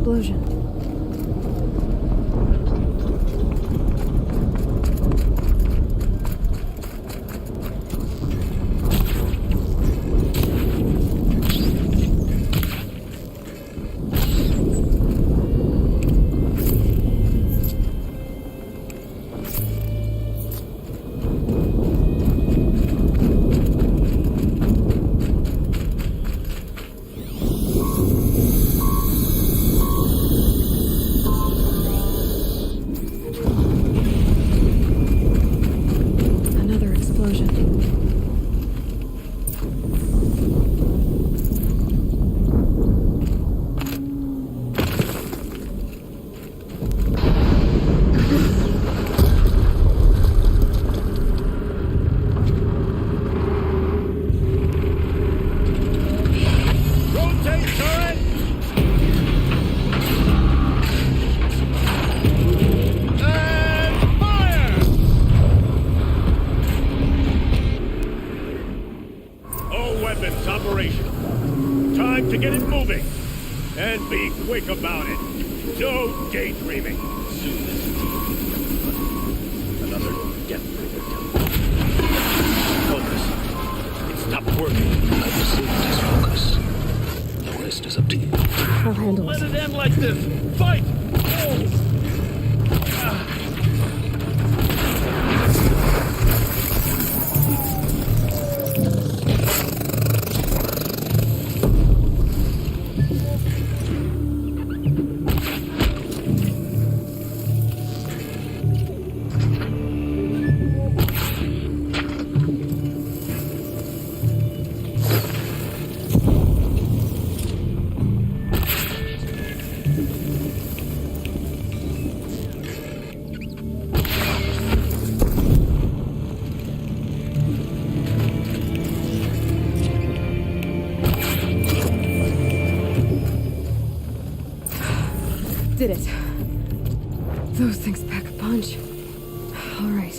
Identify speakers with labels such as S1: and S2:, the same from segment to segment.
S1: explosion. Another explosion.
S2: Rotate turret! And fire! All weapons operational. Time to get it moving. And be quick about it. No daydreaming. Another death breather. Focus. It stopped working.
S3: I perceive this focus. The rest is up to you.
S1: I'll handle
S2: Let
S1: it.
S2: it end like this. Fight! Oh.
S1: Did it. Those things pack a punch. All right.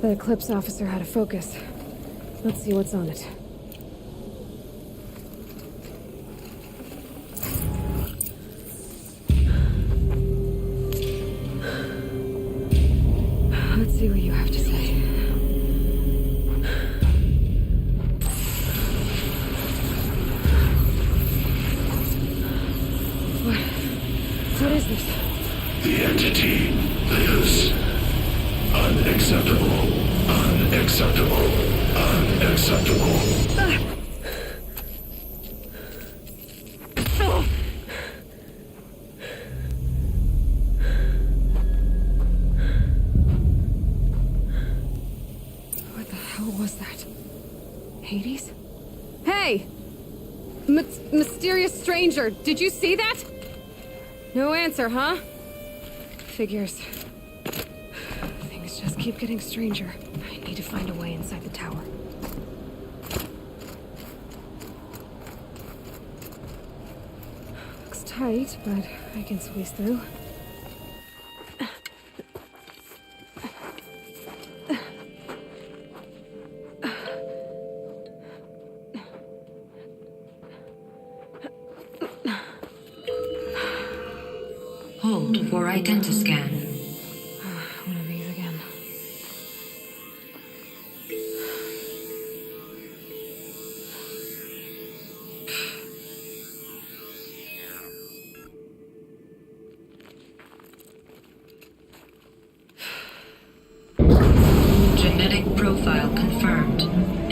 S1: The Eclipse officer had a focus. Let's see what's on it. Let's see what you have to say. What is this?
S4: The entity lives. Unacceptable. Unacceptable. Unacceptable.
S1: What the hell was that? Hades? Hey! Mysterious stranger, did you see that? No answer, huh? Figures. Things just keep getting stranger. I need to find a way inside the tower. Looks tight, but I can squeeze through.
S5: Hold for identiscan.
S1: One of these again.
S5: Genetic profile confirmed.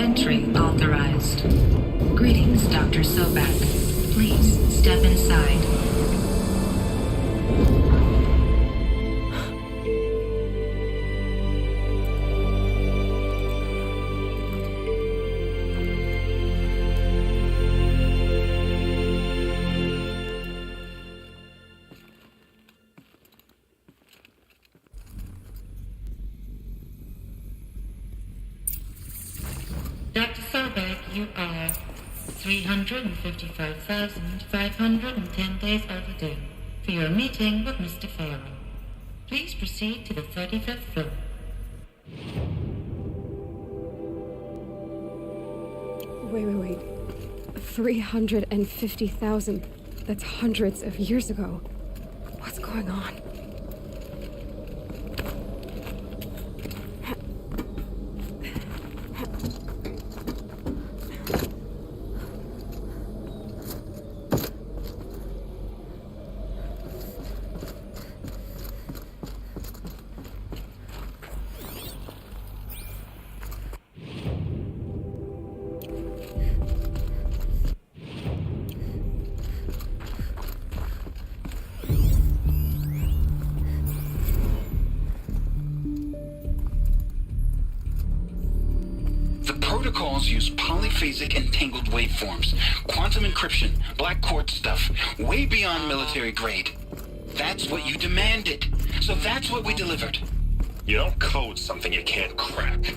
S5: Entry authorized. Greetings, Dr. Sobak. Please step inside.
S6: Dr. Sobek, you are 355,510 days overdue for your meeting with Mr. Farrell. Please proceed to the 35th floor.
S1: Wait. 350,000 that's hundreds of years ago. What's going on?
S3: Protocols use polyphasic entangled waveforms, quantum encryption, black quartz stuff, way beyond military grade. That's what you demanded, so that's what we delivered.
S7: You don't code something you can't crack.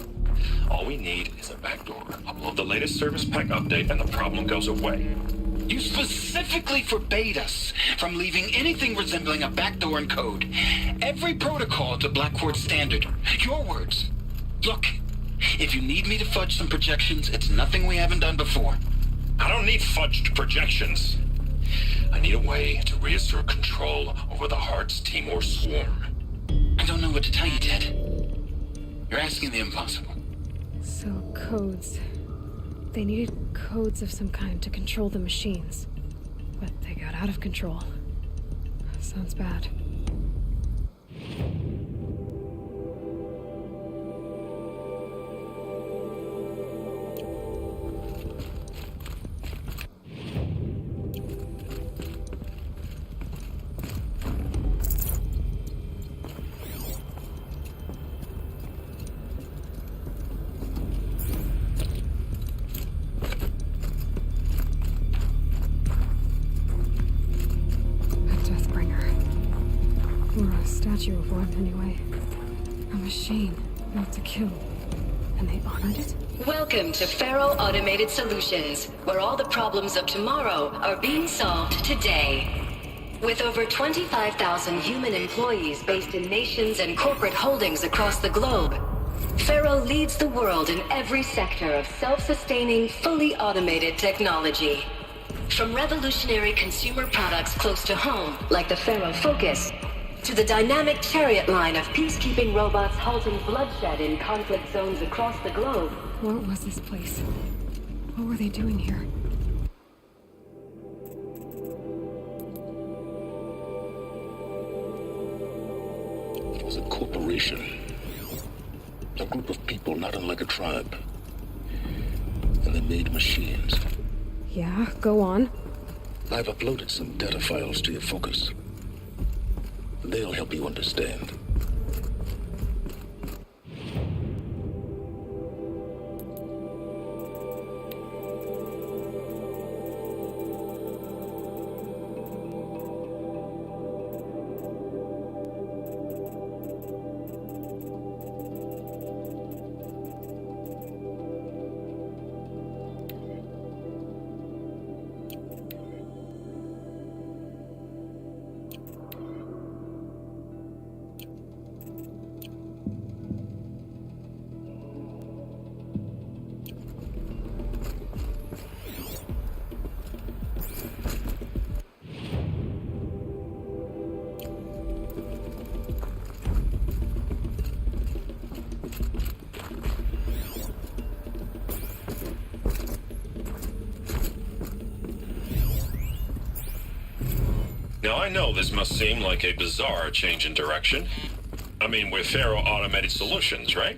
S7: All we need is a backdoor. Upload the latest service pack update and the problem goes away.
S3: You specifically forbade us from leaving anything resembling a backdoor in code. Every protocol to Black Quartz standard. Your words. Look, if you need me to fudge some projections, it's nothing we haven't done before.
S7: I don't need fudged projections. I need a way to reassert control over the Heart's Timor swarm.
S3: I don't know what to tell you, Ted. You're asking the impossible.
S1: So, codes. They needed codes of some kind to control the machines. But they got out of control. Sounds bad. Statue of one, anyway. A machine, built to kill. And they honored it?
S8: Welcome to Faro Automated Solutions, where all the problems of tomorrow are being solved today. With over 25,000 human employees based in nations and corporate holdings across the globe, Faro leads the world in every sector of self-sustaining, fully automated technology. From revolutionary consumer products close to home, like the Faro Focus, to the dynamic Chariot line of peacekeeping robots halting bloodshed in conflict zones across the globe.
S1: What was this place? What were they doing here?
S4: It was a corporation. A group of people not unlike a tribe. And they made machines.
S1: Yeah, go on.
S4: I've uploaded some data files to your Focus. They'll help you understand.
S7: Now, I know this must seem like a bizarre change in direction. I mean, we're Faro Automated Solutions, right?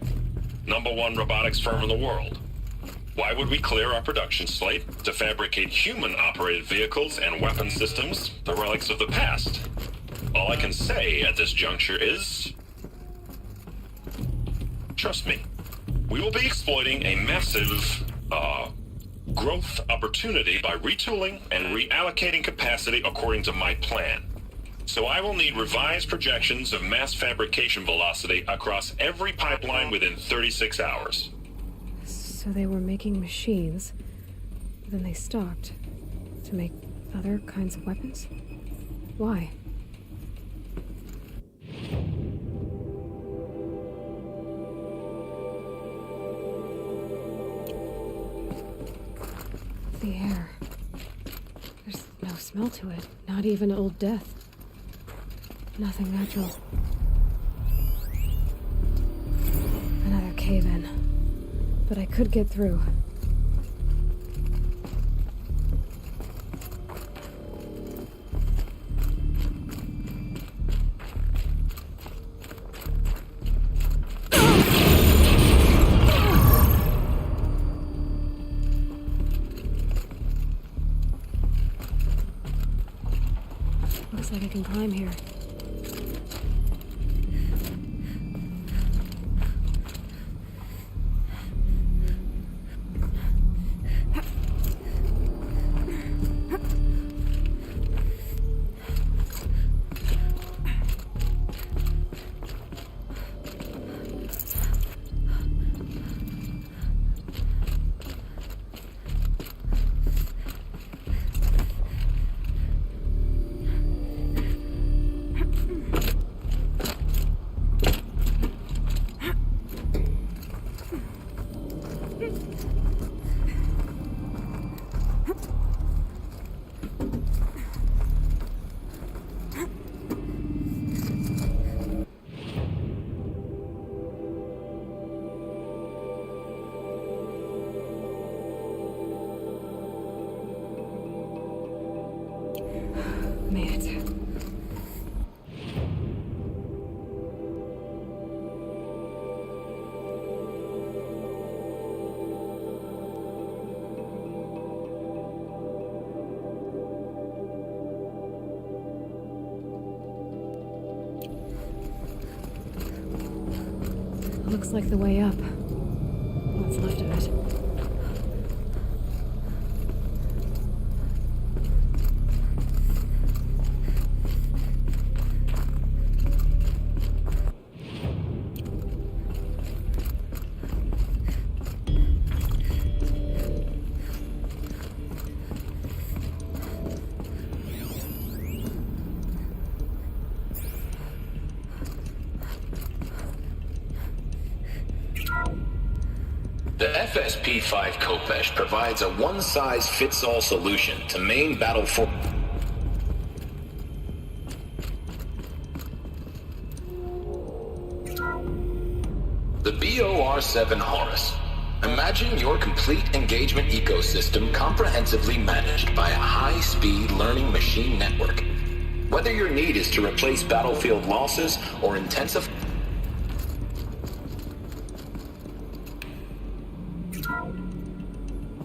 S7: #1 robotics firm in the world. Why would we clear our production slate to fabricate human-operated vehicles and weapon systems, the relics of the past? All I can say at this juncture is... trust me, we will be exploiting a massive, growth opportunity by retooling and reallocating capacity according to my plan. So I will need revised projections of mass fabrication velocity across every pipeline within 36 hours.
S1: So they were making machines, then they stopped to make other kinds of weapons? Why? The air. There's no smell to it. Not even Old Death. Nothing natural. Another cave-in. But I could get through. Looks like I can climb here. Made it. Looks like the way up. What's left of it.
S9: The FSP-5 Khopesh provides a one-size-fits-all solution to main battle for... The BOR-7 Horus. Imagine your complete engagement ecosystem comprehensively managed by a high-speed learning machine network. Whether your need is to replace battlefield losses or intensify...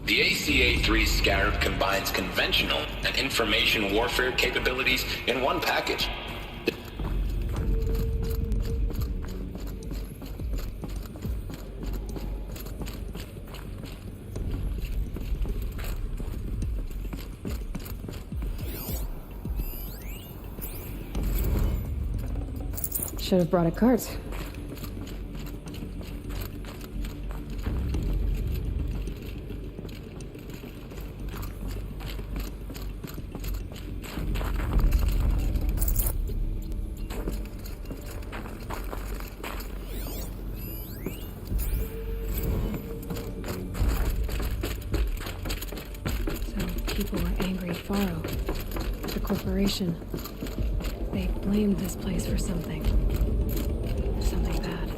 S9: The ACA-3 Scarab combines conventional and information warfare capabilities in one package.
S1: Should have brought a cart. People were angry at Faro, the corporation. They blamed this place for something. Something bad.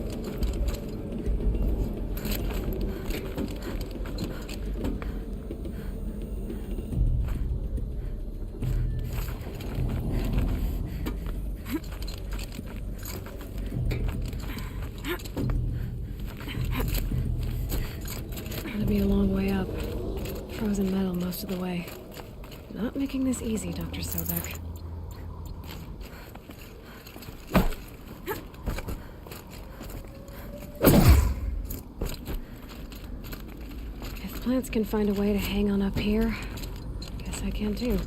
S1: It'll be a long way up. Frozen metal most of the way. Not making this easy, Dr. Sobek. If plants can find a way to hang on up here, guess I can too.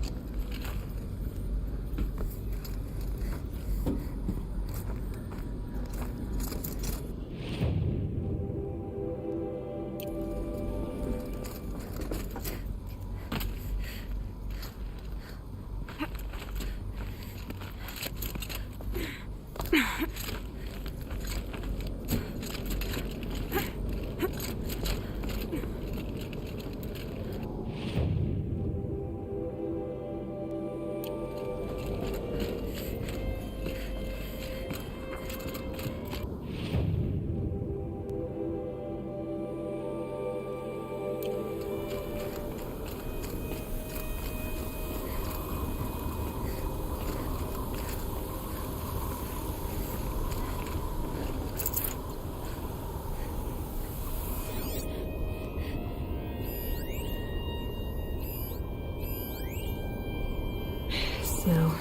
S1: snow.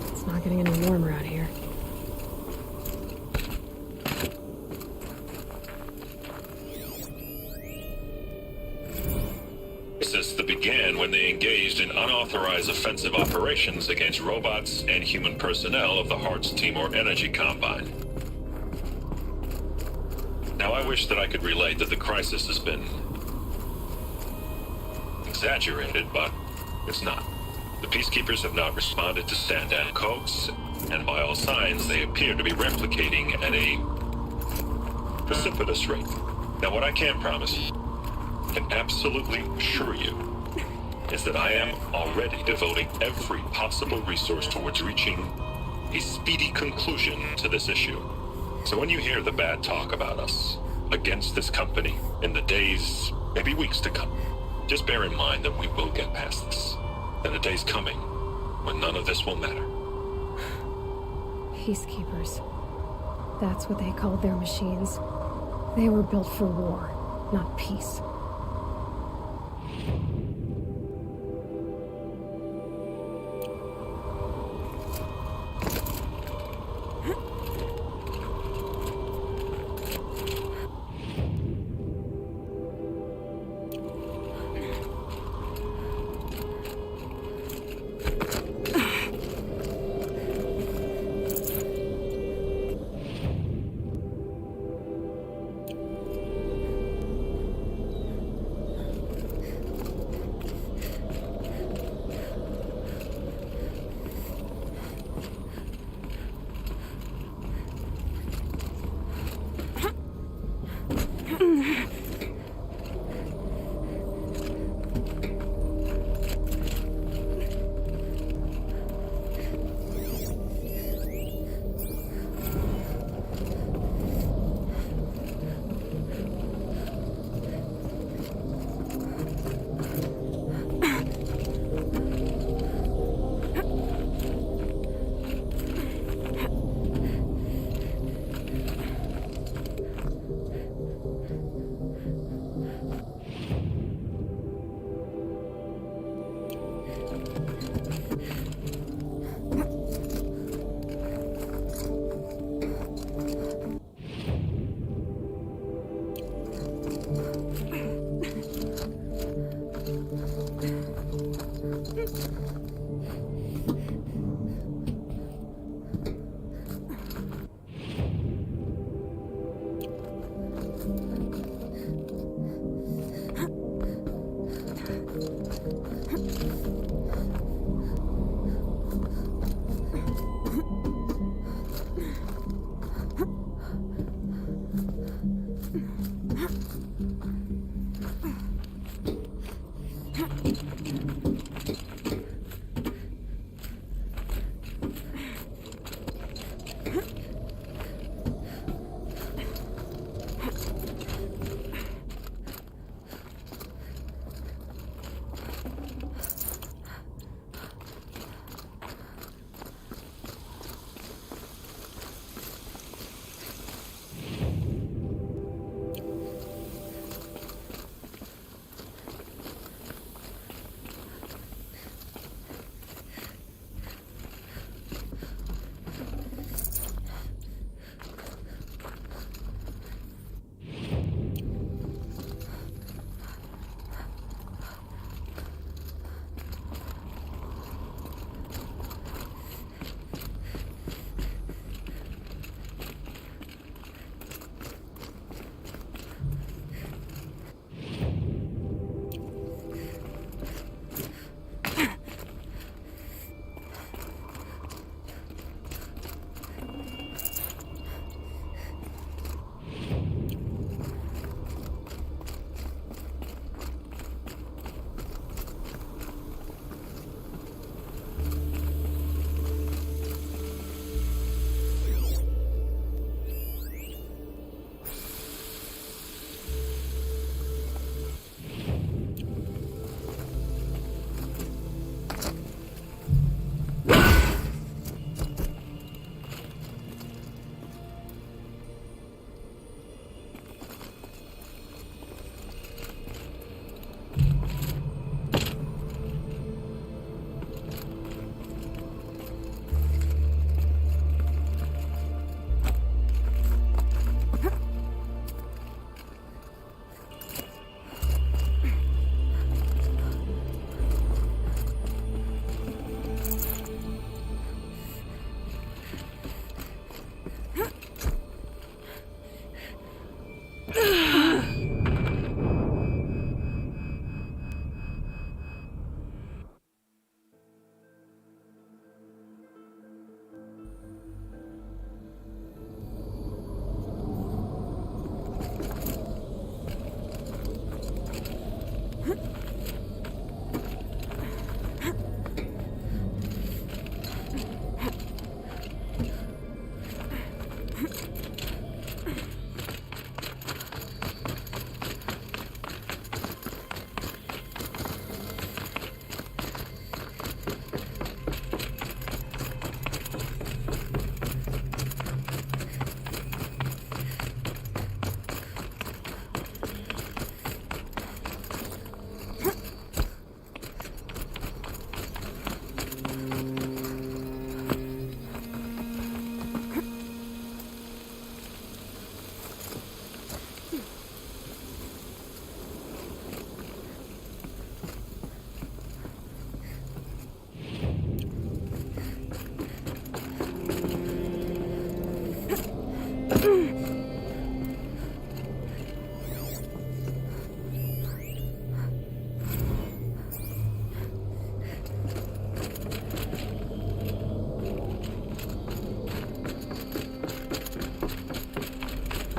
S1: It's not getting any warmer out here.
S7: That began when they engaged in unauthorized offensive operations against robots and human personnel of the Hearts Timor Energy Combine. Now, I wish that I could relate that the crisis has been exaggerated, but it's not. The Peacekeepers have not responded to stand-down codes, and by all signs, they appear to be replicating at a precipitous rate. Now, what I can promise, can absolutely assure you, is that I am already devoting every possible resource towards reaching a speedy conclusion to this issue. So when you hear the bad talk about us against this company in the days, maybe weeks to come, just bear in mind that we will get past this. And a day's coming when none of this will matter.
S1: Peacekeepers. That's what they called their machines. They were built for war, not peace.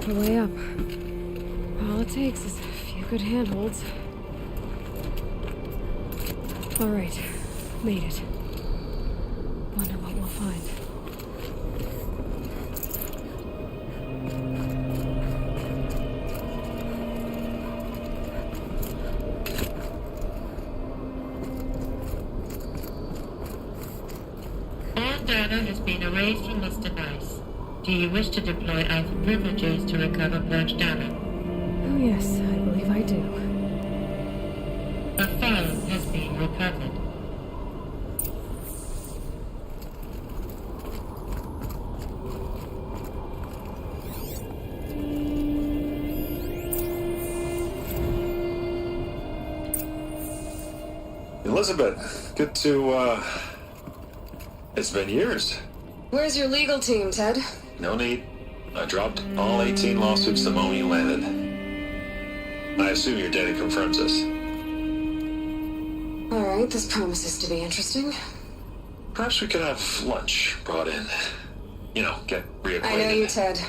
S1: The way up. All it takes is a few good handholds. All right, made it. Wonder what we'll find.
S6: All data has been erased from this device. Do you wish to deploy Alpha privileges to recover purged data?
S1: Oh yes, I believe I do.
S6: A file has been recovered.
S10: Elizabeth, good to, it's been years.
S1: Where's your legal team, Ted?
S10: No need. I dropped all 18 lawsuits the moment you landed. I assume your data confirms this.
S1: All right, this promises to be interesting.
S10: Perhaps we could have lunch brought in. You know, get reacquainted.
S1: I know you, Ted.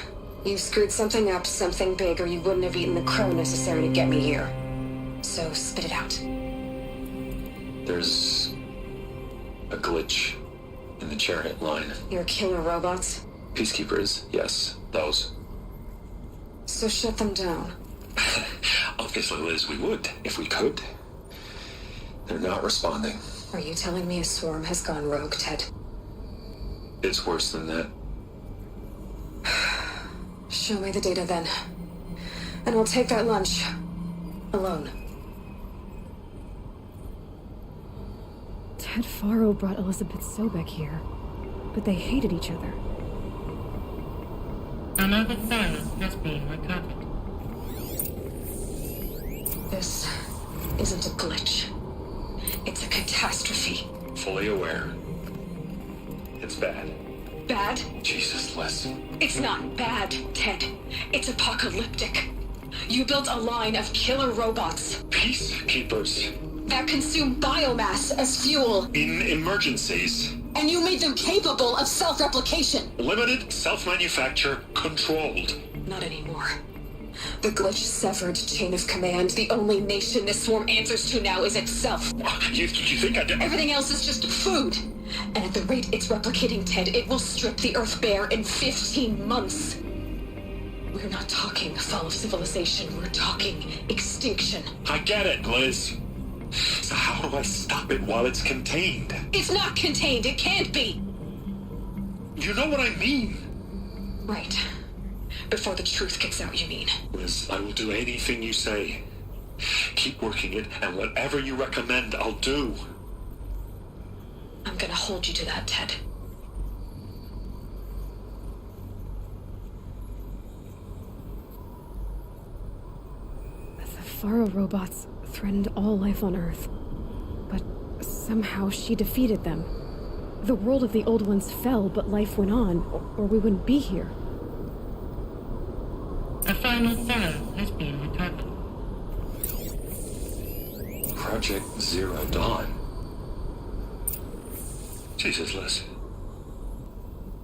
S1: You've screwed something up, something big, or you wouldn't have eaten the crow necessary to get me here. So spit it out.
S10: There's a glitch in the chariot line.
S1: Your killer robots?
S10: Peacekeepers, yes, those.
S1: So shut them down.
S10: Obviously, Liz, we would, if we could. They're not responding.
S1: Are you telling me a swarm has gone rogue, Ted?
S10: It's worse than that.
S1: Show me the data then. And I'll take that lunch. Alone. Ted Faro brought Elizabeth Sobek here, but they hated each other.
S6: Another file has been recovered.
S1: This isn't a glitch. It's a catastrophe.
S10: Fully aware. It's bad.
S1: Bad?
S10: Jesus, Liz.
S1: It's not bad, Ted. It's apocalyptic. You built a line of killer robots
S10: Peacekeepers.
S1: that consume biomass as fuel,
S10: In emergencies.
S1: and you made them capable of self-replication.
S10: Limited, self-manufacture, controlled.
S1: Not anymore. The glitch severed chain of command. The only nation this swarm answers to now is itself.
S10: You think I did?
S1: Everything else is just food. And at the rate it's replicating, Ted, it will strip the Earth bare in 15 months. We're not talking fall of civilization. We're talking extinction.
S10: I get it, Liz. So how do I stop it while it's contained?
S1: It's not contained. It can't be.
S10: You know what I mean.
S1: Right. Before the truth gets out, you mean?
S10: Liz, I will do anything you say. Keep working it, and whatever you recommend, I'll do.
S1: I'm gonna hold you to that, Ted. The Faro robots threatened all life on Earth. But somehow she defeated them. The world of the old ones fell, but life went on, or we wouldn't be here.
S6: A final file has been recovered.
S10: Project Zero Dawn. Jesus, Liz.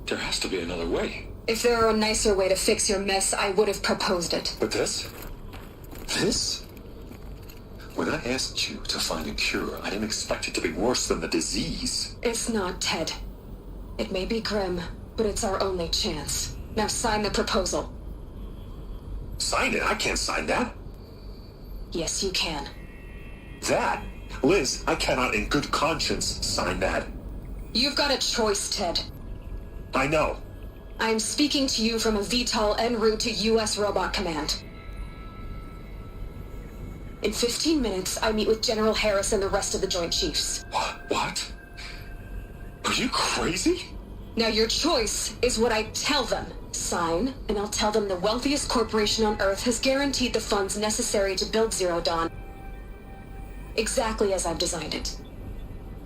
S10: There has to be another way.
S1: If there were a nicer way to fix your mess, I would have proposed it.
S10: But this? This? When I asked you to find a cure, I didn't expect it to be worse than the disease.
S1: It's not, Ted. It may be grim, but it's our only chance. Now sign the proposal.
S10: Sign it? I can't sign that.
S1: Yes, you can.
S10: That? Liz, I cannot in good conscience sign that.
S1: You've got a choice, Ted.
S10: I know.
S1: I'm speaking to you from a VTOL en route to U.S. Robot Command. In 15 minutes, I meet with General Harris and the rest of the Joint Chiefs.
S10: What? Are you crazy?
S1: Now your choice is what I tell them. Sign, and I'll tell them the wealthiest corporation on Earth has guaranteed the funds necessary to build Zero Dawn. Exactly as I've designed it.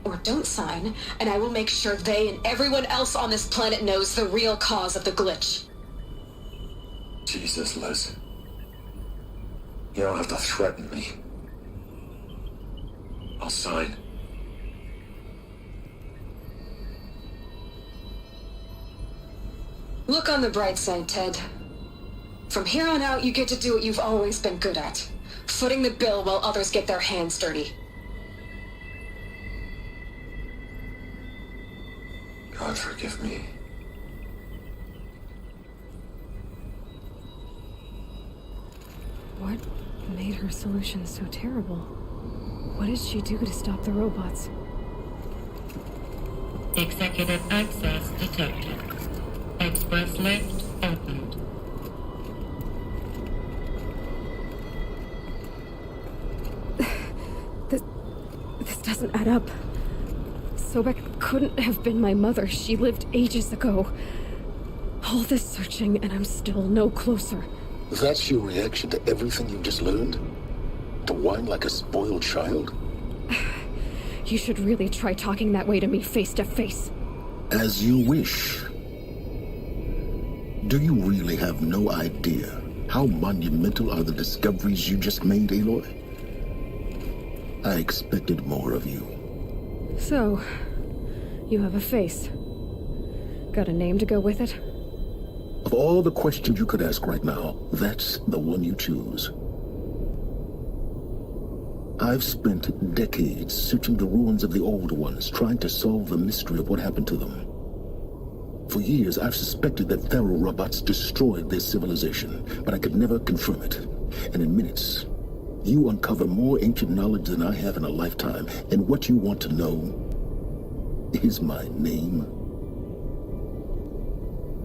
S1: Or don't sign, and I will make sure they and everyone else on this planet knows the real cause of the glitch.
S10: Jesus, Liz. You don't have to threaten me. I'll sign.
S1: Look on the bright side, Ted. From here on out, you get to do what you've always been good at. Footing the bill while others get their hands dirty.
S10: God forgive me.
S11: What made her solution so terrible? What did she do to stop the robots?
S6: Executive access detected. Express lift opened.
S11: This doesn't add up. Sobek couldn't have been my mother. She lived ages ago. All this searching, and I'm still no closer.
S4: That's your reaction to everything you just learned? To whine like a spoiled child?
S11: You should really try talking that way to me face to face.
S4: As you wish. Do you really have no idea how monumental are the discoveries you just made, Aloy? I expected more of you.
S11: So, you have a face. Got a name to go with it?
S4: Of all the questions you could ask right now, that's the one you choose. I've spent decades searching the ruins of the old ones, trying to solve the mystery of what happened to them. For years, I've suspected that Faro robots destroyed their civilization, but I could never confirm it. And in minutes, you uncover more ancient knowledge than I have in a lifetime, and what you want to know is my name.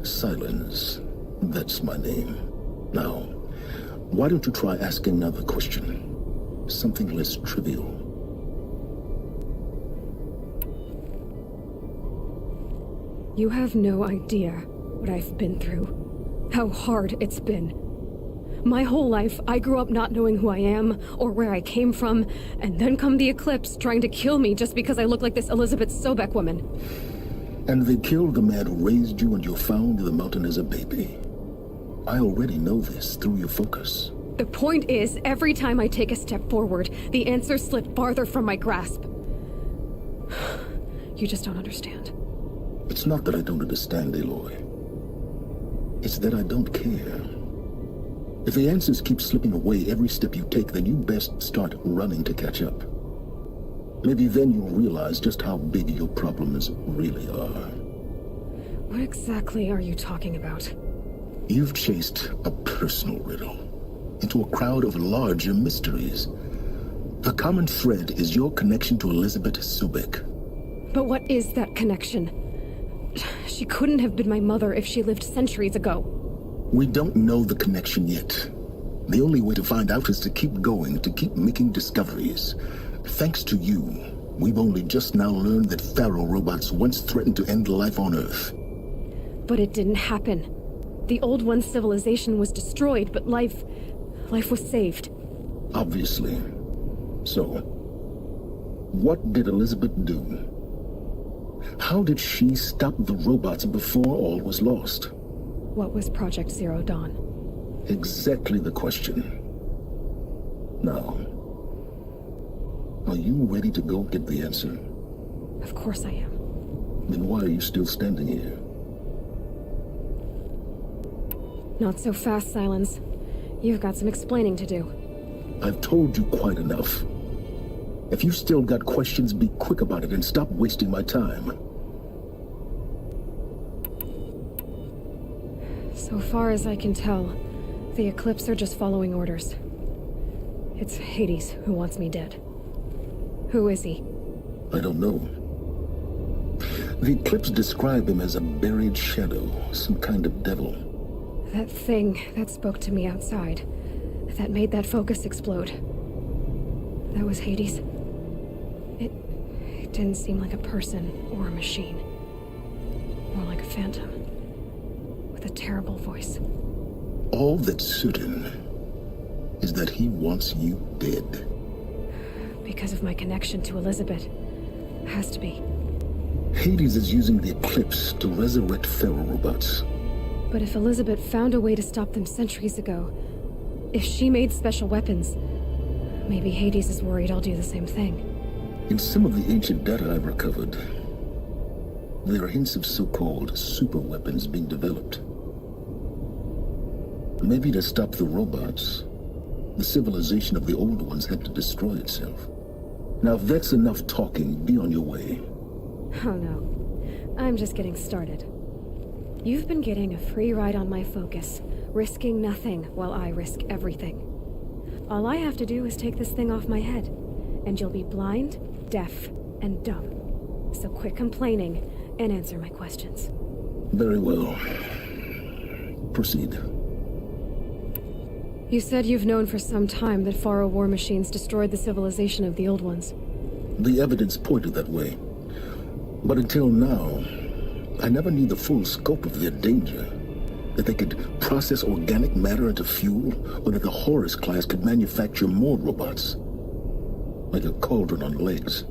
S4: Silence. That's my name. Now, why don't you try asking another question? Something less trivial.
S11: You have no idea what I've been through. How hard it's been. My whole life, I grew up not knowing who I am or where I came from, and then come the Eclipse trying to kill me just because I look like this Elizabeth Sobek woman.
S4: And they killed the man who raised you and you found the mountain as a baby. I already know this through your focus.
S11: The point is, every time I take a step forward, the answers slip farther from my grasp. You just don't understand.
S4: It's not that I don't understand, Aloy. It's that I don't care. If the answers keep slipping away every step you take, then you best start running to catch up. Maybe then you'll realize just how big your problems really are.
S11: What exactly are you talking about?
S4: You've chased a personal riddle into a crowd of larger mysteries. The common thread is your connection to Elizabeth Sobek.
S11: But what is that connection? She couldn't have been my mother if she lived centuries ago.
S4: We don't know the connection yet. The only way to find out is to keep going, to keep making discoveries. Thanks to you, we've only just now learned that Faro robots once threatened to end life on Earth.
S11: But it didn't happen. The Old One's civilization was destroyed, but life was saved.
S4: Obviously. So, what did Elizabeth do? How did she stop the robots before all was lost?
S11: What was Project Zero Dawn?
S4: Exactly the question. Now, are you ready to go get the answer?
S11: Of course I am.
S4: Then why are you still standing here?
S11: Not so fast, Silence. You've got some explaining to do.
S4: I've told you quite enough. If you've still got questions, be quick about it and stop wasting my time.
S11: So far as I can tell, the Eclipse are just following orders. It's Hades who wants me dead. Who is he?
S4: I don't know. The Eclipse describe him as a buried shadow, some kind of devil.
S11: That thing that spoke to me outside, that made that focus explode. That was Hades. It didn't seem like a person or a machine. More like a phantom. With a terrible voice.
S4: All that's certain is that he wants you dead.
S11: Because of my connection to Elizabeth. Has to be.
S4: Hades is using the Eclipse to resurrect Faro robots.
S11: But if Elizabeth found a way to stop them centuries ago, if she made special weapons, maybe Hades is worried I'll do the same thing.
S4: In some of the ancient data I've recovered, there are hints of so-called super weapons being developed. Maybe to stop the robots, the civilization of the old ones had to destroy itself. Now, if that's enough talking, be on your way.
S11: Oh no. I'm just getting started. You've been getting a free ride on my focus, risking nothing while I risk everything. All I have to do is take this thing off my head, and you'll be blind, deaf, and dumb. So quit complaining and answer my questions.
S4: Very well. Proceed.
S11: You said you've known for some time that Faro war machines destroyed the civilization of the old ones.
S4: The evidence pointed that way. But until now, I never knew the full scope of their danger. That they could process organic matter into fuel, or that the Horus class could manufacture more robots. Like a cauldron on legs.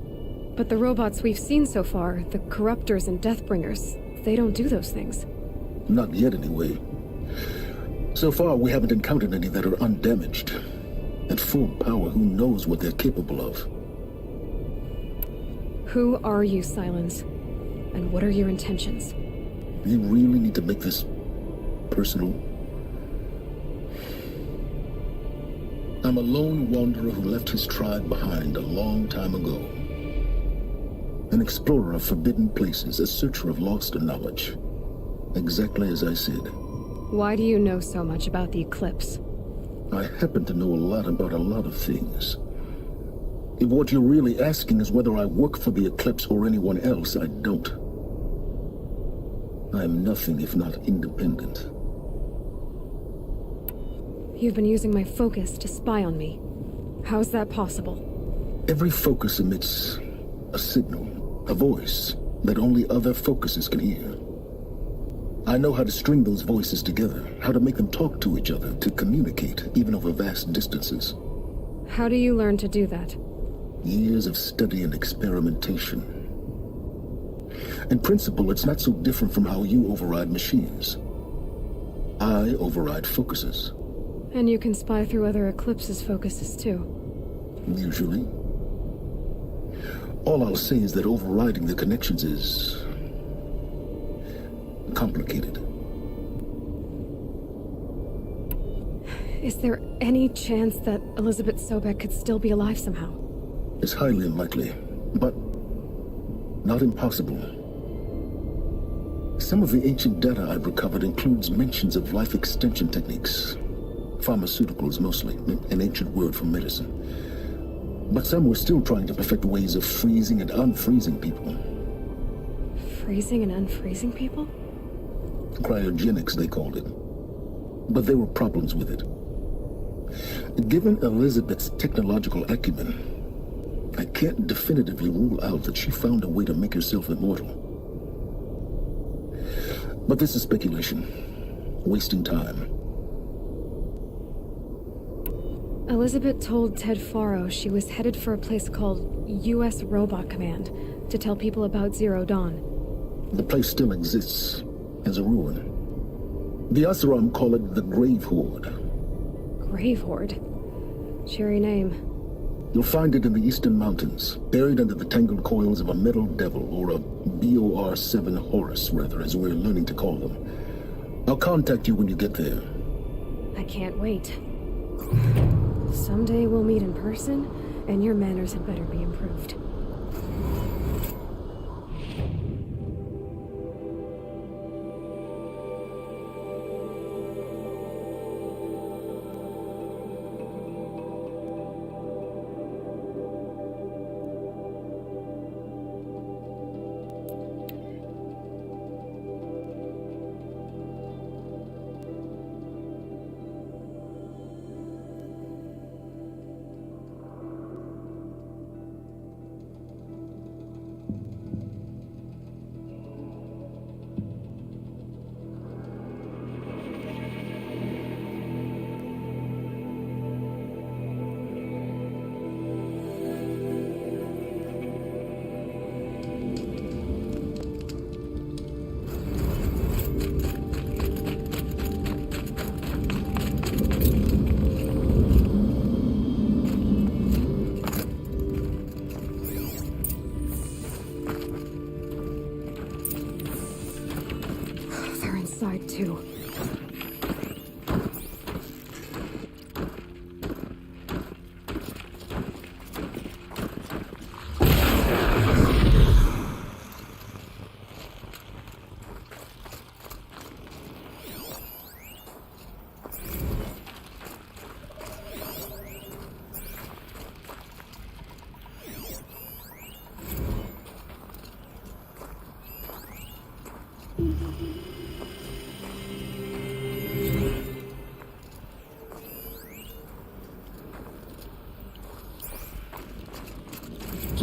S11: But the robots we've seen so far, the Corruptors and Deathbringers, they don't do those things.
S4: Not yet, anyway. So far, we haven't encountered any that are undamaged. At full power, who knows what they're capable of?
S11: Who are you, Silence? And what are your intentions?
S4: You really need to make this personal? I'm a lone wanderer who left his tribe behind a long time ago. An explorer of forbidden places, a searcher of lost knowledge. Exactly as I said.
S11: Why do you know so much about the Eclipse?
S4: I happen to know a lot about a lot of things. If what you're really asking is whether I work for the Eclipse or anyone else, I don't. I am nothing if not independent.
S11: You've been using my focus to spy on me. How is that possible?
S4: Every focus emits a signal, a voice, that only other focuses can hear. I know how to string those voices together, how to make them talk to each other, to communicate, even over vast distances.
S11: How do you learn to do that?
S4: Years of study and experimentation. In principle, it's not so different from how you override machines. I override focuses.
S11: And you can spy through other Eclipse's focuses too.
S4: Usually. All I'll say is that overriding the connections is complicated.
S11: Is there any chance that Elizabeth Sobek could still be alive somehow?
S4: It's highly unlikely, but not impossible. Some of the ancient data I've recovered includes mentions of life extension techniques. Pharmaceuticals mostly, an ancient word for medicine. But some were still trying to perfect ways of freezing and unfreezing people.
S11: Freezing and unfreezing people?
S4: Cryogenics, they called it. But there were problems with it. Given Elizabeth's technological acumen, I can't definitively rule out that she found a way to make herself immortal. But this is speculation. Wasting time.
S11: Elizabeth told Ted Faro she was headed for a place called U.S. Robot Command to tell people about Zero Dawn.
S4: The place still exists as a ruin. The Oseram call it the Grave Horde.
S11: Grave Horde? Cheery name.
S4: You'll find it in the Eastern Mountains, buried under the tangled coils of a metal devil, or a BOR-7 Horus, rather, as we're learning to call them. I'll contact you when you get there.
S11: I can't wait. Someday we'll meet in person, and your manners had better be improved.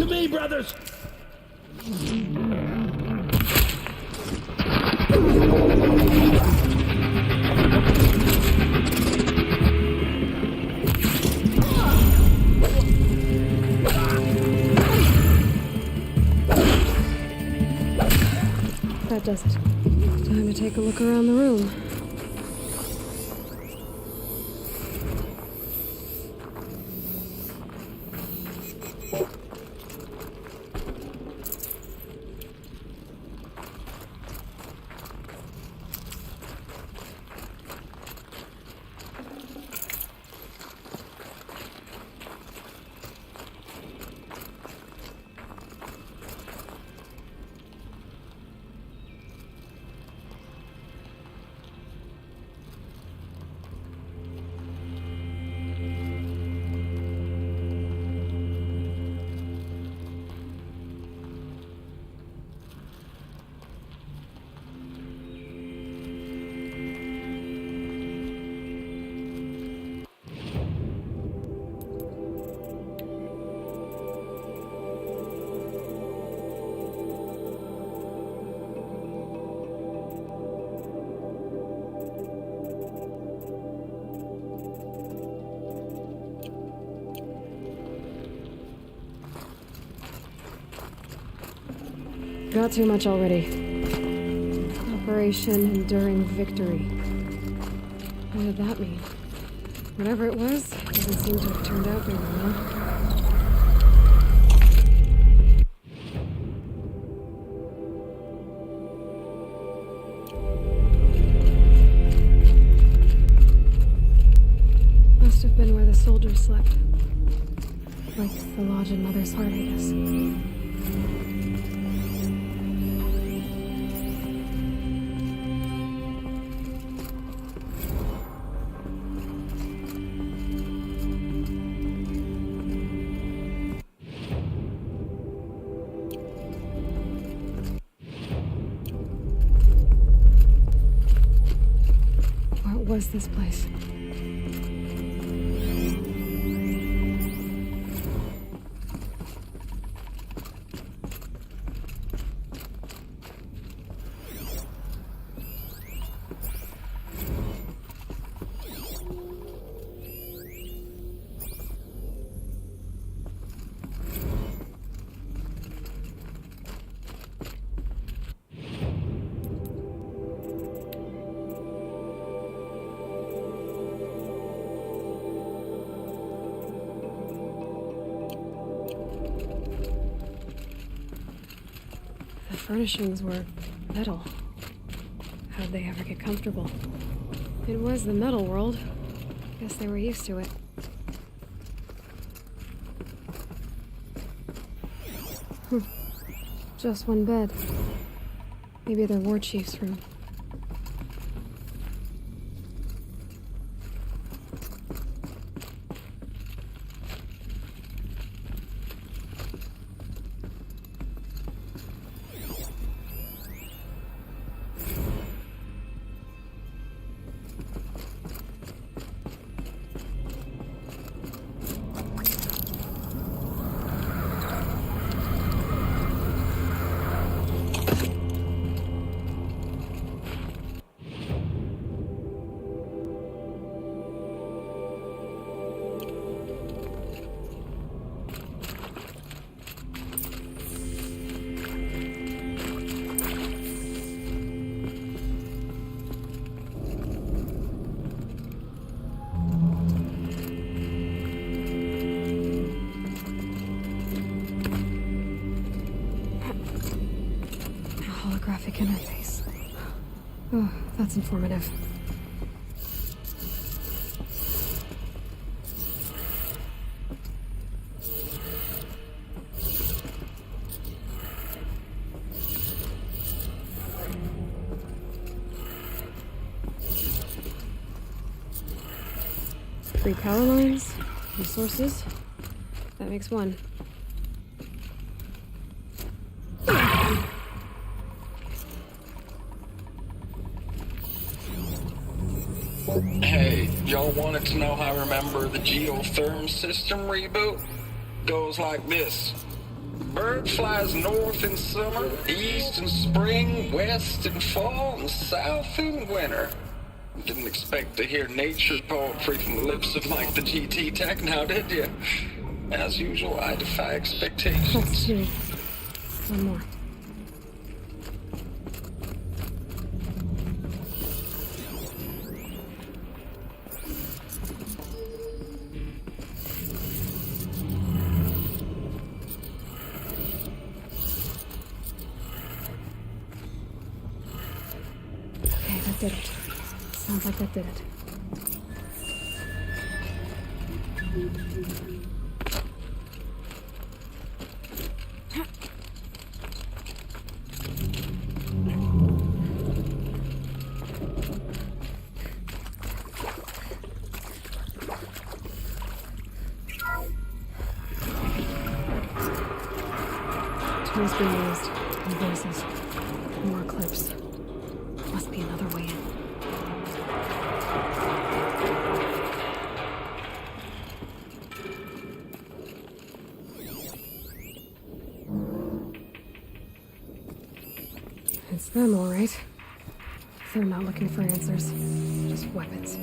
S2: to me, brothers!
S11: That does it. Time to take a look around the room. Got too much already. Operation Enduring Victory. What did that mean? Whatever it was, doesn't seem to have turned out very well. Must have been where the soldiers slept. Like the lodge in Mother's Heart, I guess. What was this place? Furnishings were metal. How'd they ever get comfortable? It was the metal world. Guess they were used to it. Just one bed. Maybe their war chief's room. Holographic interface. Oh, that's informative. Three power lines, resources. That makes one.
S3: Hey, y'all wanted to know how I remember the geotherm system reboot? Goes like this. bird flies north in summer, east in spring, west in fall, and south in winter. Didn't expect to hear nature poetry from the lips of Mike the GT Tech now, did you? As usual, I defy expectations.
S11: Let's do one more. Okay, that did it. Sounds like that did it. Tools being used, and voices. More clips. Must be another way in. It's them, all right. They're not looking for answers, just weapons.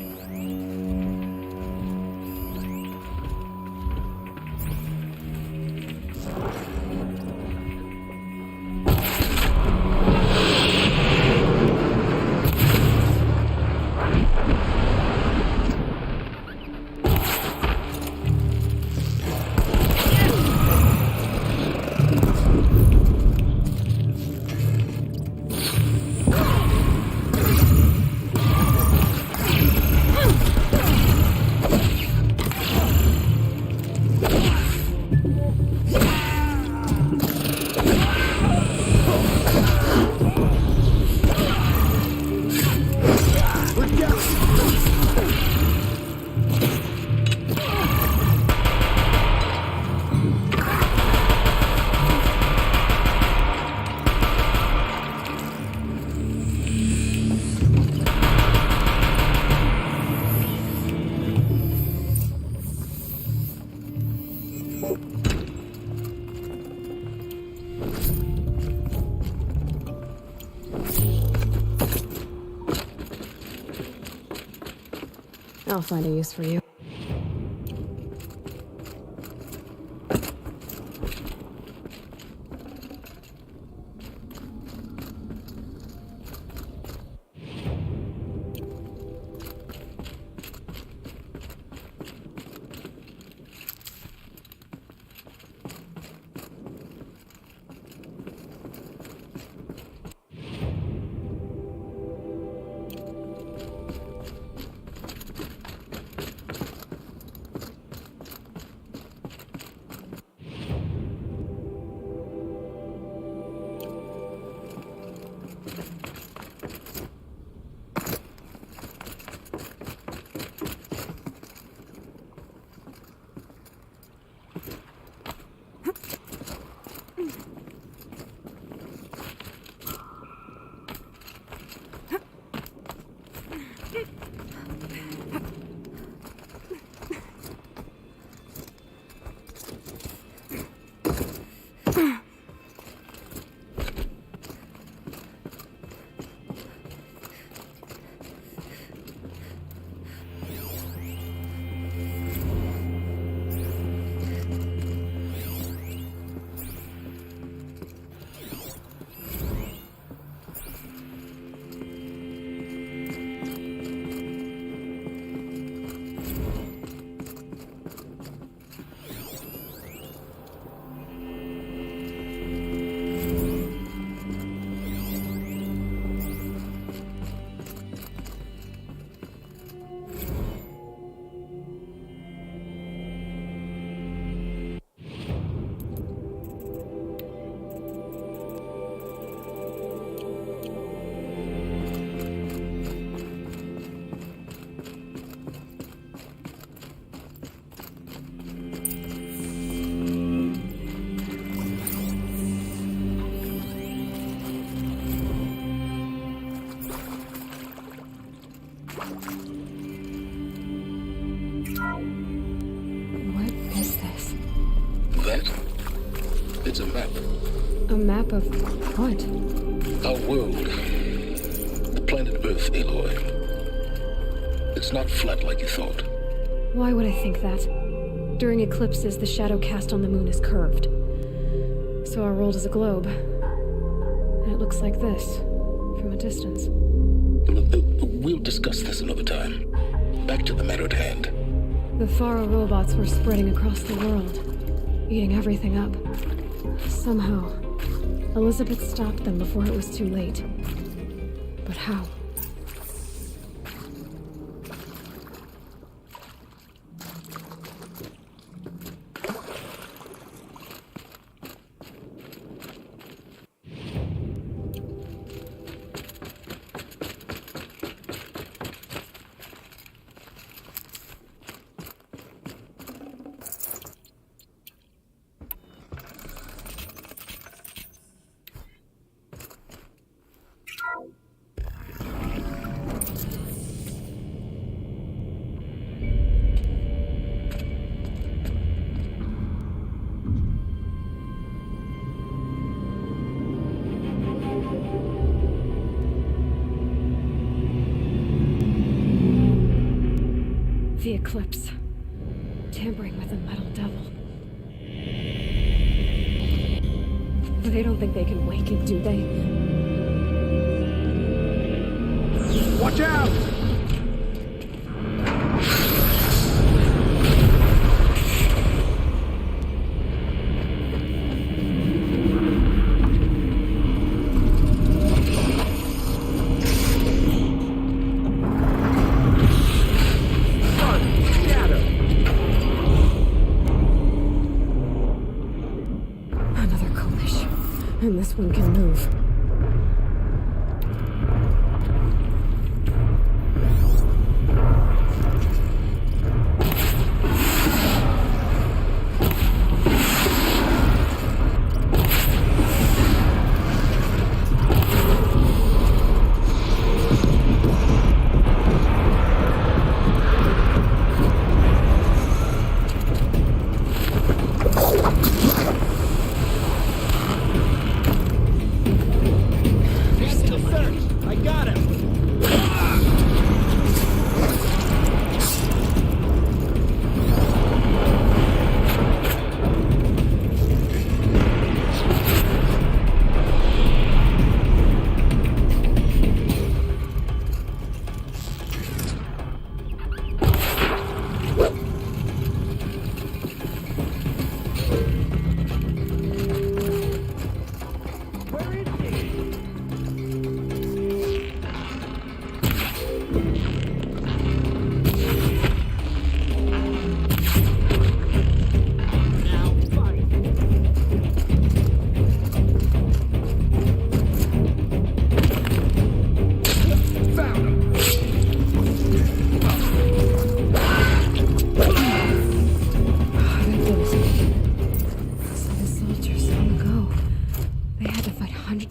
S11: I'll find a use for you. Map of what?
S4: Our world. The planet Earth, Aloy. It's not flat like you thought.
S11: Why would I think that? During eclipses, the shadow cast on the moon is curved. So our world is a globe. And it looks like this, from a distance.
S4: We'll discuss this another time. Back to the matter at hand.
S11: The Faro robots were spreading across the world, eating everything up. Somehow, Elizabeth stopped them before it was too late. But how? The eclipse. Tampering with the metal devil. They don't think they can wake it, do they?
S2: Watch out!
S11: And this one can move.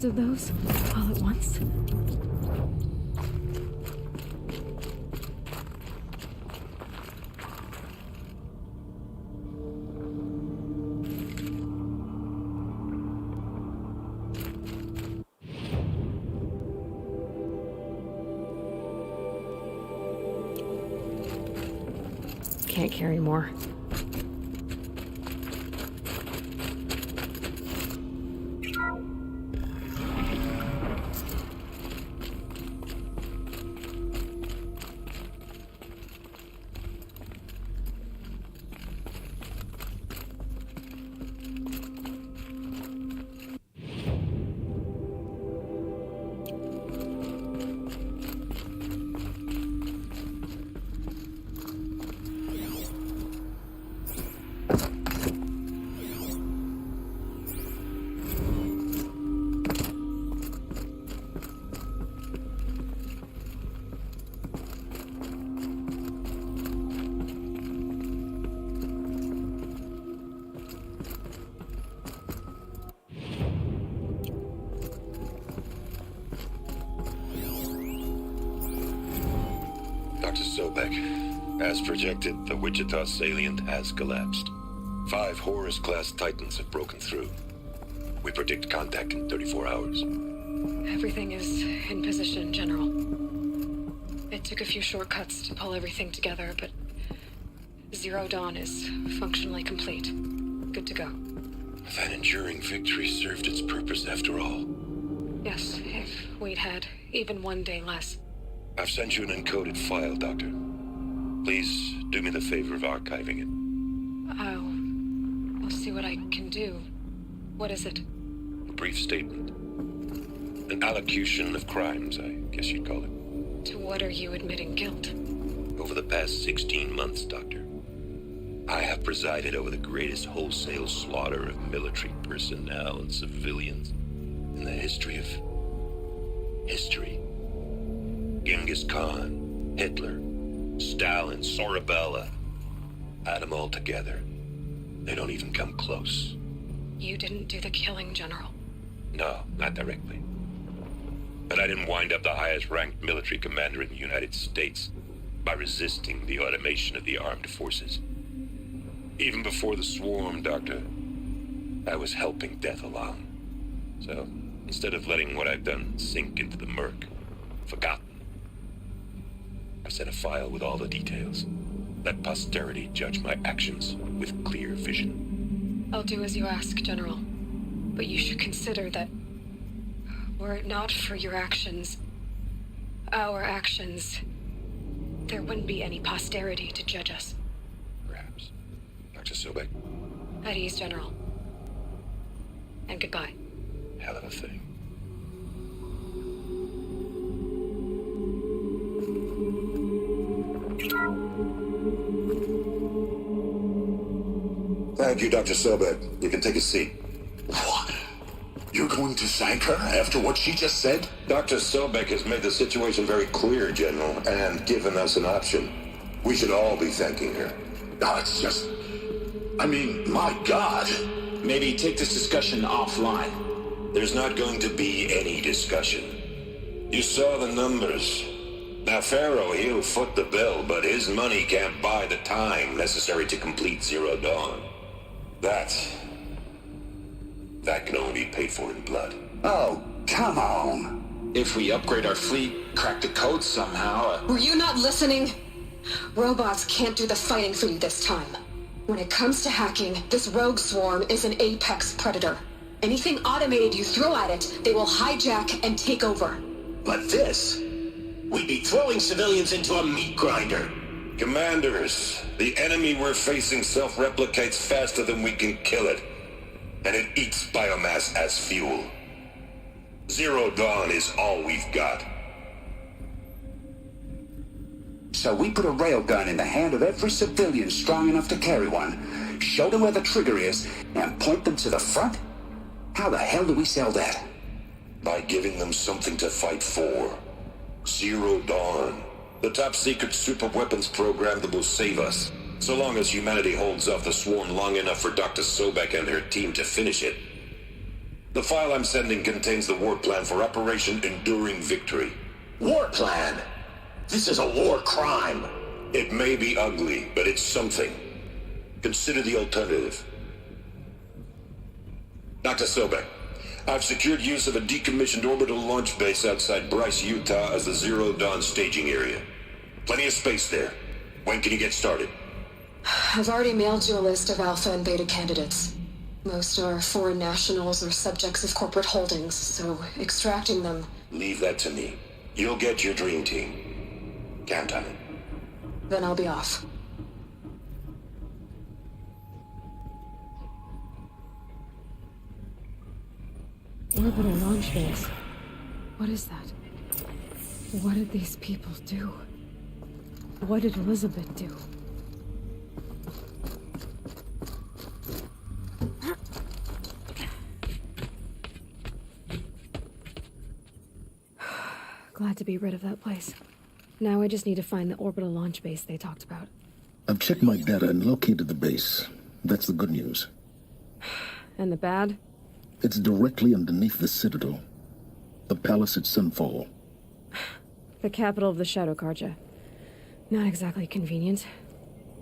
S11: Of those all at once? Can't carry more.
S12: Dr. Sobek, as projected, the Wichita salient has collapsed. 5 Horus-class Titans have broken through. We predict contact in 34 hours.
S11: Everything is in position, General. It took a few shortcuts to pull everything together, but Zero Dawn is functionally complete. Good to go.
S12: That enduring victory served its purpose after all.
S11: Yes, if we'd had even one day less.
S12: I've sent you an encoded file, Doctor. Please do me the favor of archiving it.
S11: I'll see what I can do. What is it?
S12: A brief statement. An allocution of crimes, I guess you'd call it.
S11: To what are you admitting guilt?
S12: Over the past 16 months, Doctor, I have presided over the greatest wholesale slaughter of military personnel and civilians in the history of history. Genghis Khan, Hitler, Stalin, Sorabella. Add them all together. They don't even come close.
S11: You didn't do the killing, General.
S12: No, not directly. But I didn't wind up the highest-ranked military commander in the United States by resisting the automation of the armed forces. Even before the swarm, Doctor, I was helping death along. So, instead of letting what I've done sink into the murk, forgotten, I've sent a file with all the details. Let posterity judge my actions with clear vision.
S11: I'll do as you ask, General. But you should consider that were it not for your actions, our actions, there wouldn't be any posterity to judge us.
S12: Perhaps. Dr. Sobek?
S11: At ease, General. And goodbye.
S12: Hell of a thing.
S13: Thank you, Dr. Sobek. You can take a seat.
S4: What? You're going to thank her after what she just said?
S12: Dr. Sobek has made the situation very clear, General, and given us an option. We should all be thanking her.
S4: No, it's just... I mean, my God.
S9: Maybe take this discussion offline.
S12: There's not going to be any discussion. You saw the numbers. Now, Pharaoh, he'll foot the bill, but his money can't buy the time necessary to complete Zero Dawn. That can only be paid for in blood.
S13: Oh, come on.
S9: If we upgrade our fleet, crack the code somehow...
S1: Were you not listening? Robots can't do the fighting for you this time. When it comes to hacking, this rogue swarm is an apex predator. Anything automated you throw at it, they will hijack and take over.
S14: But this... we'd be throwing civilians into a meat grinder.
S12: Commanders, the enemy we're facing self-replicates faster than we can kill it. And it eats biomass as fuel. Zero Dawn is all we've got.
S13: So we put a railgun in the hand of every civilian strong enough to carry one, show them where the trigger is, and point them to the front? How the hell do we sell that?
S12: By giving them something to fight for. Zero Dawn. The top-secret superweapons program that will save us. So long as humanity holds off the swarm long enough for Dr. Sobek and her team to finish it. The file I'm sending contains the war plan for Operation Enduring Victory.
S14: War plan? This is a war crime.
S12: It may be ugly, but it's something. Consider the alternative. Dr. Sobek, I've secured use of a decommissioned orbital launch base outside Bryce, Utah as the Zero Dawn staging area. Plenty of space there. When can you get started?
S1: I've already mailed you a list of alpha and beta candidates. Most are foreign nationals or subjects of corporate holdings, so extracting them...
S12: Leave that to me. You'll get your dream team. Count on it.
S1: Then I'll be off.
S11: Orbital launch base. What is that? What did these people do? What did Elizabeth do? Glad to be rid of that place. Now I just need to find the orbital launch base they talked about.
S4: I've checked my data and located the base. That's the good news.
S11: And the bad?
S4: It's directly underneath the Citadel. The palace at Sunfall.
S11: The capital of the Shadow Carja. Not exactly convenient.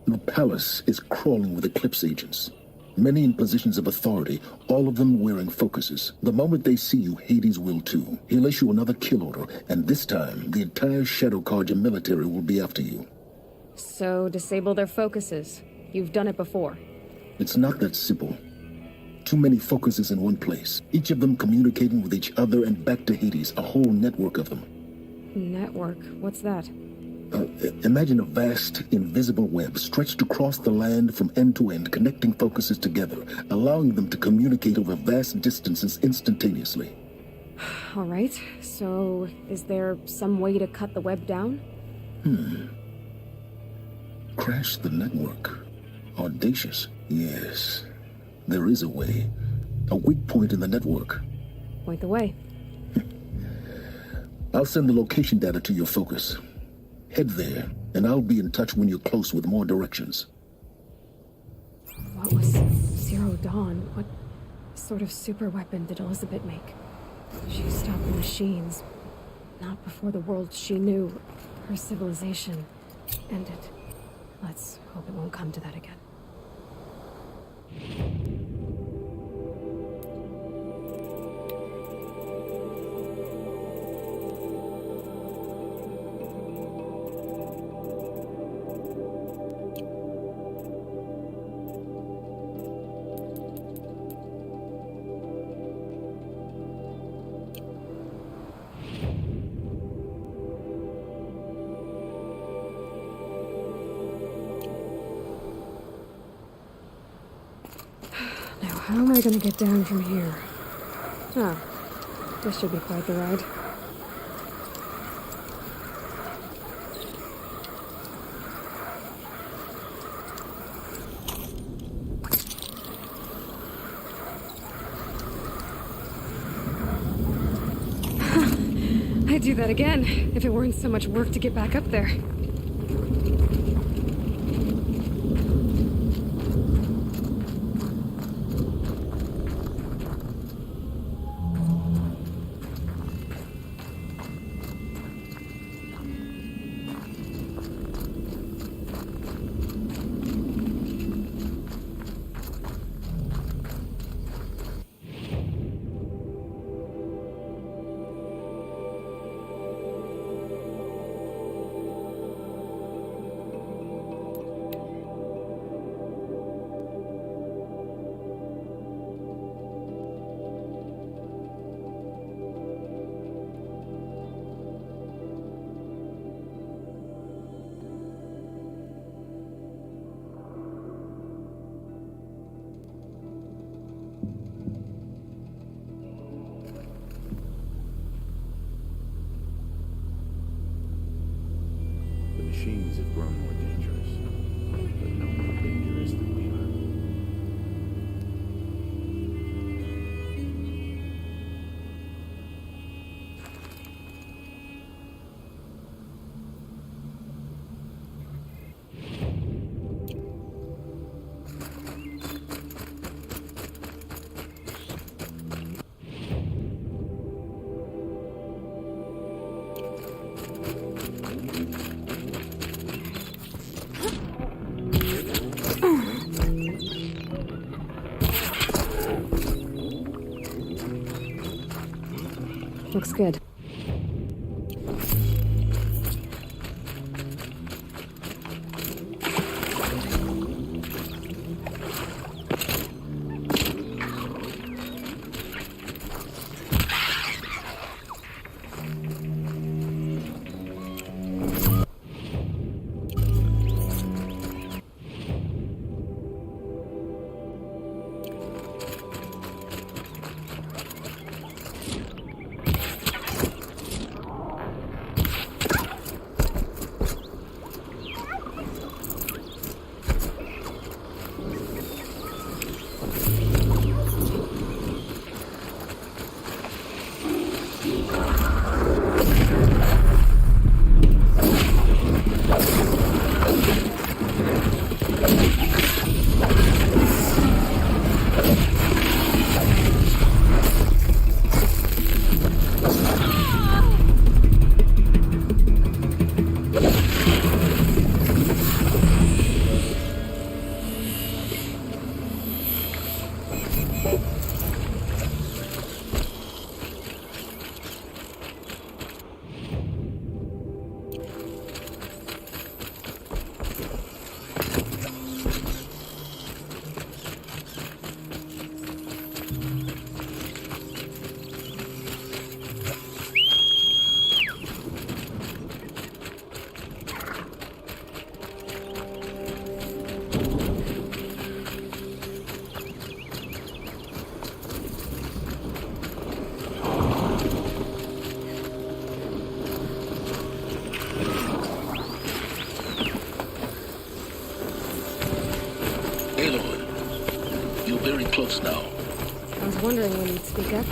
S4: The palace is crawling with Eclipse agents. Many in positions of authority, all of them wearing focuses. The moment they see you, Hades will too. He'll issue another kill order, and this time, the entire Shadow Carja military will be after you.
S11: So, disable their focuses. You've done it before.
S4: It's not that simple. Too many focuses in one place, each of them communicating with each other and back to Hades, a whole network of them.
S11: Network? What's that?
S4: Imagine a vast, invisible web stretched across the land from end to end, connecting focuses together, allowing them to communicate over vast distances instantaneously.
S11: All right, so is there some way to cut the web down?
S4: Crash the network. Audacious. Yes, there is a way. A weak point in the network.
S11: Point the way.
S4: I'll send the location data to your focus. Head there, and I'll be in touch when you're close with more directions.
S11: What was Zero Dawn? What sort of super weapon did Elizabeth make? She stopped the machines. Not before the world she knew, her civilization, ended. Let's hope it won't come to that again. How am I gonna get down from here? Oh, this should be quite the ride. I'd do that again, if it weren't so much work to get back up there.
S15: Machines have grown more dangerous, but no more dangerous than we are.
S11: Looks good.
S4: just now.
S11: I was wondering when you'd speak up.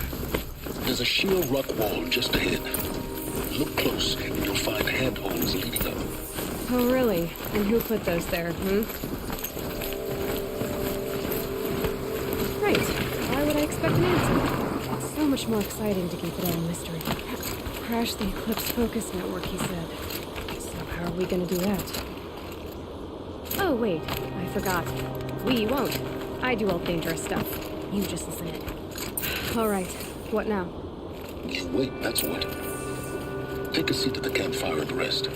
S4: There's a sheer rock wall just ahead. Look close, and you'll find handholds leading up.
S11: Oh, really? And who put those there, Right. Why would I expect an answer? It's so much more exciting to keep it all a mystery. Crash the Eclipse Focus Network, he said. So how are we gonna do that? Oh, wait. I forgot. We won't. I do all dangerous stuff. You just listen in. All right. What now?
S4: You wait, that's what. Take a seat at the campfire and rest.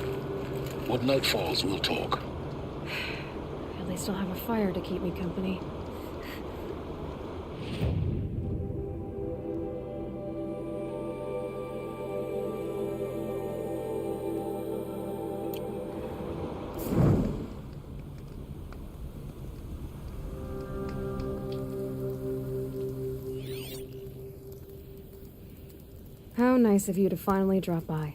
S4: When night falls, we'll talk.
S11: At least I'll have a fire to keep me company. How nice of you to finally drop by.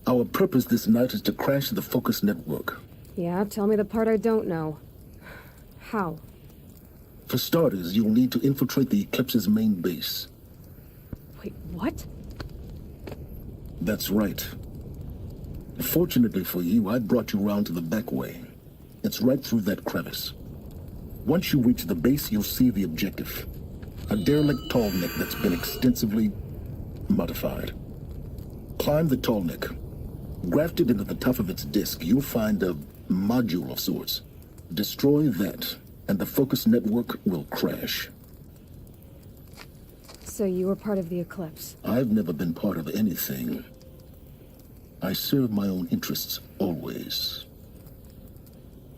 S4: Our purpose this night is to crash the Focus Network.
S11: Yeah, tell me the part I don't know. How?
S4: For starters, you'll need to infiltrate the Eclipse's main base.
S11: Wait, what?
S4: That's right. Fortunately for you, I brought you round to the back way. It's right through that crevice. Once you reach the base, you'll see the objective. A derelict tall neck that's been extensively modified. Climb the tall neck. Grafted into the top of its disk, you'll find a module of sorts. Destroy that, and the Focus Network will crash.
S11: So you were part of the Eclipse?
S4: I've never been part of anything. I serve my own interests, always.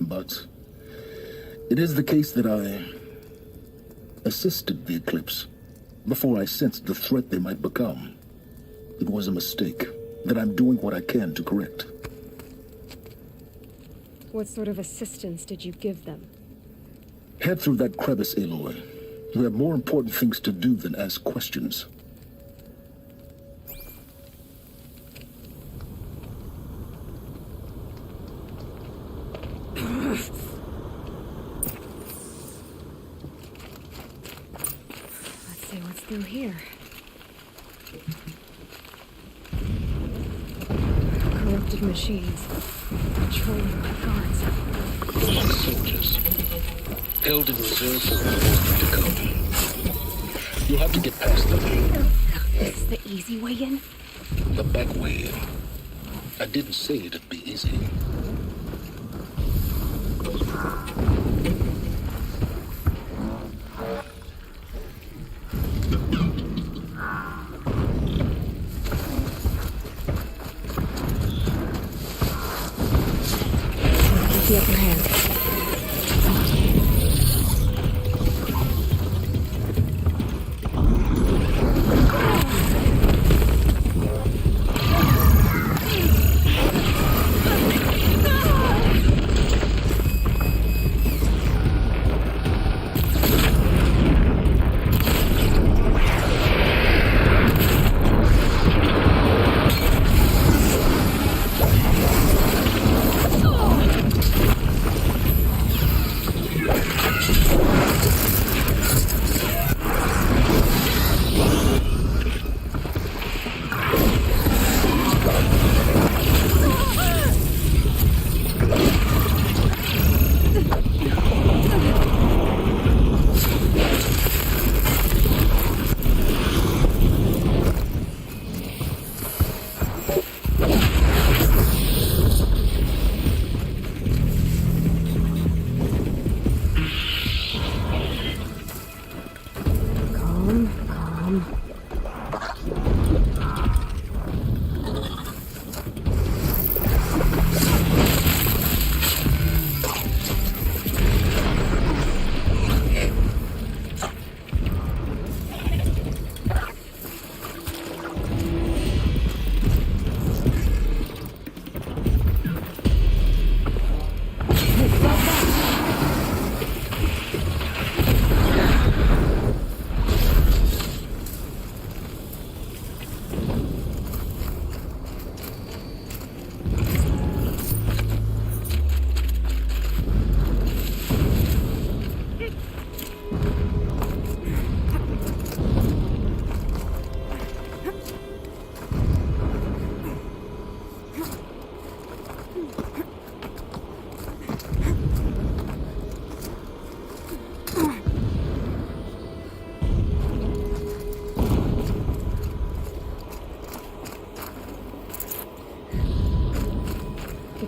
S4: But it is the case that I assisted the Eclipse before I sensed the threat they might become. It was a mistake that I'm doing what I can to correct.
S11: What sort of assistance did you give them?
S4: Head through that crevice, Aloy. You have more important things to do than ask questions.
S11: Let's see what's through here. Corrupted machines. Patrolling my guards.
S4: Soldiers. Held in reserve for reinforcement to come. You'll have to get past them.
S11: Is this the easy way in?
S4: The back way in. I didn't say it'd be easy.
S11: The upper hand.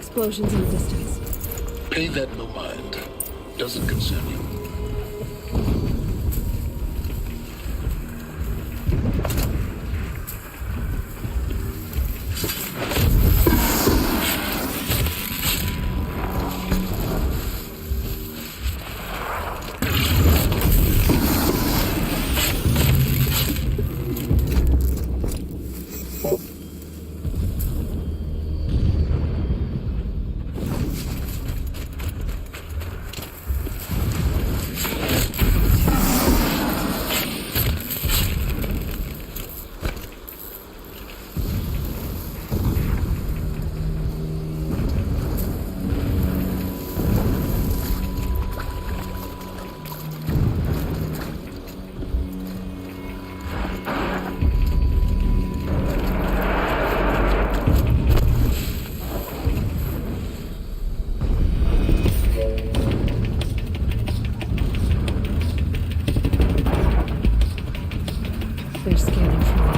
S11: explosions in the distance.
S4: Pay that no mind. Doesn't concern you.
S11: They're scanning for me.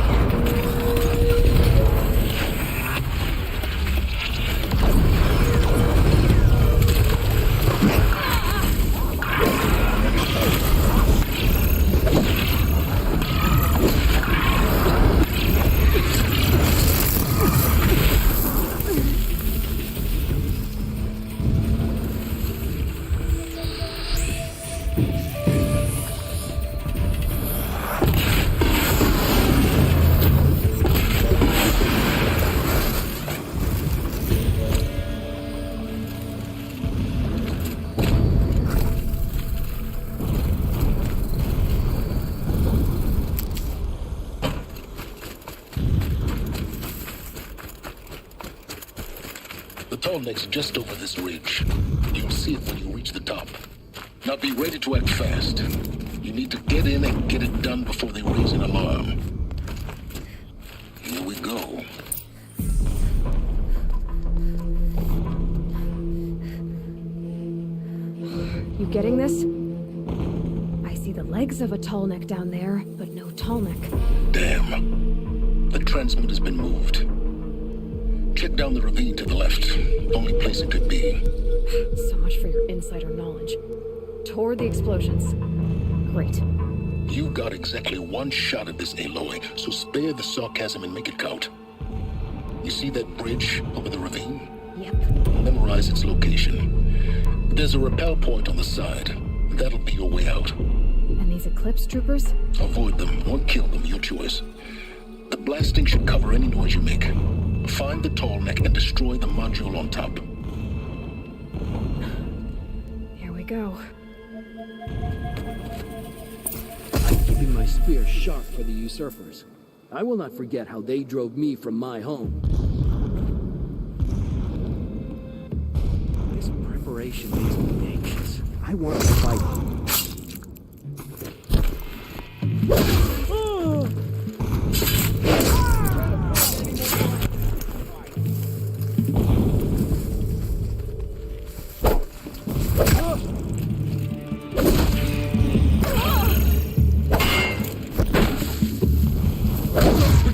S4: The Tallneck's just over this ridge. You'll see it when you reach the top. Now be ready to act fast. You need to get in and get it done before they raise an alarm. Here we go.
S11: You getting this? I see the legs of a Tallneck down there, but no Tallneck.
S4: Damn. The transmitter's been moved. Check down the ravine to the left. Only place it could be.
S11: So much for your insider knowledge. Toward the explosions. Great.
S4: You got exactly one shot at this, Aloy, so spare the sarcasm and make it count. You see that bridge over the ravine?
S11: Yep.
S4: Memorize its location. There's a rappel point on the side. That'll be your way out.
S11: And these Eclipse troopers?
S4: Avoid them or kill them, your choice. The blasting should cover any noise you make. Find the Tallneck and destroy the module on top.
S11: Here we go.
S16: I'm keeping my spear sharp for the usurpers. I will not forget how they drove me from my home. This preparation makes me anxious. I want to fight.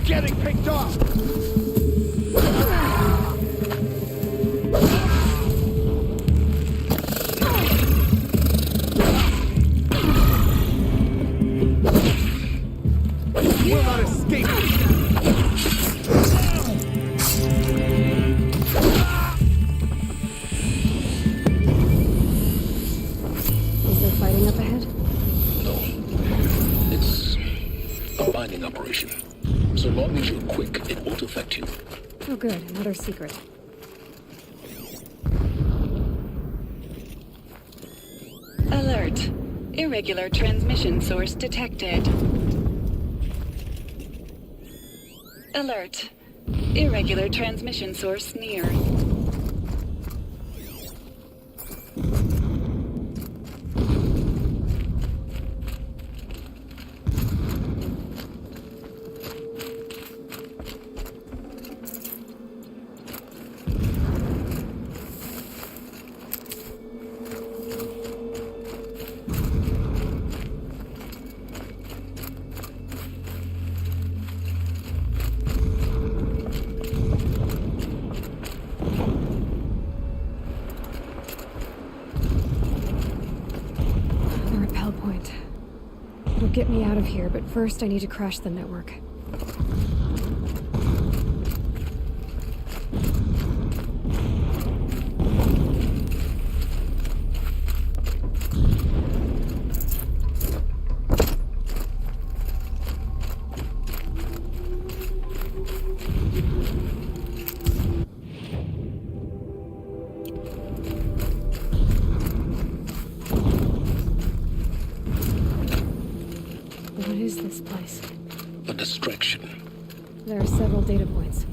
S2: Getting picked off! Will not escape!
S11: Is there fighting up ahead?
S4: No. It's a binding operation. So long as you're quick, it won't affect you.
S11: Oh good, another secret.
S17: Alert. Irregular transmission source detected. Alert. Irregular transmission source near.
S11: get me out of here, but first I need to crash the network. What is this place?
S4: A distraction.
S11: There are several data points.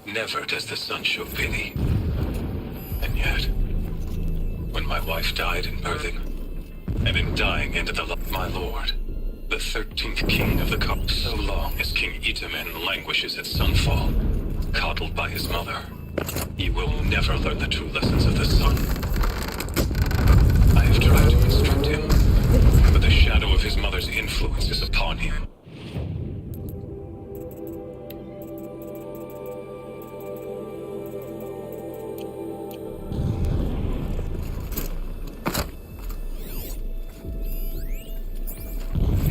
S12: Never does the sun show pity. And yet, when my wife died in birthing, and in dying into the love, my lord, the 13th king of the cup, so long as King Itamen languishes at sunfall, coddled by his mother, he will never learn the true lessons of the sun. I have tried to instruct him, but the shadow of his mother's influence is upon him.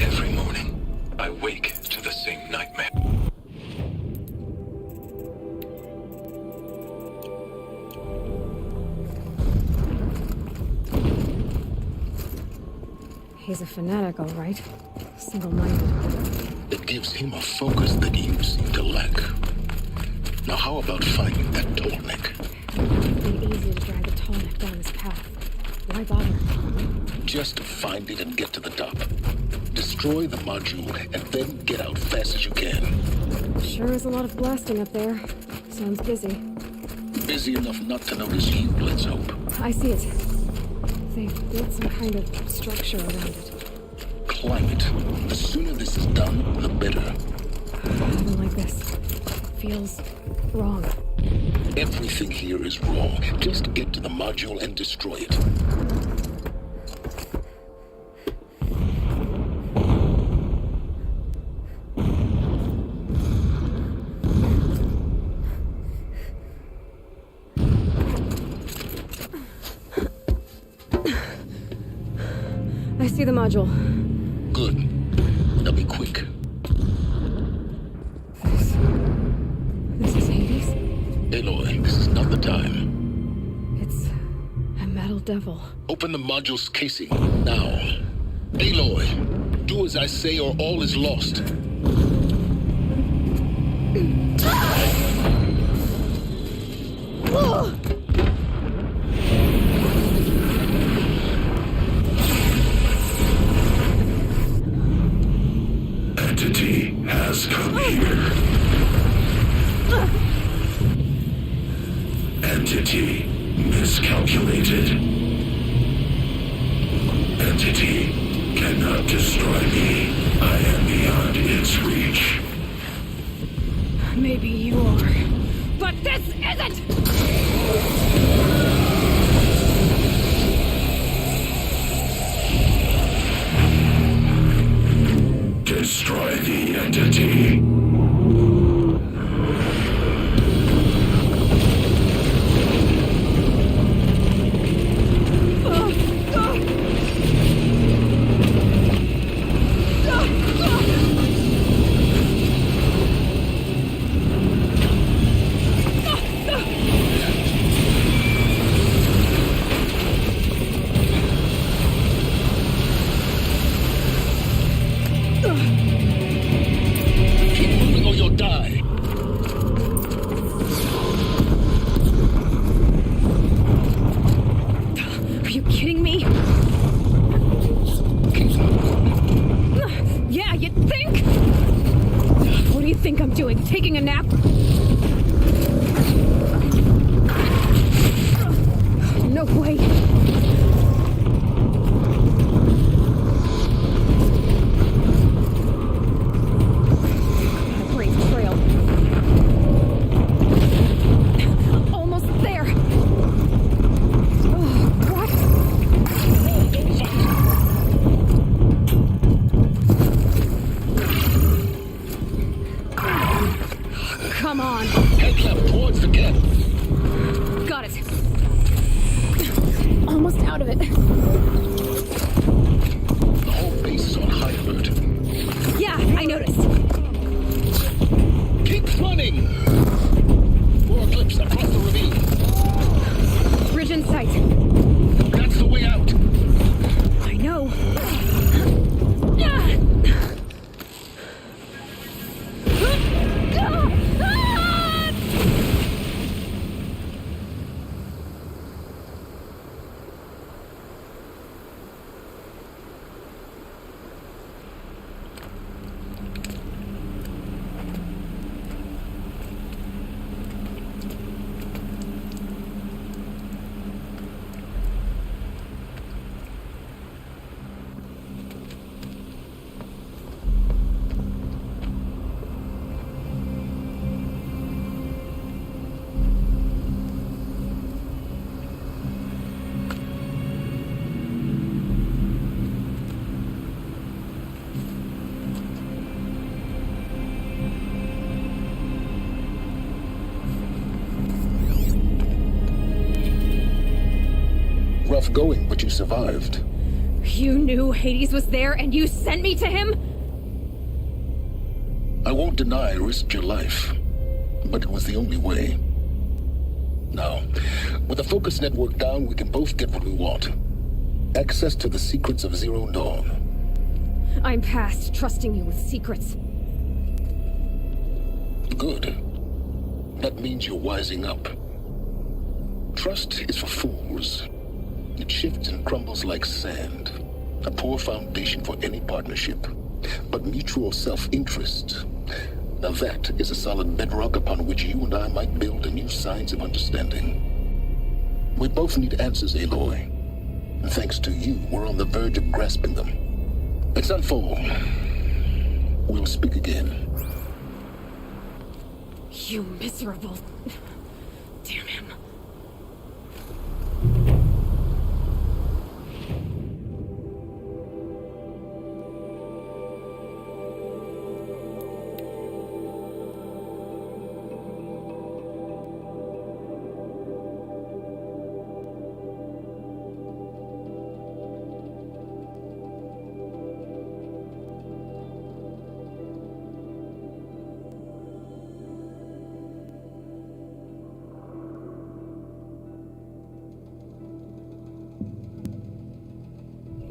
S12: Every morning, I wake to the same nightmare.
S11: He's a fanatic, all right. Single-minded.
S4: It gives him a focus that you seem to lack. Now how about finding that Tallneck?
S11: It'd be easy to drag a Tallneck down this path. Why bother?
S4: Just find it and get to the top. Destroy the module and then get out fast as you can.
S11: Sure is a lot of blasting up there. Sounds busy.
S4: Busy enough not to notice you, let's hope.
S11: I see it. They've built some kind of structure around it.
S4: Climb it. The sooner this is done, the better.
S11: I don't like this. Feels wrong.
S4: Everything here is wrong. Just get to the module and destroy it.
S11: I see the module.
S4: Good. Now be quick.
S11: This is Hades?
S4: Aloy, this is not the time.
S11: It's a metal devil.
S4: Open the module's casing, now. Aloy, do as I say or all is lost.
S2: Entity has come here. Entity miscalculated. Entity cannot destroy me. I am beyond its reach.
S11: Maybe you are. But this isn't!
S2: Destroy the entity.
S4: Keep moving or you'll die.
S11: Are you kidding me? Yeah, you think? What do you think I'm doing? Taking a nap? No way. My brain's trail. Almost there. Oh, what?
S4: Don't fight.
S11: Come on.
S9: Head left towards the camp.
S11: Got it. Almost out of it.
S9: The whole base is on high alert.
S11: Yeah, I noticed.
S9: Keep running! 4 clips across the ravine.
S11: Bridge in sight.
S9: That's the way out.
S11: I know.
S4: Rough going, but you survived.
S11: You knew Hades was there and you sent me to him?
S4: I won't deny I risked your life, but it was the only way. Now, with the focus network down, we can both get what we want. Access to the secrets of Zero Dawn.
S11: I'm past trusting you with secrets.
S4: Good. That means you're wising up. Trust is for fools. It shifts and crumbles like sand. A poor foundation for any partnership. But mutual self-interest, now that is a solid bedrock upon which you and I might build a new science of understanding. We both need answers, Aloy. And thanks to you, we're on the verge of grasping them. Let's unfold. We'll speak again.
S11: You miserable... Damn him.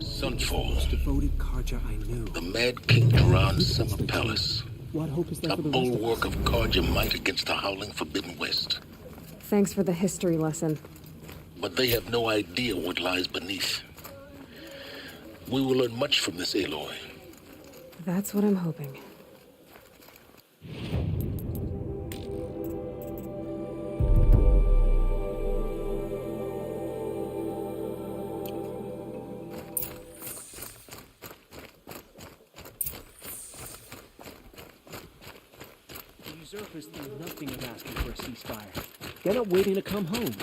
S4: Sunfall.
S18: Most devoted Carja I knew.
S4: The Mad King Duran's summer palace.
S18: What hope is there
S4: A
S18: for the rest of
S4: bulwark of Carja might against the howling Forbidden West.
S11: Thanks for the history lesson.
S4: But they have no idea what lies beneath. We will learn much from this, Aloy.
S11: That's what I'm hoping.
S18: The usurpers think nothing of asking for a ceasefire. They're not waiting to come home.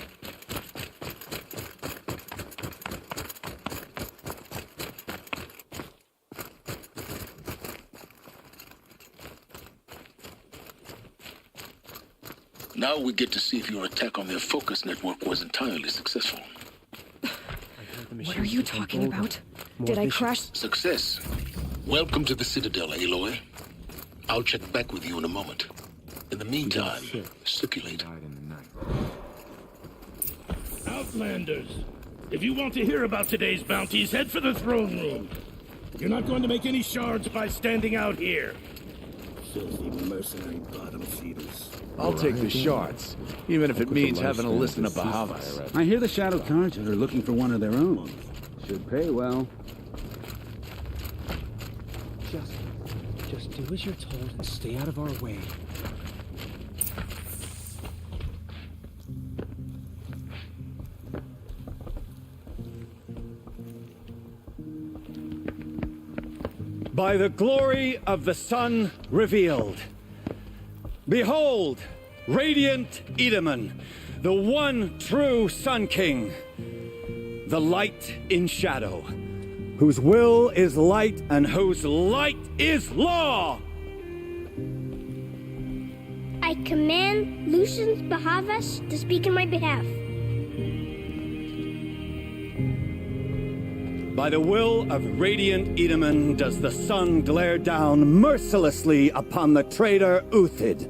S4: Now we get to see if your attack on their focus network was entirely successful.
S11: What are you talking about? Did I crash?
S4: Success. Welcome to the Citadel, Aloy. I'll check back with you in a moment. In the meantime, circulate.
S2: Outlanders, if you want to hear about today's bounties, head for the throne room. You're not going to make any shards by standing out here. Filthy mercenary bottom feeders.
S15: I'll take the shards, even if it means having to listen to Bahavas.
S19: I hear the Shadow Carja are looking for one of their own. Should pay well.
S18: Just do as you're told and stay out of our way.
S20: By the glory of the sun revealed. Behold, radiant Edaman, the one true Sun King, the light in shadow, whose will is light and whose light is law.
S21: I command Lucius Bahavas to speak in my behalf.
S20: By the will of Radiant Edaman does the sun glare down mercilessly upon the traitor Uthid.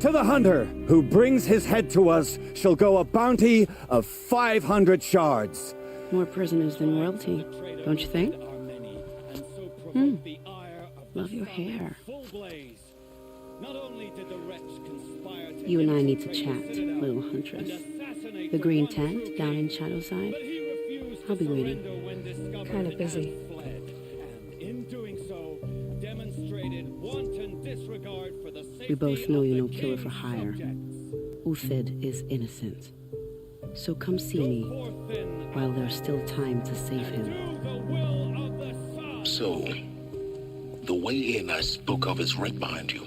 S20: To the hunter who brings his head to us shall go a bounty of 500 shards.
S22: More prisoners than royalty, don't you think? Love your hair. You and I need to chat, little huntress. The green tent down in Shadowside. I'll be waiting.
S11: Kinda busy.
S22: We both know you're no killer for hire. Uthid is innocent. So come see me while there's still time to save him.
S4: So, the way in I spoke of is right behind you.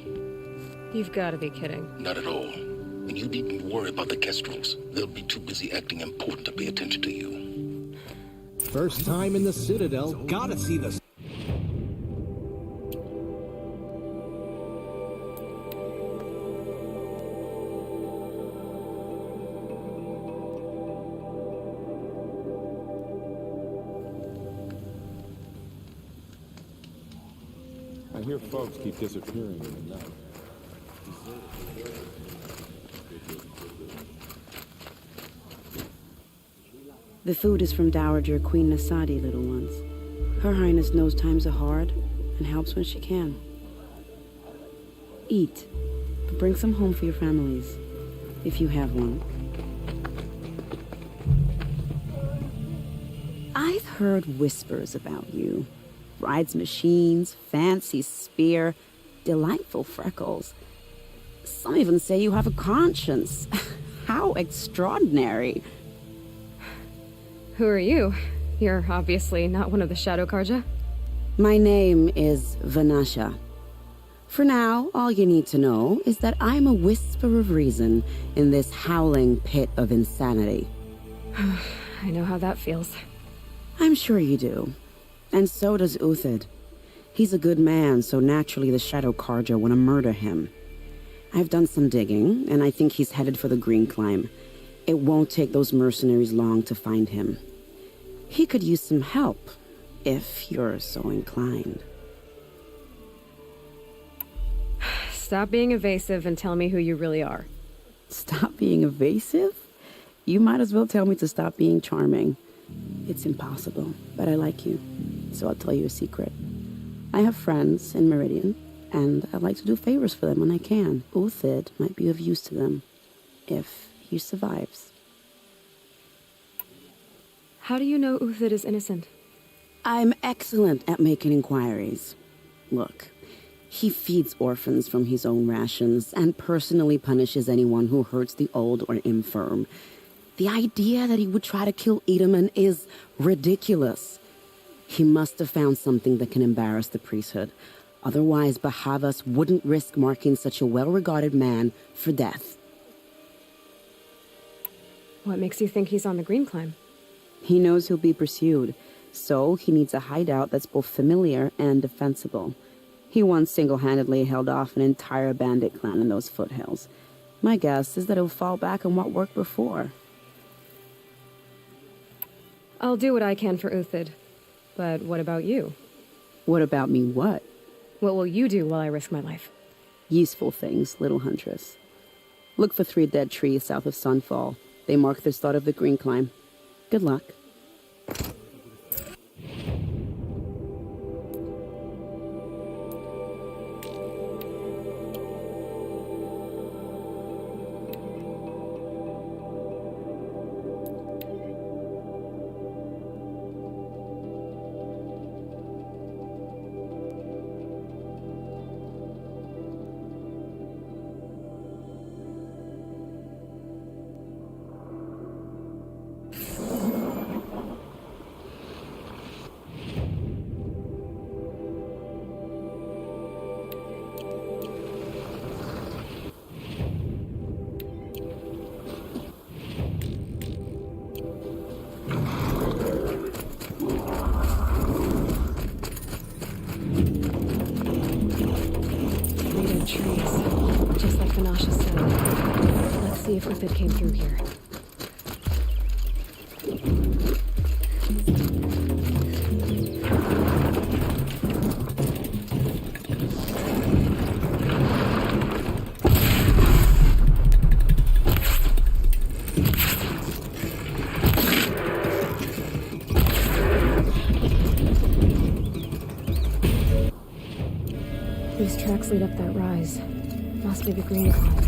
S11: You've got to be kidding.
S4: Not at all. And you needn't worry about the Kestrels. They'll be too busy acting important to pay attention to you.
S23: First time in the Citadel. Gotta see the...
S15: I hear folks keep disappearing in the night.
S22: The food is from Dowager Queen Nasadi, little ones. Her Highness knows times are hard and helps when she can. Eat, but bring some home for your families, if you have one. I've heard whispers about you. Rides machines, fancy spear, delightful freckles. Some even say you have a conscience. How extraordinary.
S11: Who are you? You're obviously not one of the Shadow Karja.
S22: My name is Vanasha. For now, all you need to know is that I'm a whisper of reason in this howling pit of insanity.
S11: I know how that feels.
S22: I'm sure you do. And so does Uthid. He's a good man, so naturally the Shadow Karja want to murder him. I've done some digging, and I think he's headed for the Green Climb. It won't take those mercenaries long to find him. He could use some help, if you're so inclined.
S11: Stop being evasive and tell me who you really are.
S22: Stop being evasive? You might as well tell me to stop being charming. It's impossible, but I like you, so I'll tell you a secret. I have friends in Meridian, and I like to do favors for them when I can. Uthid might be of use to them, if he survives.
S11: How do you know Uthid is innocent?
S22: I'm excellent at making inquiries. Look, he feeds orphans from his own rations and personally punishes anyone who hurts the old or infirm. The idea that he would try to kill Edaman is ridiculous. He must have found something that can embarrass the priesthood. Otherwise, Bahavas wouldn't risk marking such a well-regarded man for death.
S11: What makes you think he's on the Green Climb?
S22: He knows he'll be pursued, so he needs a hideout that's both familiar and defensible. He once single-handedly held off an entire bandit clan in those foothills. My guess is that he'll fall back on what worked before.
S11: I'll do what I can for Uthid. But what about you?
S22: What about me what?
S11: What will you do while I risk my life?
S22: Useful things, little huntress. Look for 3 dead trees south of Sunfall. They mark the start of the Green Climb. Good luck.
S11: Just like Vanasha said. Let's see if Uthid came through here. These tracks lead up that rise. Must be the green cloud.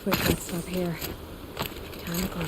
S11: Wait, let's stop here. Time to go.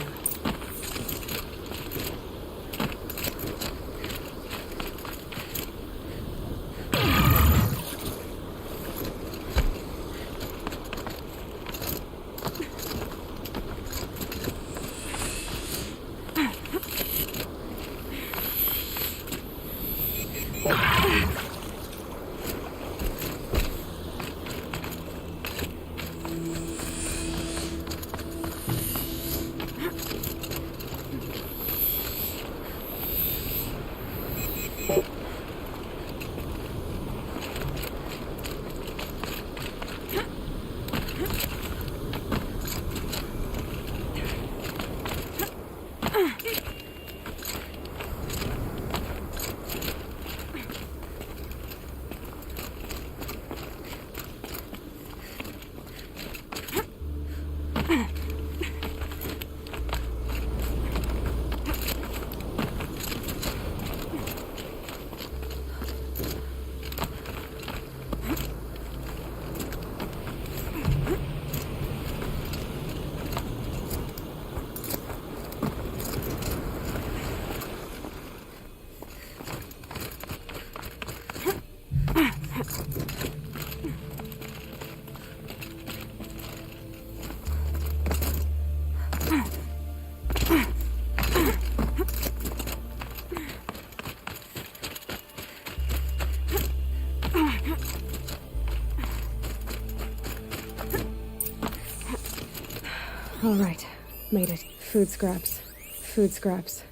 S11: All right, made it. Food scraps. Food scraps.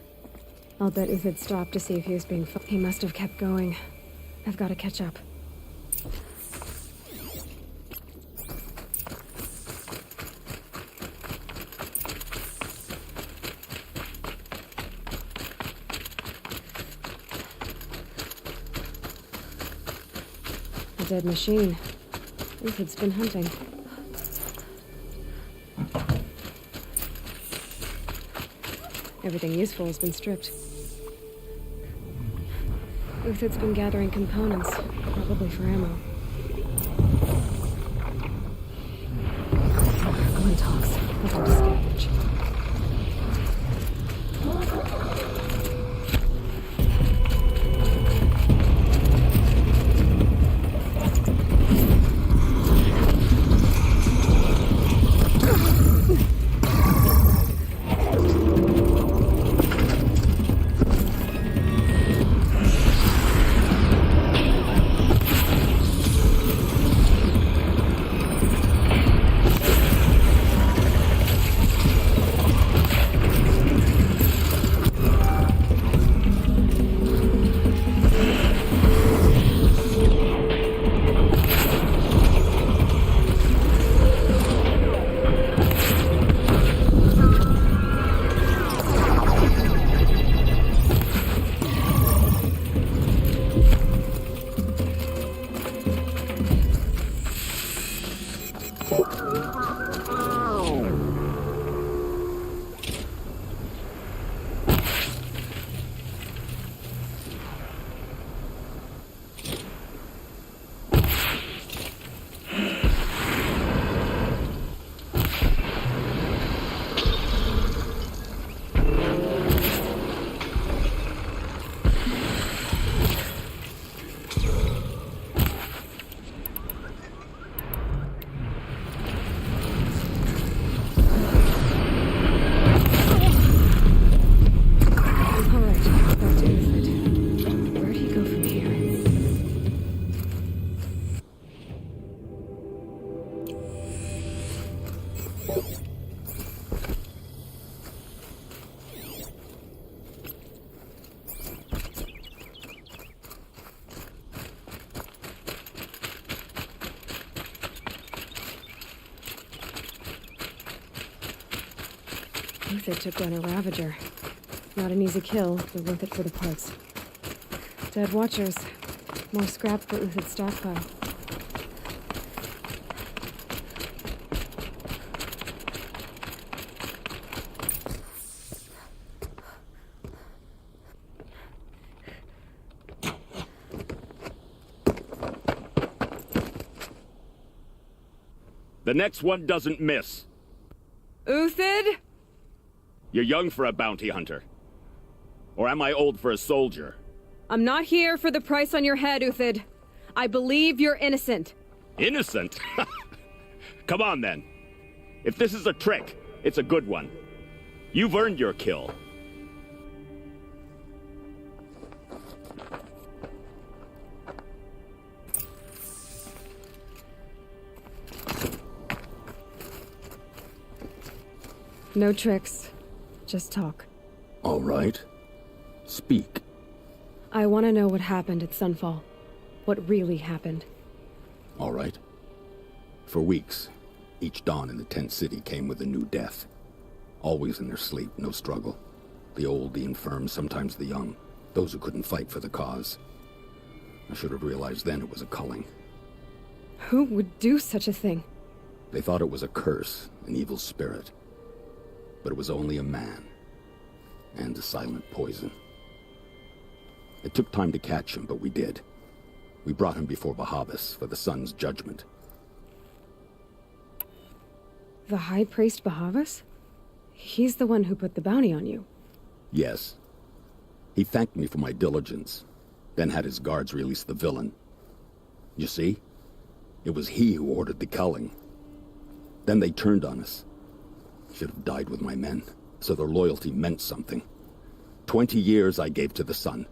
S11: I'll bet Uthid stopped to see if he was being He must have kept going. I've got to catch up. A dead machine. Uthid's been hunting. Everything useful has been stripped. Uthid's been gathering components, probably for ammo. Glenn talks. I'll have to scavenge. Uthid took down a Ravager. Not an easy kill, but worth it for the parts. Dead Watchers. More scrap for Uthid's stockpile.
S5: The next one doesn't miss.
S11: Uthid?
S5: You're young for a bounty hunter. Or am I old for a soldier?
S11: I'm not here for the price on your head, Uthid. I believe you're innocent.
S5: Innocent? Come on, then. If this is a trick, it's a good one. You've earned your kill.
S11: No tricks. Just talk.
S4: All right. Speak.
S11: I want to know what happened at Sunfall. What really happened.
S4: All right. For weeks, each dawn in the tent city came with a new death. Always in their sleep, no struggle. The old, the infirm, sometimes the young. Those who couldn't fight for the cause. I should have realized then it was a culling.
S11: Who would do such a thing?
S4: They thought it was a curse, an evil spirit. But it was only a man. And a silent poison. It took time to catch him, but we did. We brought him before Bahavas for the sun's judgment.
S11: The High Priest Bahavas? He's the one who put the bounty on you.
S4: Yes. He thanked me for my diligence, then had his guards release the villain. You see? It was he who ordered the culling. Then they turned on us. Should have died with my men, so their loyalty meant something. 20 years I gave to the sun.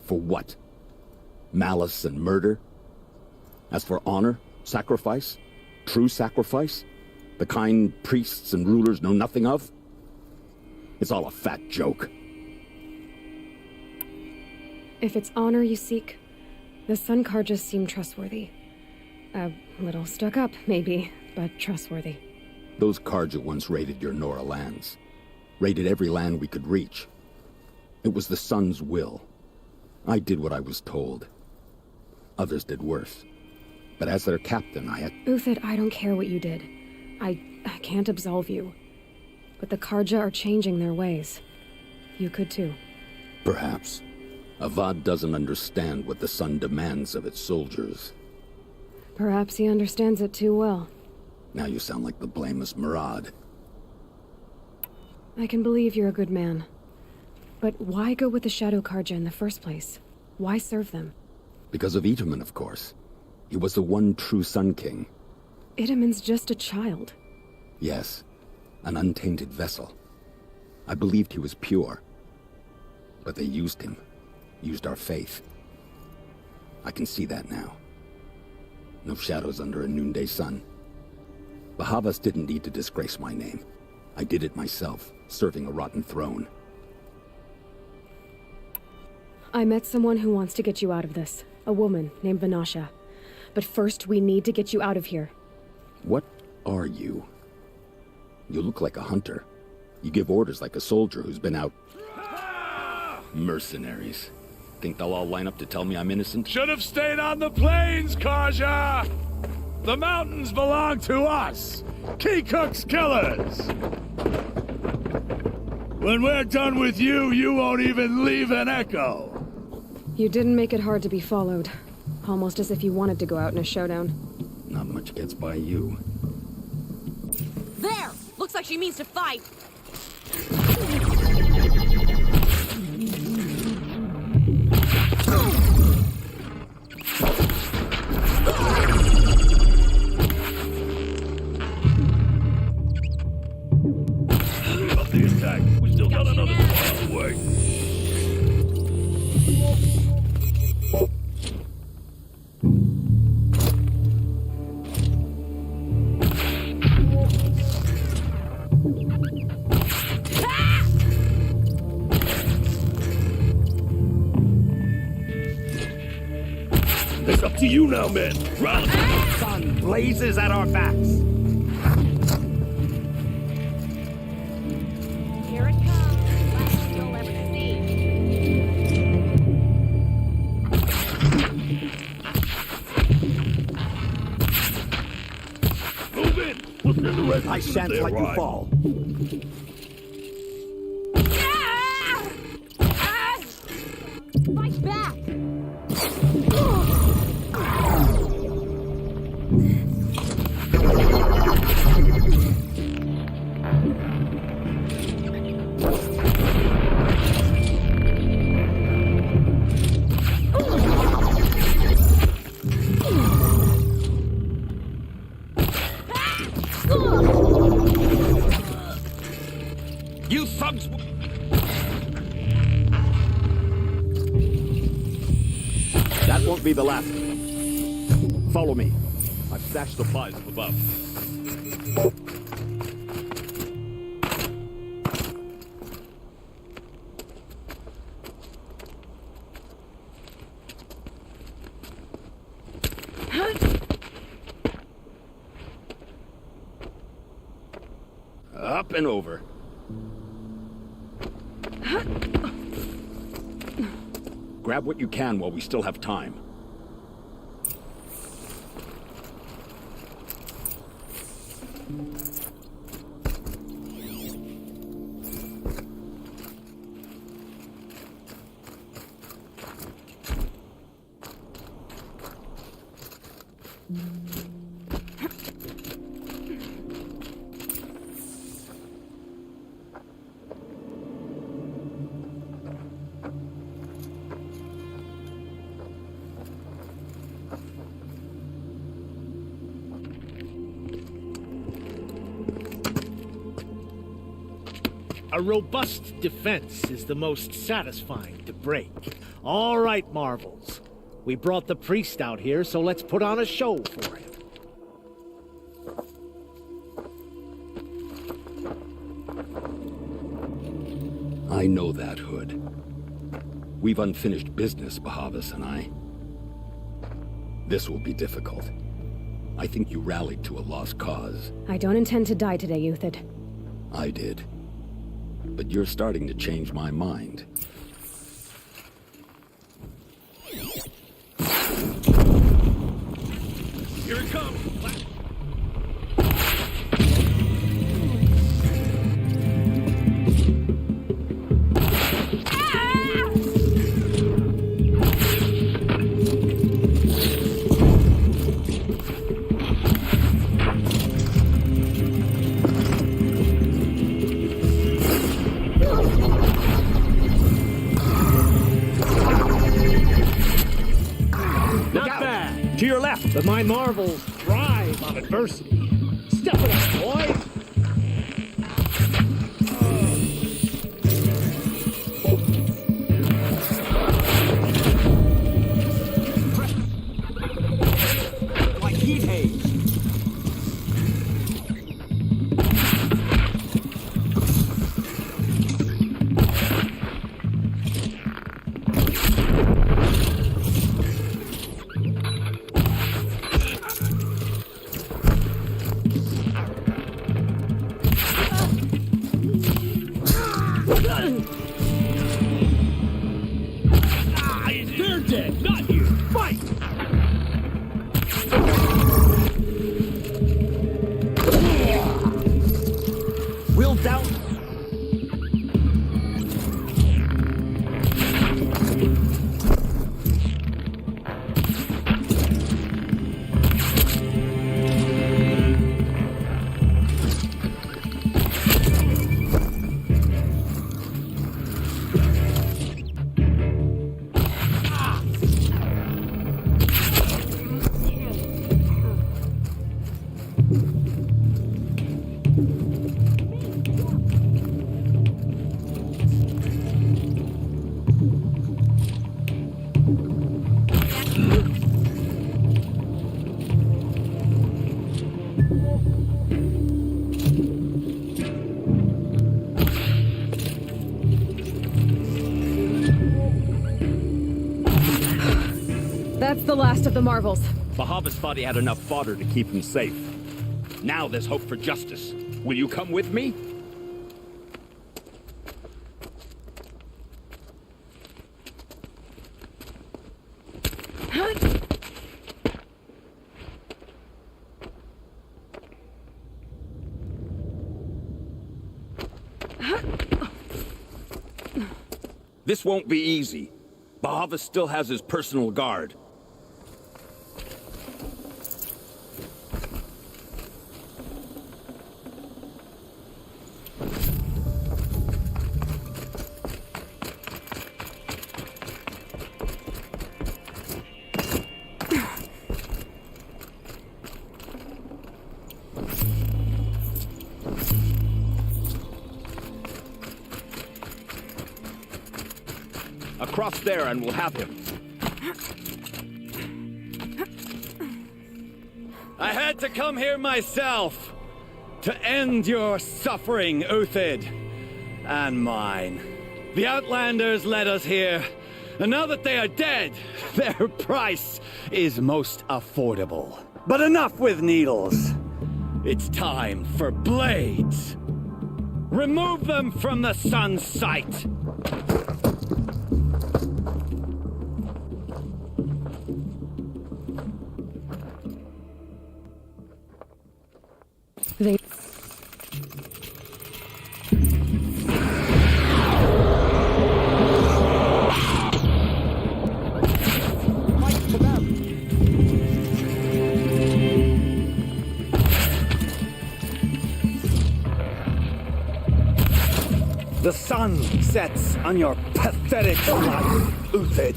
S4: For what? Malice and murder? As for honor, sacrifice, true sacrifice, the kind priests and rulers know nothing of? It's all a fat joke.
S11: If it's honor you seek, the Sun Karjas seem trustworthy. A little stuck up, maybe, but trustworthy.
S4: Those Karja once raided your Nora lands. Raided every land we could reach. It was the Sun's will. I did what I was told. Others did worse. But as their captain, I had...
S11: Uthid, I don't care what you did. I can't absolve you. But the Karja are changing their ways. You could too.
S4: Perhaps. Avad doesn't understand what the Sun demands of its soldiers.
S11: Perhaps he understands it too well.
S4: Now you sound like the blameless Murad.
S11: I can believe you're a good man. But why go with the Shadow Karja in the first place? Why serve them?
S4: Because of Itamen, of course. He was the one true Sun King.
S11: Itamen's just a child.
S4: Yes, an untainted vessel. I believed he was pure. But they used him. Used our faith. I can see that now. No shadows under a noonday sun. Bahavas didn't need to disgrace my name. I did it myself, serving a rotten throne.
S11: I met someone who wants to get you out of this. A woman named Vanasha. But first, we need to get you out of here.
S4: What are you? You look like a hunter. You give orders like a soldier who's been out... Mercenaries. Think they'll all line up to tell me I'm innocent?
S2: Should have stayed on the plains, Karja! The mountains belong to us! Keekook's killers! When we're done with you, you won't even leave an echo!
S11: You didn't make it hard to be followed. Almost as if you wanted to go out in a showdown.
S4: Not much gets by you.
S7: There! Looks like she means to fight!
S2: Up the attack! We still got another far away! It's up to you now, men. Run!
S5: The sun blazes at our backs.
S2: presence
S20: I
S2: of
S20: shan't
S2: their
S20: let you
S2: rival.
S20: fall.
S7: Fight back!
S5: You thugs! That won't be the last of them. Follow me. I've stashed supplies up above. Up and over. Grab what you can while we still have time.
S18: A robust defense is the most satisfying to break. All right, Marvels. We brought the priest out here, so let's put on a show for him.
S5: I know that, Hood. We've unfinished business, Bahavas and I. This will be difficult. I think you rallied to a lost cause.
S11: I don't intend to die today, Euthid.
S5: I did. But you're starting to change my mind.
S2: Here it comes!
S18: To your left! But my Marvels thrive on adversity. Step it up, boys!
S20: Like heat haze.
S18: They're dead, not you! Fight!
S20: Will down.
S11: That's the last of the Marvels.
S5: Bahavas thought he had enough fodder to keep him safe. Now there's hope for justice. Will you come with me? This won't be easy. Bahavas still has his personal guard. Across there and we'll have him.
S20: I had to come here myself to end your suffering, Uthid, and mine. The Outlanders led us here, and now that they are dead, their price is most affordable. But enough with needles. It's time for blades. Remove them from the sun's sight.
S11: They...
S20: The sun sets on your pathetic life, Uthid.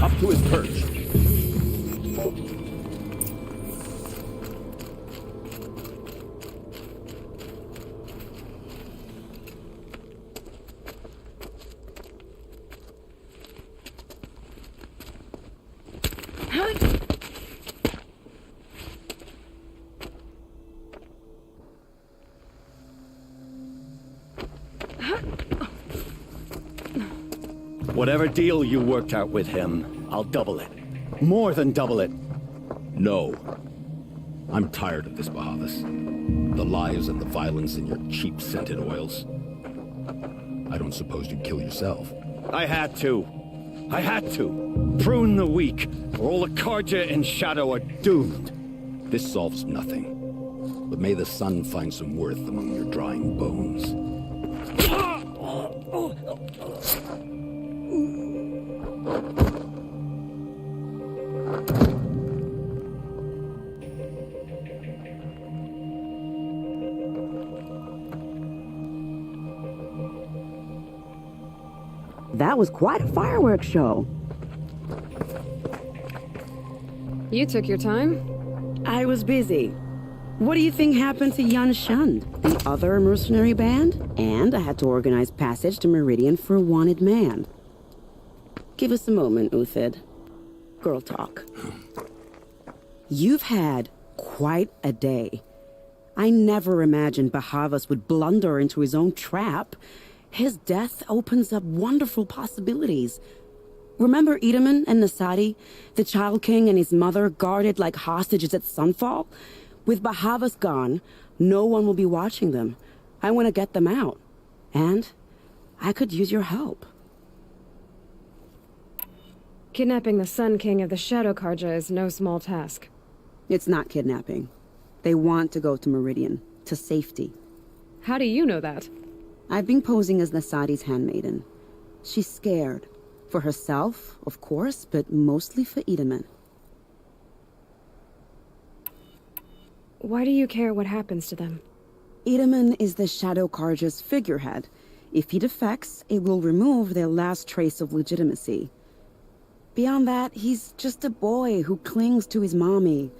S5: Up to his perch.
S20: Whatever deal you worked out with him, I'll double it. More than double it.
S5: No. I'm tired of this, Bahavas. The lies and the violence in your cheap scented oils. I don't suppose you'd kill yourself.
S20: I had to. Prune the weak, or all the Karja in Shadow are doomed.
S5: This solves nothing. But may the sun find some worth among your drying bones.
S22: That was quite a fireworks show.
S11: You took your time?
S22: I was busy. What do you think happened to Yun Shund, the other mercenary band? And I had to organize passage to Meridian for a wanted man. Give us a moment, Uthid. Girl talk. You've had quite a day. I never imagined Bahavas would blunder into his own trap. His death opens up wonderful possibilities. Remember Edaman and Nasadi, the Child King and his mother guarded like hostages at Sunfall? With Bahavas gone, no one will be watching them. I want to get them out. And I could use your help.
S11: Kidnapping the Sun King of the Shadow Karja is no small task.
S22: It's not kidnapping. They want to go to Meridian, to safety.
S11: How do you know that?
S22: I've been posing as Nasadi's handmaiden. She's scared. For herself, of course, but mostly for Edaman.
S11: Why do you care what happens to them?
S22: Edaman is the Shadow Karja's figurehead. If he defects, it will remove their last trace of legitimacy. Beyond that, he's just a boy who clings to his mommy.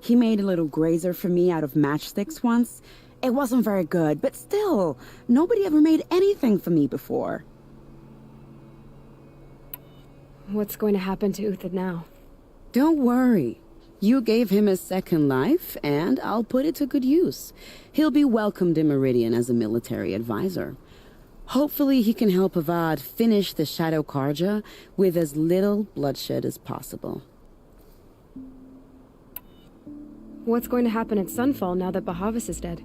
S22: He made a little grazer for me out of matchsticks once. It wasn't very good, but still, nobody ever made anything for me before.
S11: What's going to happen to Uthid now?
S22: Don't worry. You gave him a second life, and I'll put it to good use. He'll be welcomed in Meridian as a military advisor. Hopefully he can help Avad finish the Shadow Karja with as little bloodshed as possible.
S11: What's going to happen at Sunfall now that Bahavas is dead?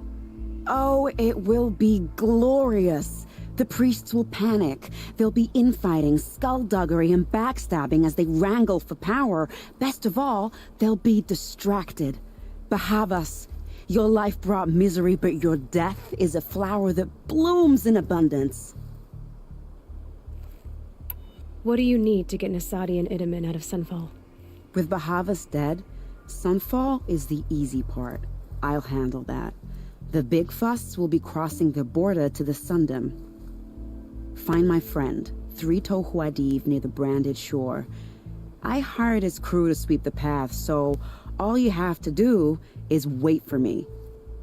S22: Oh, it will be glorious. The priests will panic. There'll be infighting, skullduggery, and backstabbing as they wrangle for power. Best of all, they'll be distracted. Bahavas, your life brought misery, but your death is a flower that blooms in abundance.
S11: What do you need to get Nasadi and Idaman out of Sunfall?
S22: With Bahavas dead, Sunfall is the easy part. I'll handle that. The big fuss will be crossing the border to the Sundom. Find my friend, 3-Toe Huadiv, near the branded shore. I hired his crew to sweep the path, so all you have to do is wait for me.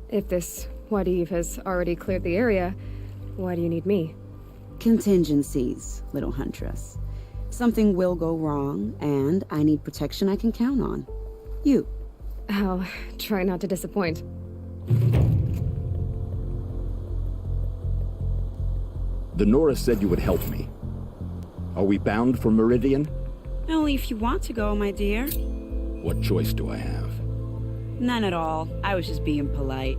S11: If this Huadiv has already cleared the area, why do you need me?
S22: Contingencies, little huntress. Something will go wrong, and I need protection I can count on. You.
S11: I'll try not to disappoint.
S5: The Nora said you would help me. Are we bound for Meridian?
S22: Only if you want to go, my dear.
S5: What choice do I have?
S22: None at all. I was just being polite.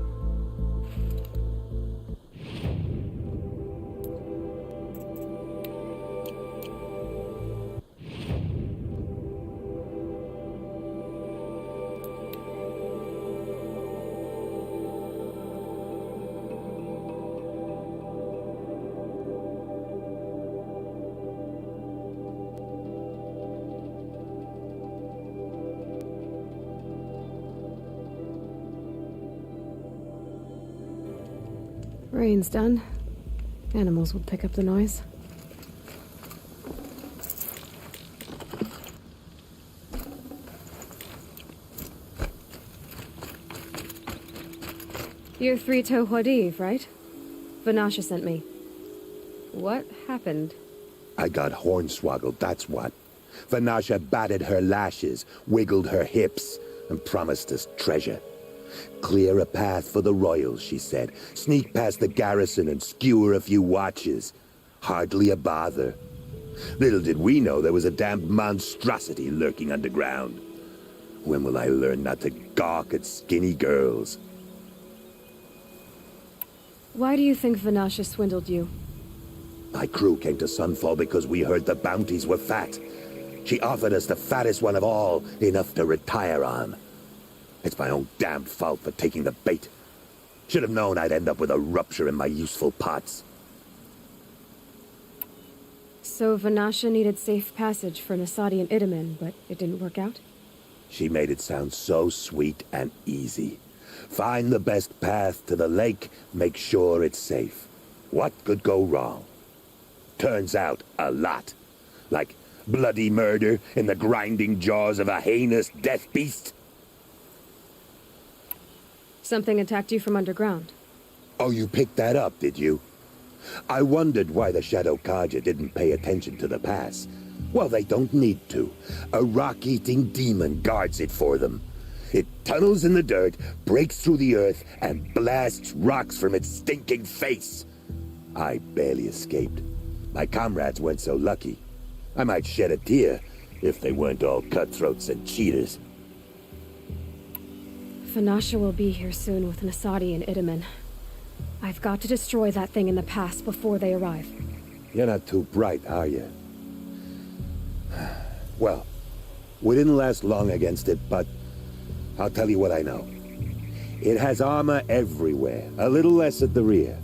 S11: Rain's done. Animals will pick up the noise. You're 3-Toe Huadiv, right? Vanasha sent me. What happened?
S6: I got hornswoggled, that's what. Vanasha batted her lashes, wiggled her hips, and promised us treasure. Clear a path for the royals, she said. Sneak past the garrison and skewer a few watches. Hardly a bother. Little did we know there was a damned monstrosity lurking underground. When will I learn not to gawk at skinny girls?
S11: Why do you think Vanasha swindled you?
S6: My crew came to Sunfall because we heard the bounties were fat. She offered us the fattest one of all, enough to retire on. It's my own damned fault for taking the bait. Should have known I'd end up with a rupture in my useful pots.
S11: So Vanasha needed safe passage for Nasadi and Idaman, but it didn't work out?
S6: She made it sound so sweet and easy. Find the best path to the lake, make sure it's safe. What could go wrong? Turns out, a lot. Like bloody murder in the grinding jaws of a heinous death beast.
S11: Something attacked you from underground.
S6: Oh, you picked that up, did you? I wondered why the Shadow Kaja didn't pay attention to the pass. Well, they don't need to. A rock-eating demon guards it for them. It tunnels in the dirt, breaks through the earth, and blasts rocks from its stinking face. I barely escaped. My comrades weren't so lucky. I might shed a tear if they weren't all cutthroats and cheaters.
S11: Vanasha will be here soon with Nasadi and Idaman. I've got to destroy that thing in the pass before they arrive.
S6: You're not too bright, are you? Well, we didn't last long against it, but I'll tell you what I know. It has armor everywhere, a little less at the rear.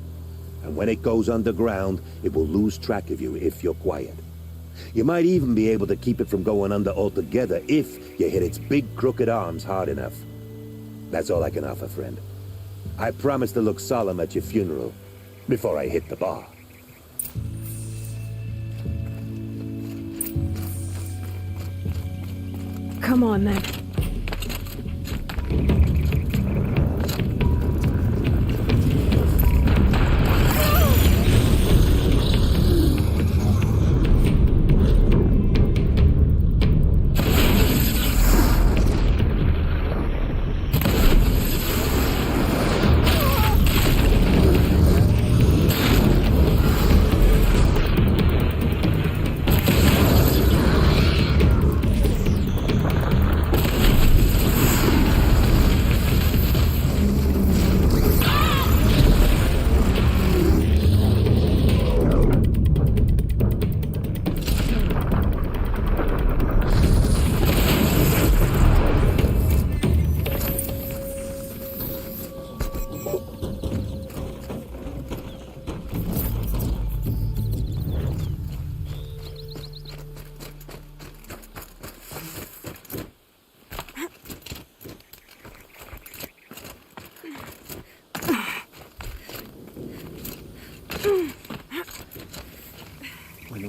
S6: And when it goes underground, it will lose track of you if you're quiet. You might even be able to keep it from going under altogether if you hit its big crooked arms hard enough. That's all I can offer, friend. I promise to look solemn at your funeral before I hit the bar.
S11: Come on, then.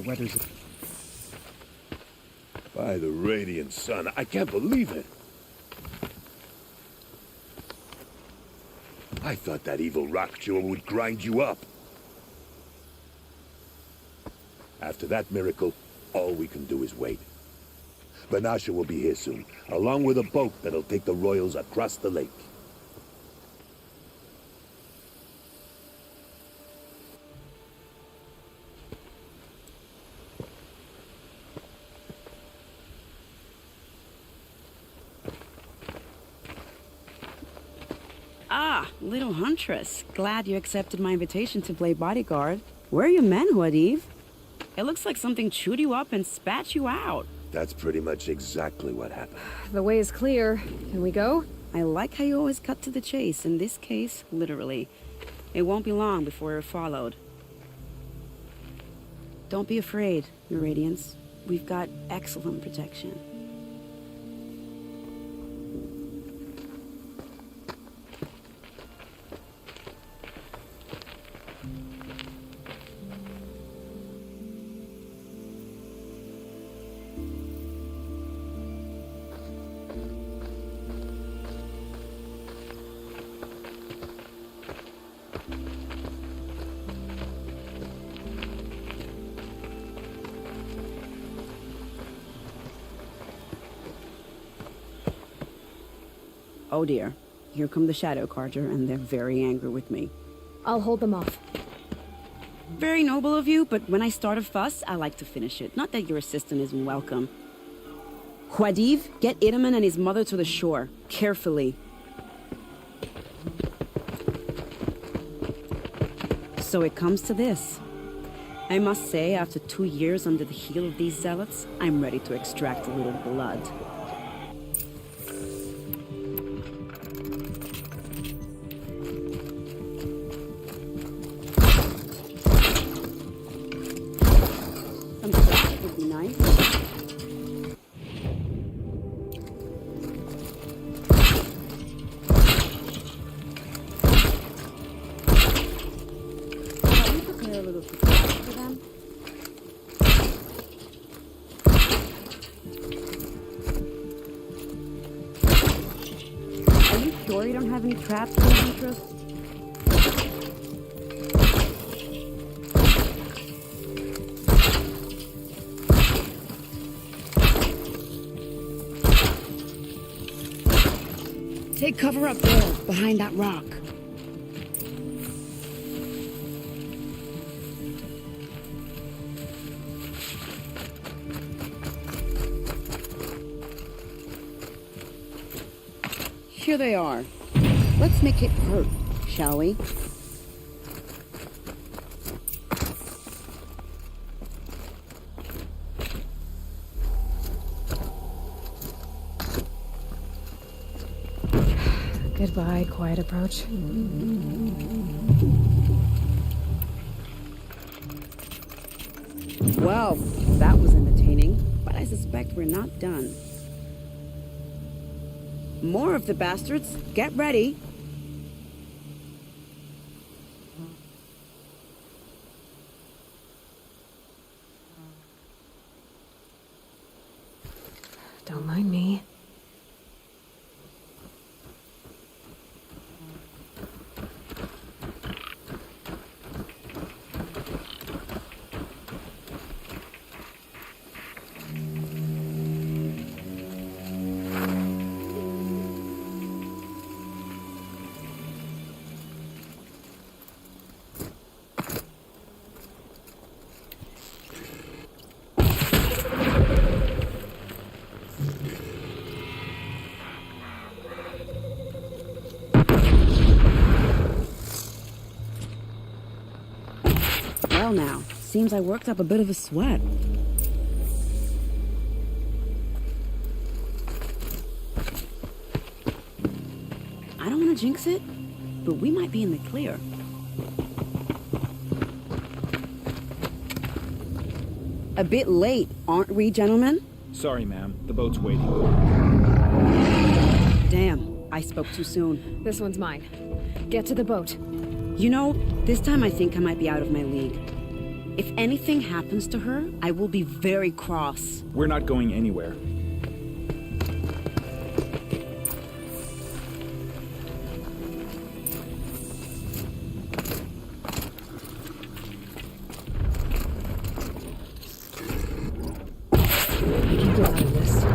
S15: weather's...
S6: By the radiant sun, I can't believe it. I thought that evil rock jewel would grind you up. After that miracle, all we can do is wait. Banasha will be here soon, along with a boat that'll take the royals across the lake.
S22: Ah, little huntress. Glad you accepted my invitation to play bodyguard. Where are your men, Huadiv? It looks like something chewed you up and spat you out.
S6: That's pretty much exactly what happened.
S11: The way is clear. Can we go?
S22: I like how you always cut to the chase. In this case, literally. It won't be long before we're followed. Don't be afraid, Your Radiance. We've got excellent protection. Oh dear. Here come the Shadow Carter, and they're very angry with me.
S11: I'll hold them off.
S22: Very noble of you, but when I start a fuss, I like to finish it. Not that your assistant isn't welcome. Huadiv, get Itaman and his mother to the shore. Carefully. So it comes to this. I must say, after 2 years under the heel of these zealots, I'm ready to extract a little blood. Traps in the interest? Take cover up there, behind that rock. Here they are. Let's make it hurt, shall we?
S11: Goodbye, quiet approach.
S22: Well, that was entertaining, but I suspect we're not done. More of the bastards. Get ready.
S11: Don't mind me.
S22: Well now, seems I worked up a bit of a sweat. I don't want to jinx it, but we might be in the clear. A bit late, aren't we, gentlemen?
S15: Sorry, ma'am. The boat's waiting.
S22: Damn, I spoke too soon.
S11: This one's mine. Get to the boat.
S22: You know, this time I think I might be out of my league. If anything happens to her, I will be very cross.
S15: We're not going anywhere.
S11: I can get out of this.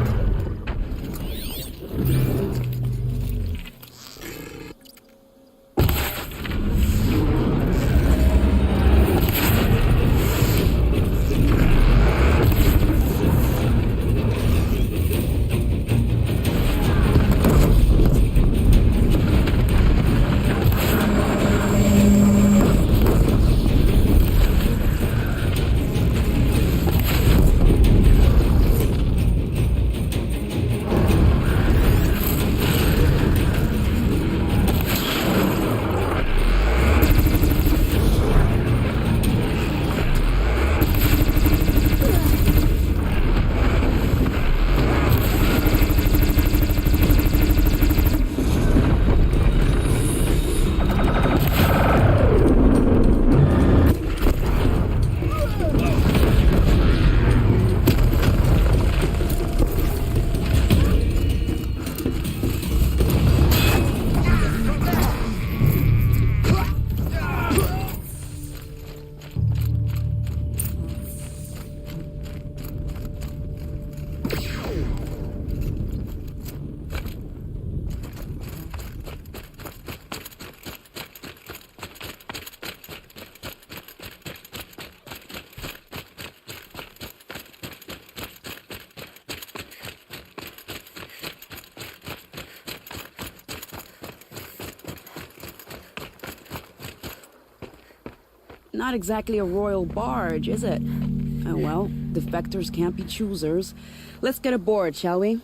S22: Not exactly a royal barge, is it? Oh well, defectors can't be choosers. Let's get aboard, shall we?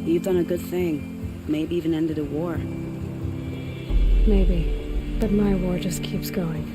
S22: You've done a good thing. Maybe even ended a war.
S11: Maybe. But my war just keeps going.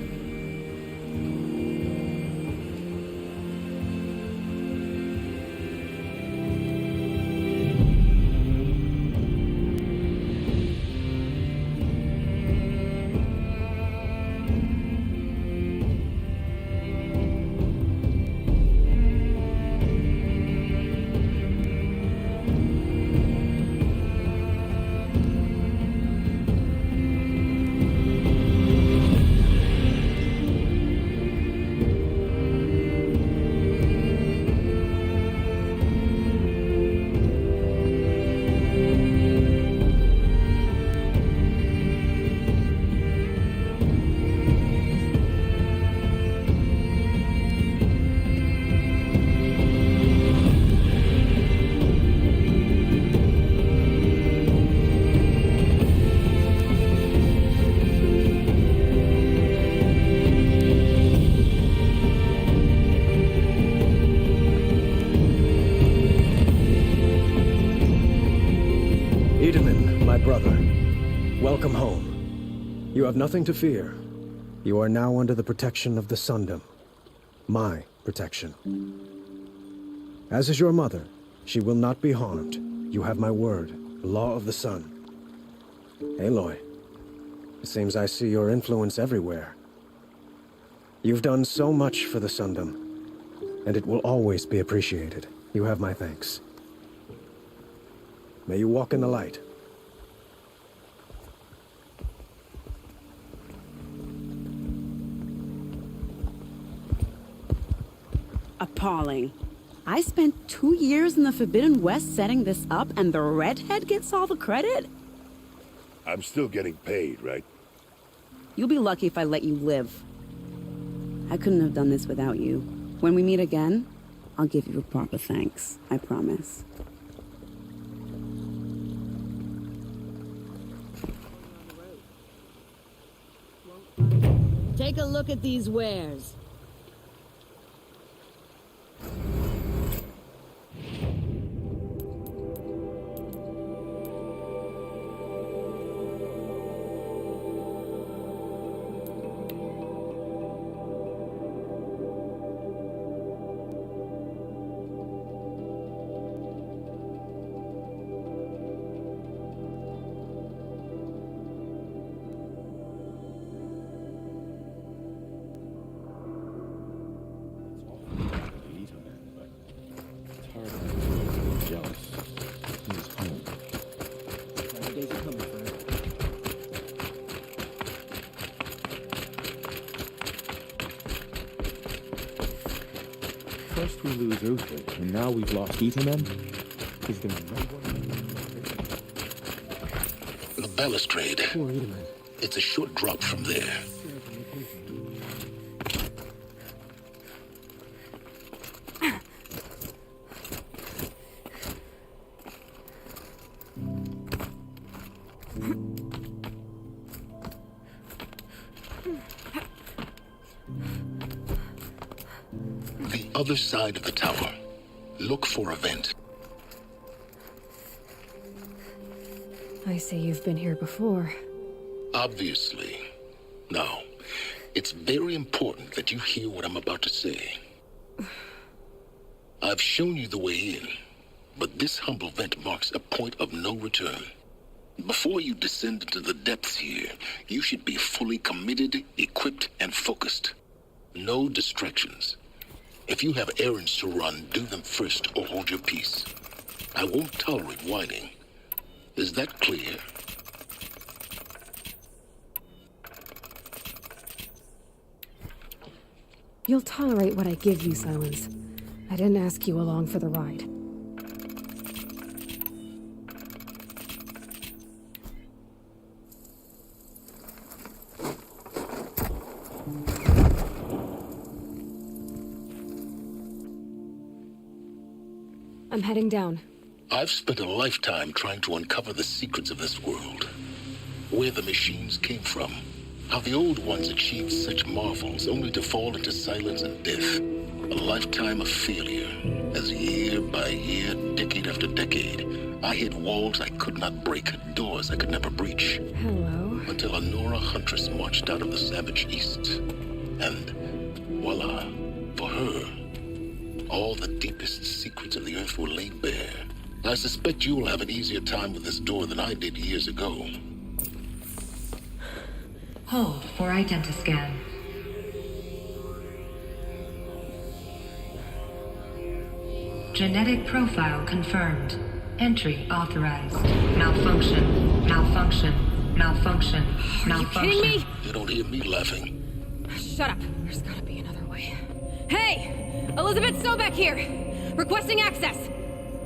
S23: Itamen, my brother, welcome home. You have nothing to fear. You are now under the protection of the Sundom. My protection. As is your mother, she will not be harmed. You have my word, the law of the sun. Aloy, it seems I see your influence everywhere. You've done so much for the Sundom, and it will always be appreciated. You have my thanks. May you walk in the light.
S22: Appalling. I spent 2 years in the Forbidden West setting this up, and the redhead gets all the credit?
S6: I'm still getting paid, right?
S22: You'll be lucky if I let you live. I couldn't have done this without you. When we meet again, I'll give you a proper thanks. I promise.
S3: Take
S22: Take a look at these wares.
S15: First we lose Uthid, and now we've lost Itamen? Is there no one?
S9: The balustrade. It's a short drop from there. Other side of the tower. Look for a vent.
S11: I say you've been here before.
S9: Obviously. Now, it's very important that you hear what I'm about to say. I've shown you the way in, but this humble vent marks a point of no return. Before you descend into the depths here, you should be fully committed, equipped, and focused. No distractions. If you have errands to run, do them first or hold your peace. I won't tolerate whining. Is that clear?
S11: You'll tolerate what I give you, Silence. I didn't ask you along for the ride. I'm heading down.
S9: I've spent a lifetime trying to uncover the secrets of this world. Where the machines came from. How the old ones achieved such marvels only to fall into silence and death. A lifetime of failure. As year by year, decade after decade, I hit walls I could not break, doors I could never breach.
S11: Hello.
S9: Until a Nora huntress marched out of the savage east. And voila, for her, all the deepest secrets of the earth were laid bare. I suspect you will have an easier time with this door than I did years ago.
S3: Hold for identiscan. Genetic profile confirmed. Entry authorized. Malfunction. Malfunction. Malfunction. Malfunction.
S11: Are you kidding me?
S9: You don't hear me laughing.
S11: Shut up. There's gotta be another way. Hey! Elizabeth Sobek here! Requesting access!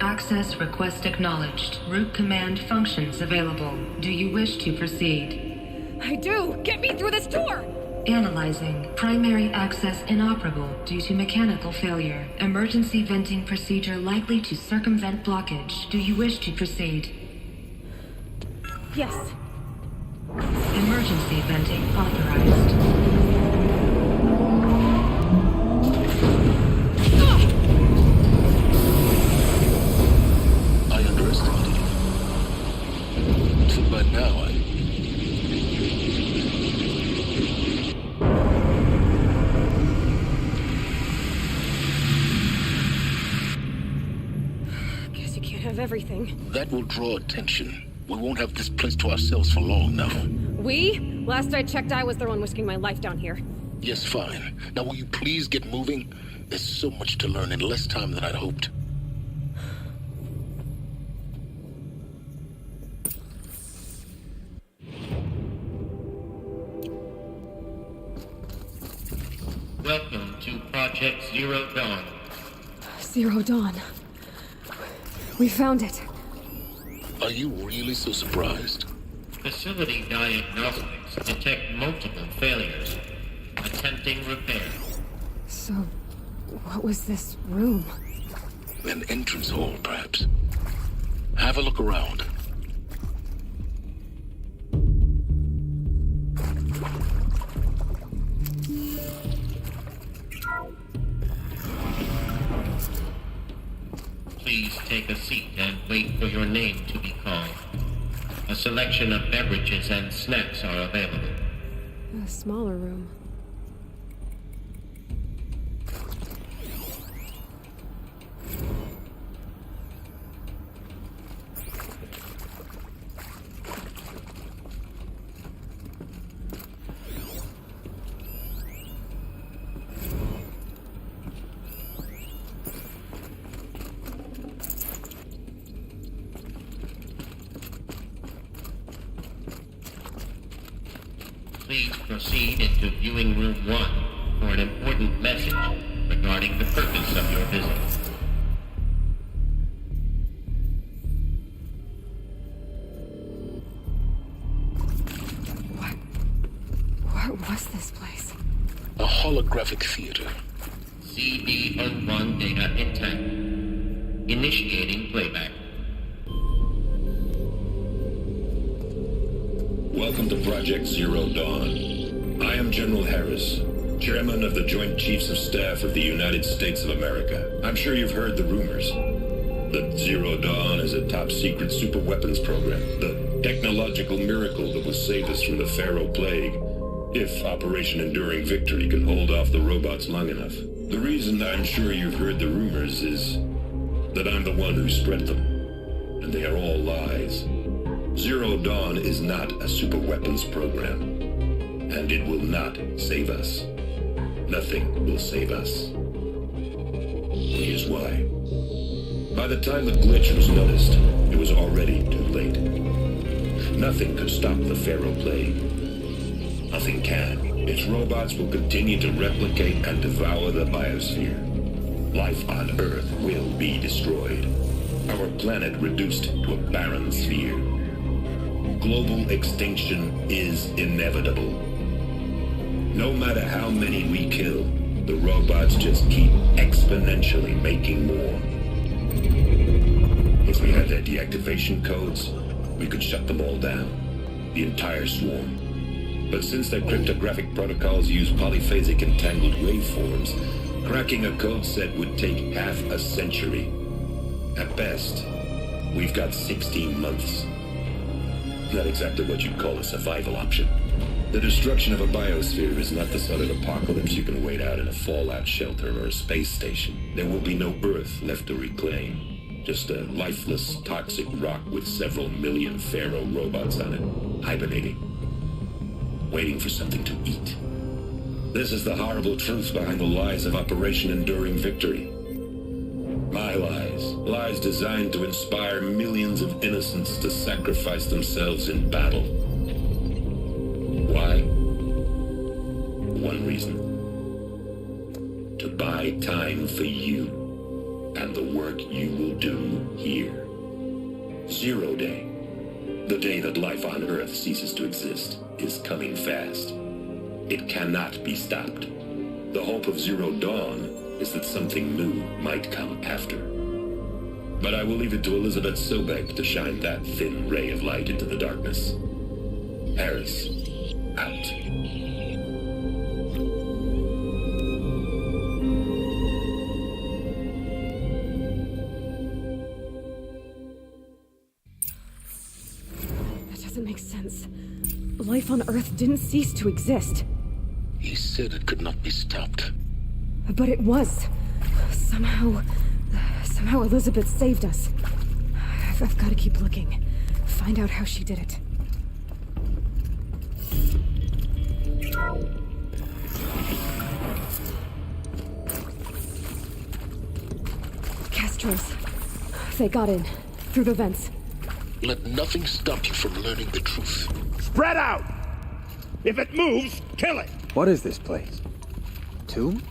S3: Access request acknowledged. Root command functions available. Do you wish to proceed?
S11: I do! Get me through this door!
S3: Analyzing. Primary access inoperable due to mechanical failure. Emergency venting procedure likely to circumvent blockage. Do you wish to proceed?
S11: Yes.
S3: Emergency venting authorized.
S9: I underestimated you. Too bad now
S11: Guess you can't have everything.
S9: That will draw attention. We won't have this place to ourselves for long now.
S11: We? Last I checked, I was the one risking my life down here.
S9: Yes, fine. Now will you please get moving? There's so much to learn in less time than I'd hoped.
S8: Welcome to Project Zero Dawn.
S11: Zero Dawn. We found it.
S9: Are you really so surprised?
S8: Facility diagnostics detect multiple failures. Attempting repair.
S11: So, what was this room?
S9: An entrance hall, perhaps. Have a look around.
S8: take a seat and wait for your name to be called. A selection of beverages and snacks are available.
S11: A smaller room.
S8: Please proceed into viewing room 1 for an important message regarding the purpose of your visit.
S11: What was this place?
S4: A holographic theater.
S8: CD01 data intact. Initiating playback.
S12: Welcome to Project Zero Dawn. I am General Harris, Chairman of the Joint Chiefs of Staff of the United States of America. I'm sure you've heard the rumors. That Zero Dawn is a top-secret super-weapons program. The technological miracle that will save us from the Pharaoh Plague, if Operation Enduring Victory can hold off the robots long enough. The reason I'm sure you've heard the rumors is that I'm the one who spread them. And they are all lies. Zero Dawn is not a super-weapons program. And it will not save us. Nothing will save us. Here's why. By the time the glitch was noticed, it was already too late. Nothing could stop the Pharaoh Plague. Nothing can. Its robots will continue to replicate and devour the biosphere. Life on Earth will be destroyed. Our planet reduced to a barren sphere. Global extinction is inevitable. No matter how many we kill, the robots just keep exponentially making more. If we had their deactivation codes, we could shut them all down. The entire swarm. But since their cryptographic protocols use polyphasic entangled waveforms, cracking a code set would take half a century. At best, we've got 16 months. Not exactly what you'd call a survival option. The destruction of a biosphere is not the sort of apocalypse you can wait out in a fallout shelter or a space station. There will be no Earth left to reclaim. Just a lifeless, toxic rock with several million Pharaoh robots on it, hibernating. Waiting for something to eat. This is the horrible truth behind the lies of Operation Enduring Victory. My lies. Lies designed to inspire millions of innocents to sacrifice themselves in battle. Why? One reason. To buy time for you and the work you will do here. Zero Day. The day that life on Earth ceases to exist is coming fast. It cannot be stopped. The hope of Zero Dawn is that something new might come after. But I will leave it to Elizabeth Sobek to shine that thin ray of light into the darkness. Harris, out.
S11: That doesn't make sense. Life on Earth didn't cease to exist.
S4: He said it could not be stopped.
S11: But it was. Somehow Elizabeth saved us. I've got to keep looking. Find out how she did it. Castros. They got in. Through the vents.
S4: Let nothing stop you from learning the truth.
S2: Spread out! If it moves, kill it!
S15: What is this place? Tomb?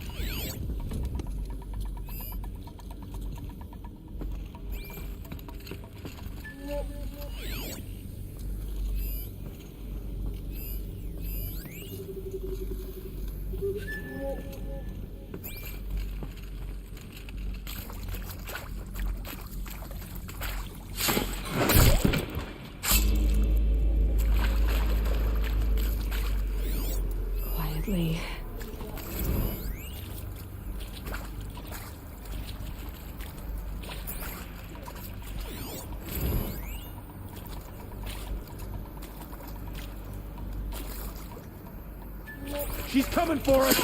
S11: Quietly.
S15: She's coming for us!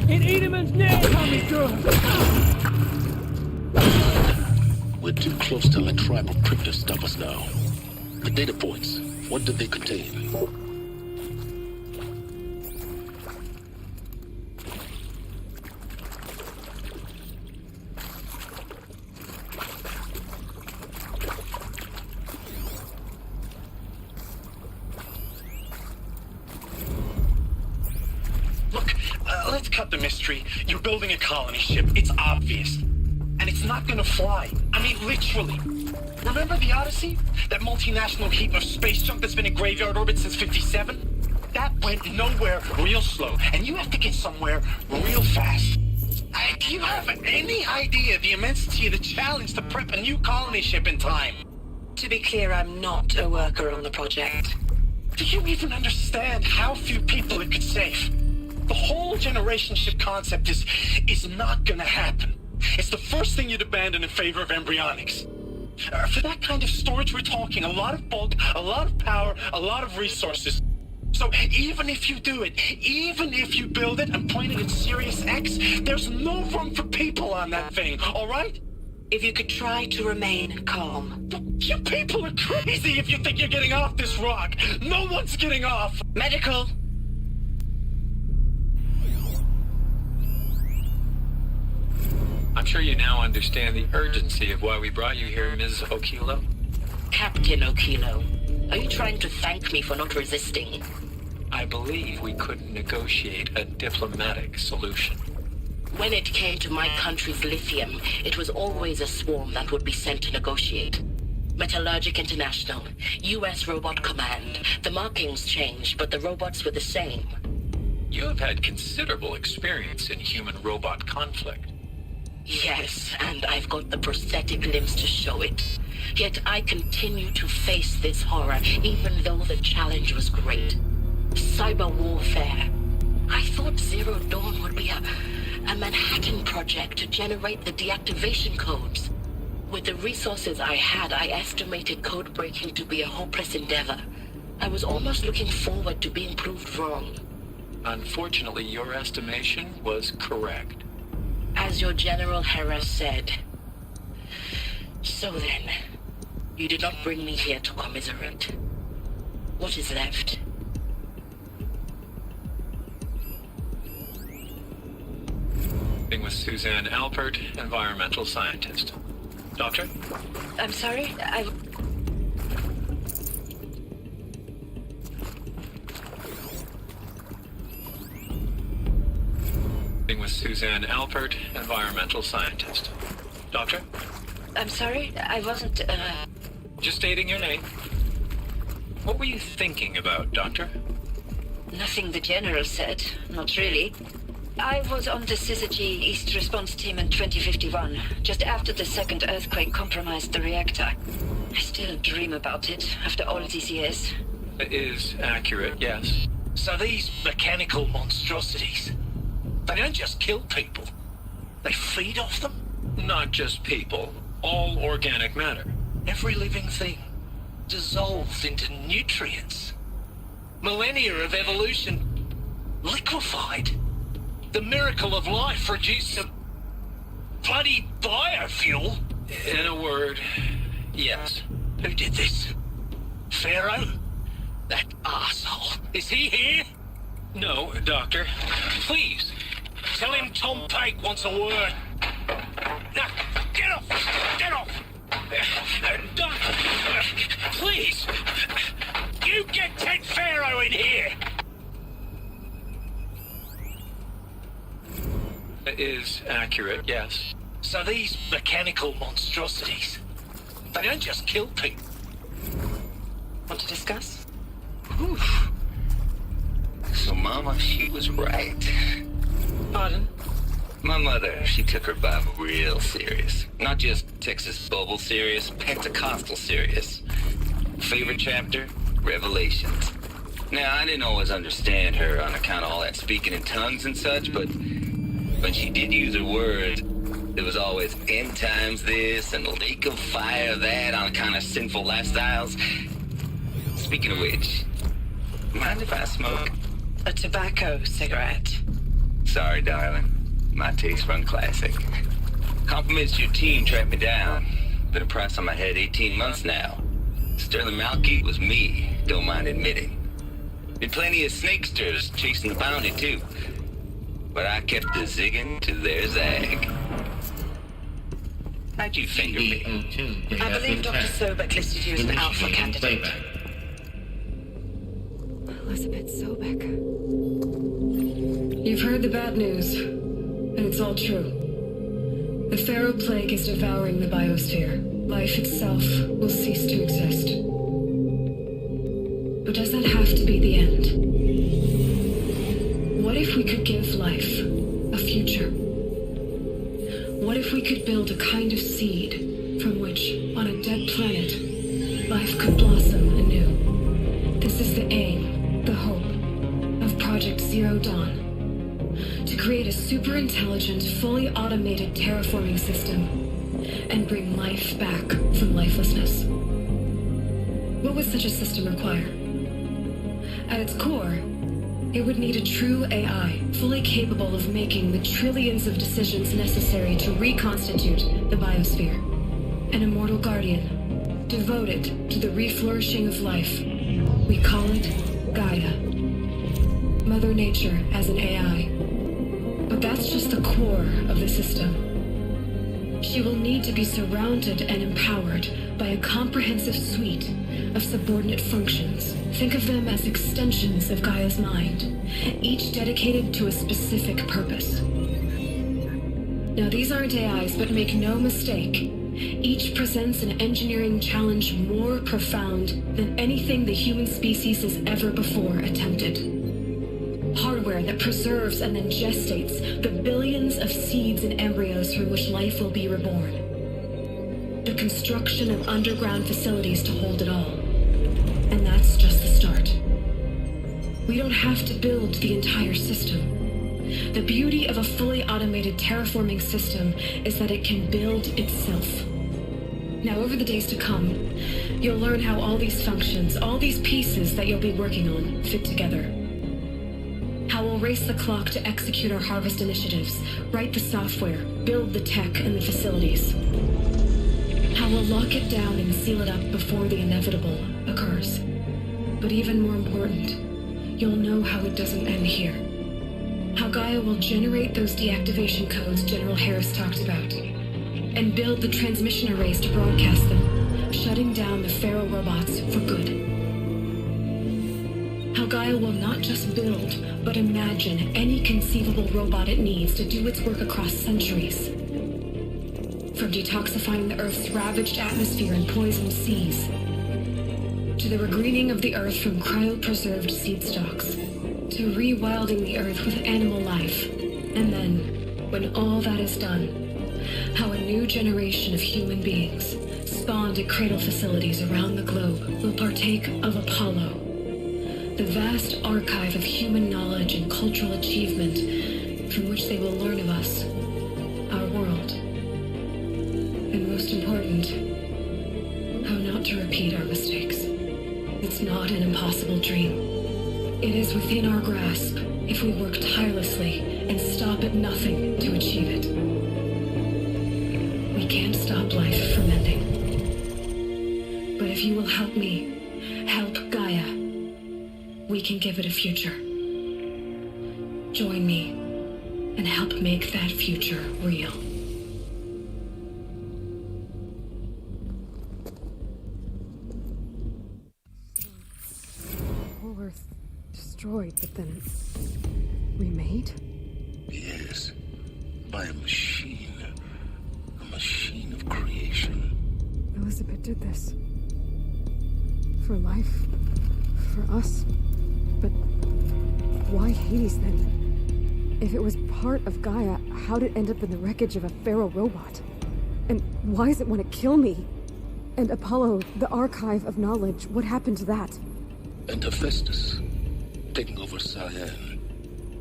S18: In Edelman's name! Coming through!
S10: We're too close to a tribal crypt to stop us now. The data points, what did they contain?
S13: Let's cut the mystery. You're building a colony ship. It's obvious. And it's not gonna fly. I mean, literally. Remember the Odyssey? That multinational heap of space junk that's been in graveyard orbit since 57? That went nowhere real slow. And you have to get somewhere real fast. Do you have any idea the immensity of the challenge to prep a new colony ship in time?
S17: To be clear, I'm not a worker on the project.
S13: Do you even understand how few people it could save? The whole generation ship concept is not gonna happen. It's the first thing you'd abandon in favor of embryonics. For that kind of storage, we're talking a lot of bulk, a lot of power, a lot of resources. So even if you do it, even if you build it and point it at Sirius X, there's no room for people on that thing, all right?
S17: If you could try to remain calm.
S13: You people are crazy if you think you're getting off this rock. No one's getting off.
S17: Medical.
S14: I'm sure you now understand the urgency of why we brought you here, Ms. Okilo.
S17: Captain Okilo, are you trying to thank me for not resisting?
S14: I believe we couldn't negotiate a diplomatic solution.
S17: When it came to my country's lithium, it was always a swarm that would be sent to negotiate. Metallurgic International, U.S. Robot Command. The markings changed, but the robots were the same.
S14: You have had considerable experience in human-robot conflict.
S17: Yes, and I've got the prosthetic limbs to show it. Yet I continue to face this horror, even though the challenge was great. Cyber warfare. I thought Zero Dawn would be a Manhattan project to generate the deactivation codes. With the resources I had, I estimated code breaking to be a hopeless endeavor. I was almost looking forward to being proved wrong.
S14: Unfortunately, your estimation was correct.
S17: As your General Hera said. So then, you did not bring me here to commiserate. What is left?
S14: Being with Suzanne Alpert, environmental scientist. Doctor?
S17: I'm sorry,
S14: With Suzanne Alpert, environmental scientist. Doctor?
S17: I'm sorry, I wasn't,
S14: Just stating your name. What were you thinking about, Doctor?
S17: Nothing the General said, not really. I was on the Syzygy East Response Team in 2051, just after the second earthquake compromised the reactor. I still dream about it, after all these years.
S14: It is accurate, yes.
S13: So these mechanical monstrosities, they don't just kill people. They feed off them?
S14: Not just people. All organic matter.
S13: Every living thing dissolved into nutrients. Millennia of evolution liquefied. The miracle of life produced a bloody biofuel.
S14: In a word, yes.
S13: Who did this? Pharaoh? That arsehole. Is he here?
S14: No, Doctor. Please.
S13: Tell him Tom Pike wants a word. Now, get off! Get off! Doctor, please! You get Ted Pharaoh in here!
S14: It is accurate, yes.
S13: So these mechanical monstrosities, they don't just kill people.
S17: Want to discuss?
S10: Oof. So Mama, she was right.
S17: Pardon?
S10: My mother, she took her Bible real serious. Not just Texas Bible serious, Pentecostal serious. Favorite chapter? Revelations. Now, I didn't always understand her on account of all that speaking in tongues and such, but when she did use her words, There was always end times this and lake of fire that on kind of sinful lifestyles. Speaking of which, mind if I smoke?
S17: A tobacco cigarette.
S10: Sorry, darling. My taste run classic. Compliments to your team tracked me down. Been a price on my head 18 months now. Sterling Malkeet was me, don't mind admitting. Been plenty of snakesters chasing the bounty too. But I kept the zigging to their zag. How'd you finger me?
S17: I believe Dr. Sobek listed you as an alpha candidate.
S11: Elizabeth Sobek.
S3: You've heard the bad news, and it's all true. The Pharaoh Plague is devouring the biosphere. Life itself will cease to exist. But does that have to be the end? What if we could give life a future? What if we could build a kind of seed from which, on a dead planet, life could blossom anew? This is the aim, the hope, of Project Zero Dawn. To create a super-intelligent, fully automated terraforming system and bring life back from lifelessness. What would such a system require? At its core, it would need a true AI, fully capable of making the trillions of decisions necessary to reconstitute the biosphere. An immortal guardian, devoted to the reflourishing of life. We call it Gaia. Mother Nature as an AI. But that's just the core of the system. She will need to be surrounded and empowered by a comprehensive suite of subordinate functions. Think of them as extensions of Gaia's mind, each dedicated to a specific purpose. Now, these aren't AIs, but make no mistake, each presents an engineering challenge more profound than anything the human species has ever before attempted. Hardware that preserves and then gestates the billions of seeds and embryos from which life will be reborn. The construction of underground facilities to hold it all. And that's just the start. We don't have to build the entire system. The beauty of a fully automated terraforming system is that it can build itself. Now, over the days to come, you'll learn how all these functions, all these pieces that you'll be working on, fit together. How we'll race the clock to execute our harvest initiatives, write the software, build the tech and the facilities. How we'll lock it down and seal it up before the inevitable occurs. But even more important, you'll know how it doesn't end here. How Gaia will generate those deactivation codes General Harris talked about, and build the transmission arrays to broadcast them, shutting down the Pharaoh robots for good. How Gaia will not just build, but imagine any conceivable robot it needs to do its work across centuries. From detoxifying the Earth's ravaged atmosphere and poisoned seas, to the regreening of the Earth from cryopreserved seed stalks, to rewilding the Earth with animal life. And then, when all that is done, how a new generation of human beings, spawned at cradle facilities around the globe, will partake of Apollo, the vast archive of human knowledge and cultural achievement from which they will learn of us, our world. And most important, how not to repeat our mistakes. It's not an impossible dream. It is within our grasp if we work tirelessly and stop at nothing to achieve it. We can't stop life from ending. But if you will help me, help Gaia, we can give it a future. Join me and help make that future real.
S11: Whole Earth destroyed, but then remade?
S4: Yes, by a machine of creation.
S11: Elizabeth did this. For life. For us. But why Hades then? If it was part of Gaia, how'd it end up in the wreckage of a Pharaoh robot? And why does it want to kill me? And Apollo, the archive of knowledge, what happened to that?
S4: And Hephaestus, taking over Cyan.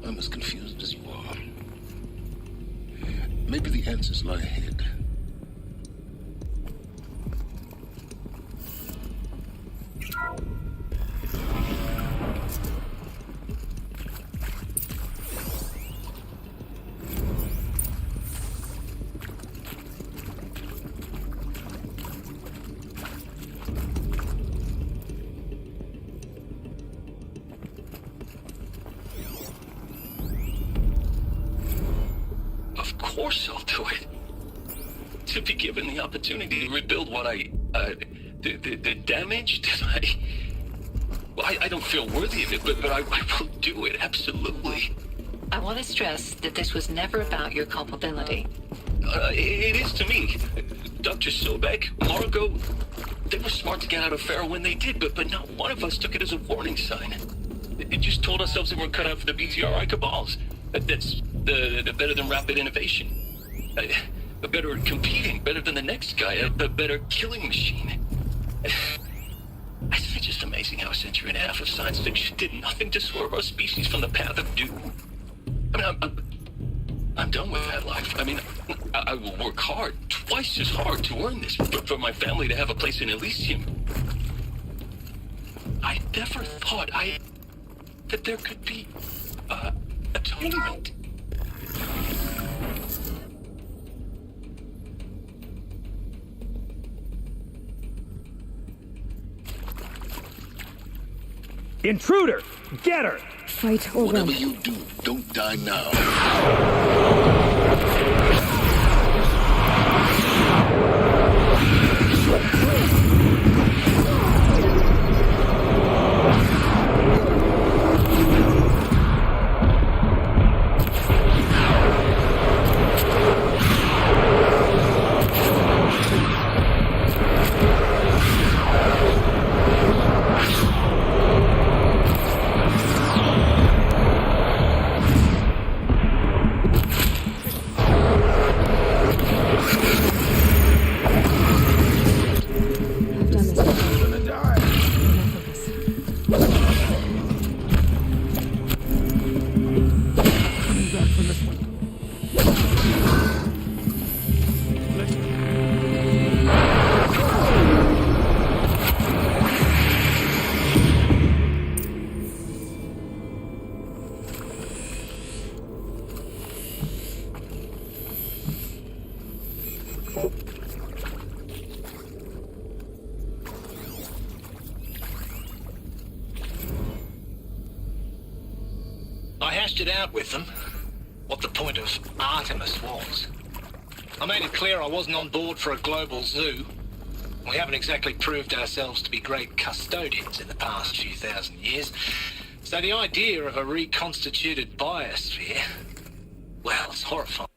S4: I'm as confused as you are. Maybe the answers lie ahead.
S10: Of course I'll do it. To be given the opportunity to rebuild what the damage that I don't feel worthy of it, but I will do it, absolutely.
S1: I want to stress that this was never about your culpability.
S10: It is to me. Dr. Sobek, Margot, they were smart to get out of Pharaoh when they did, but not one of us took it as a warning sign. It just told ourselves that we're cut out for the BTRI cabals. That's the better than rapid innovation. Better at competing, better than the next guy, a better killing machine. It's just amazing how a century and a half of science fiction did nothing to swerve our species from the path of doom. I mean, I'm done with that life. I mean, I will work hard, twice as hard to earn this, for my family to have a place in Elysium. I never thought that there could be atonement.
S18: Intruder! Get her!
S11: Fight or
S4: Whatever
S11: run.
S4: you do, don't die now.
S13: I hashed it out with them, what the point of Artemis was. I made it clear I wasn't on board for a global zoo. We haven't exactly proved ourselves to be great custodians in the past few thousand years. So the idea of a reconstituted biosphere, well, it's horrifying.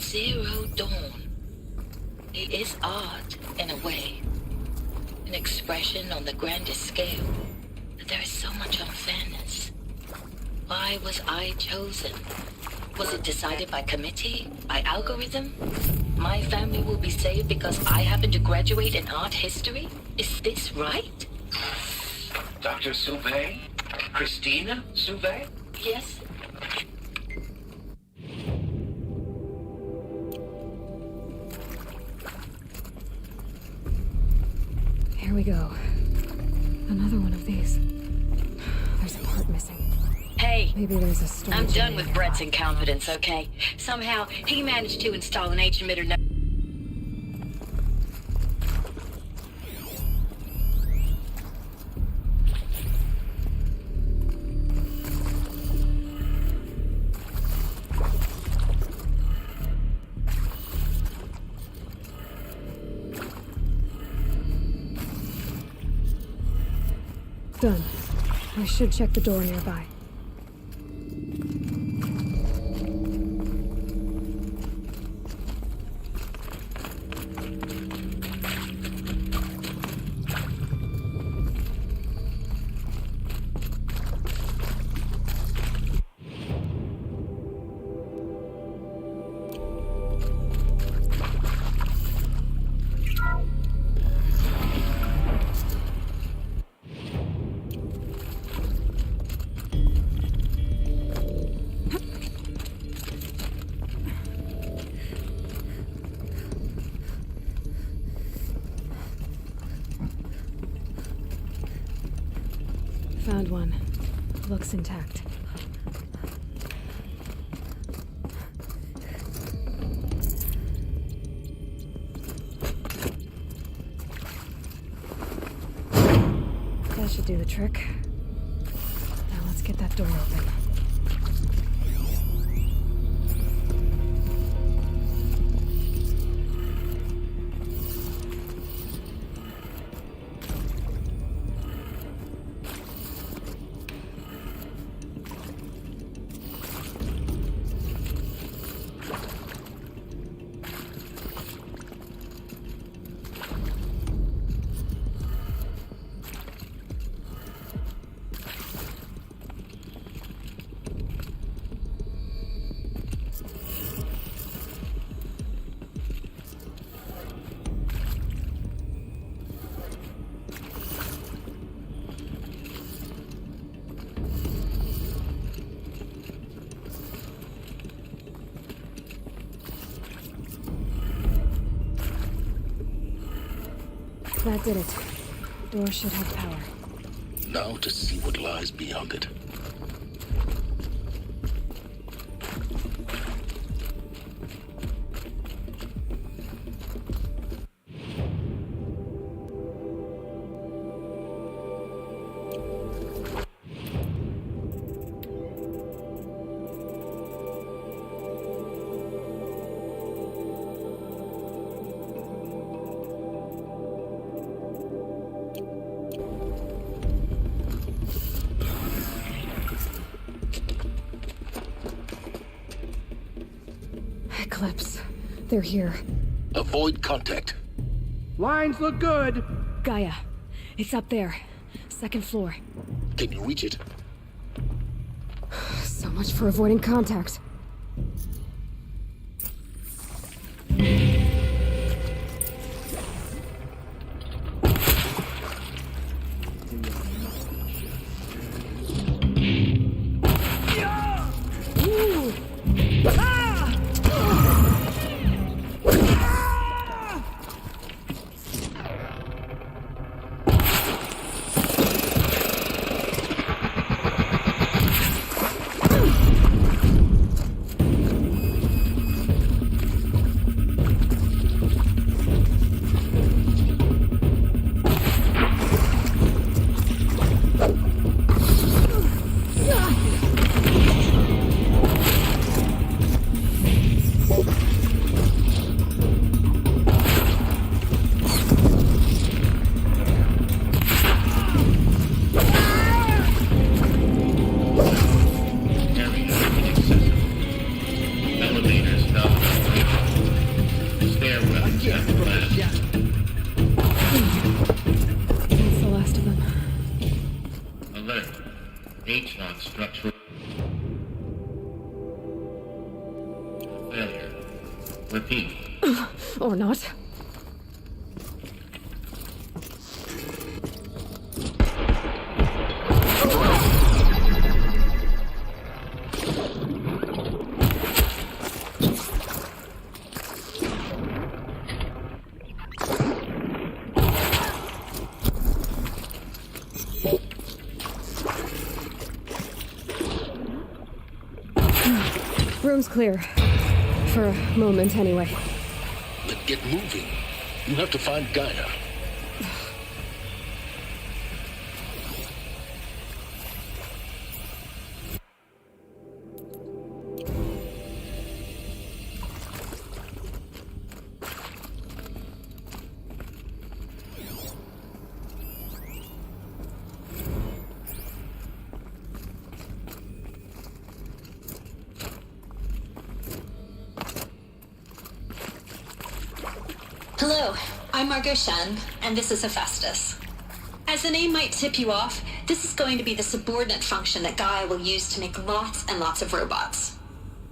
S17: Zero Dawn. It is art, in a way. An expression on the grandest scale. But there is so much unfairness. Why was I chosen? Was it decided by committee? By algorithm? My family will be saved because I happen to graduate in art history? Is this right?
S8: Dr. Sauvé? Christina Sauvé?
S17: Yes.
S11: Here we go. Another one of these. There's a part missing.
S1: Hey,
S11: Maybe there's a storage
S1: I'm done
S11: area
S1: with
S11: nearby.
S1: Brett's incompetence, okay? Somehow, he managed to install an H-emitter
S11: Done. I should check the door nearby. Found one. Looks intact. That should do the trick. Now let's get that door open. That did it. Door should have power.
S4: Now to see what lies beyond it.
S11: Eclipse. They're here.
S4: Avoid contact.
S18: Lines look good.
S11: Gaia. It's up there. Second floor.
S4: Can you reach it?
S11: So much for avoiding contact. Or not. Room's clear. For a moment, anyway.
S4: Then get moving. You have to find Gaia.
S16: Hello, I'm Margot Shen, and this is Hephaestus. As the name might tip you off, this is going to be the subordinate function that Gaia will use to make lots and lots of robots.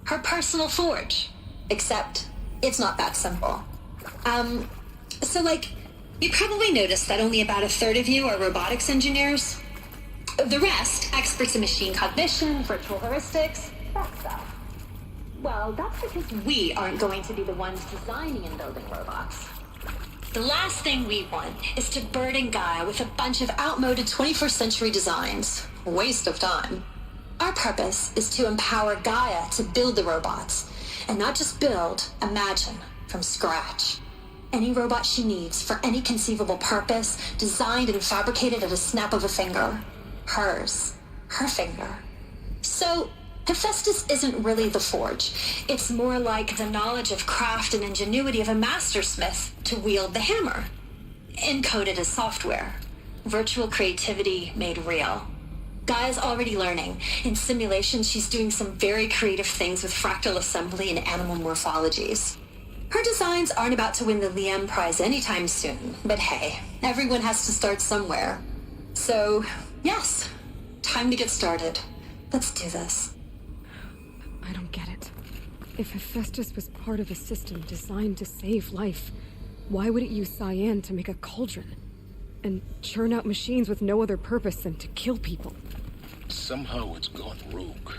S16: Her personal forge. Except, it's not that simple. You probably noticed that only about a third of you are robotics engineers. The rest, experts in machine cognition, virtual heuristics, that stuff. Well, that's because we aren't going to be the ones designing and building robots. The last thing we want is to burden Gaia with a bunch of outmoded 21st century designs. Waste of time. Our purpose is to empower Gaia to build the robots, and not just build, imagine, from scratch. Any robot she needs for any conceivable purpose, designed and fabricated at a snap of a finger. Hers. Her finger. So, Hephaestus isn't really the forge. It's more like the knowledge of craft and ingenuity of a mastersmith to wield the hammer. Encoded as software. Virtual creativity made real. Gaia's already learning. In simulations, she's doing some very creative things with fractal assembly and animal morphologies. Her designs aren't about to win the Liam Prize anytime soon, but hey, everyone has to start somewhere. So, yes, time to get started. Let's do this.
S11: I don't get it. If Hephaestus was part of a system designed to save life, why would it use cyan to make a cauldron? And churn out machines with no other purpose than to kill people?
S7: Somehow it's gone rogue.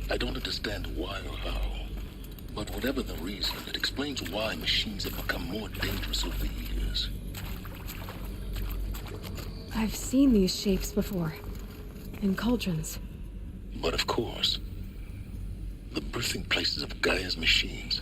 S7: I don't understand why or how. But whatever the reason, it explains why machines have become more dangerous over the years.
S11: I've seen these shapes before. In cauldrons.
S7: But of course, the birthing places of Gaia's machines.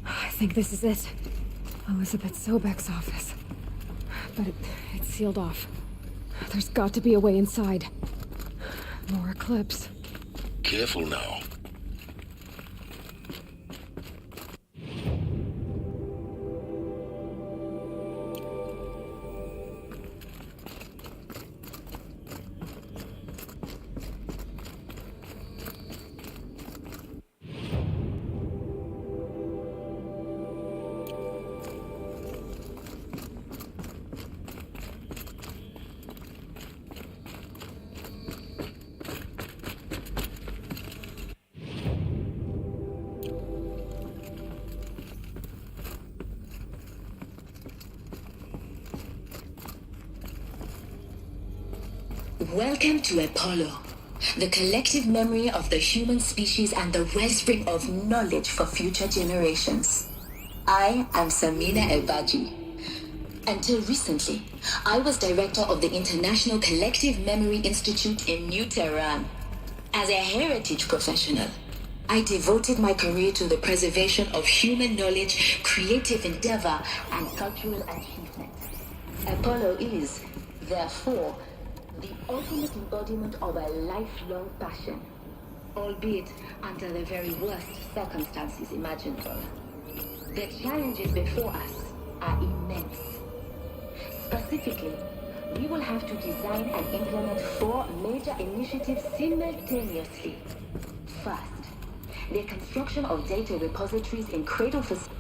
S11: I think this is it. Elizabeth Sobek's office. But it's sealed off. There's got to be a way inside. More Eclipse.
S7: Careful now.
S19: Welcome to Apollo, the collective memory of the human species and the wellspring of knowledge for future generations. I am Samina Ebaji. Until recently, I was director of the International Collective Memory Institute in New Tehran. As a heritage professional, I devoted my career to the preservation of human knowledge, creative endeavor, and cultural achievement. Apollo is, therefore, the ultimate embodiment of a lifelong passion, albeit under the very worst circumstances imaginable. The challenges before us are immense. Specifically, we will have to design and implement 4 major initiatives simultaneously. First, the construction of data repositories in cradle facilities.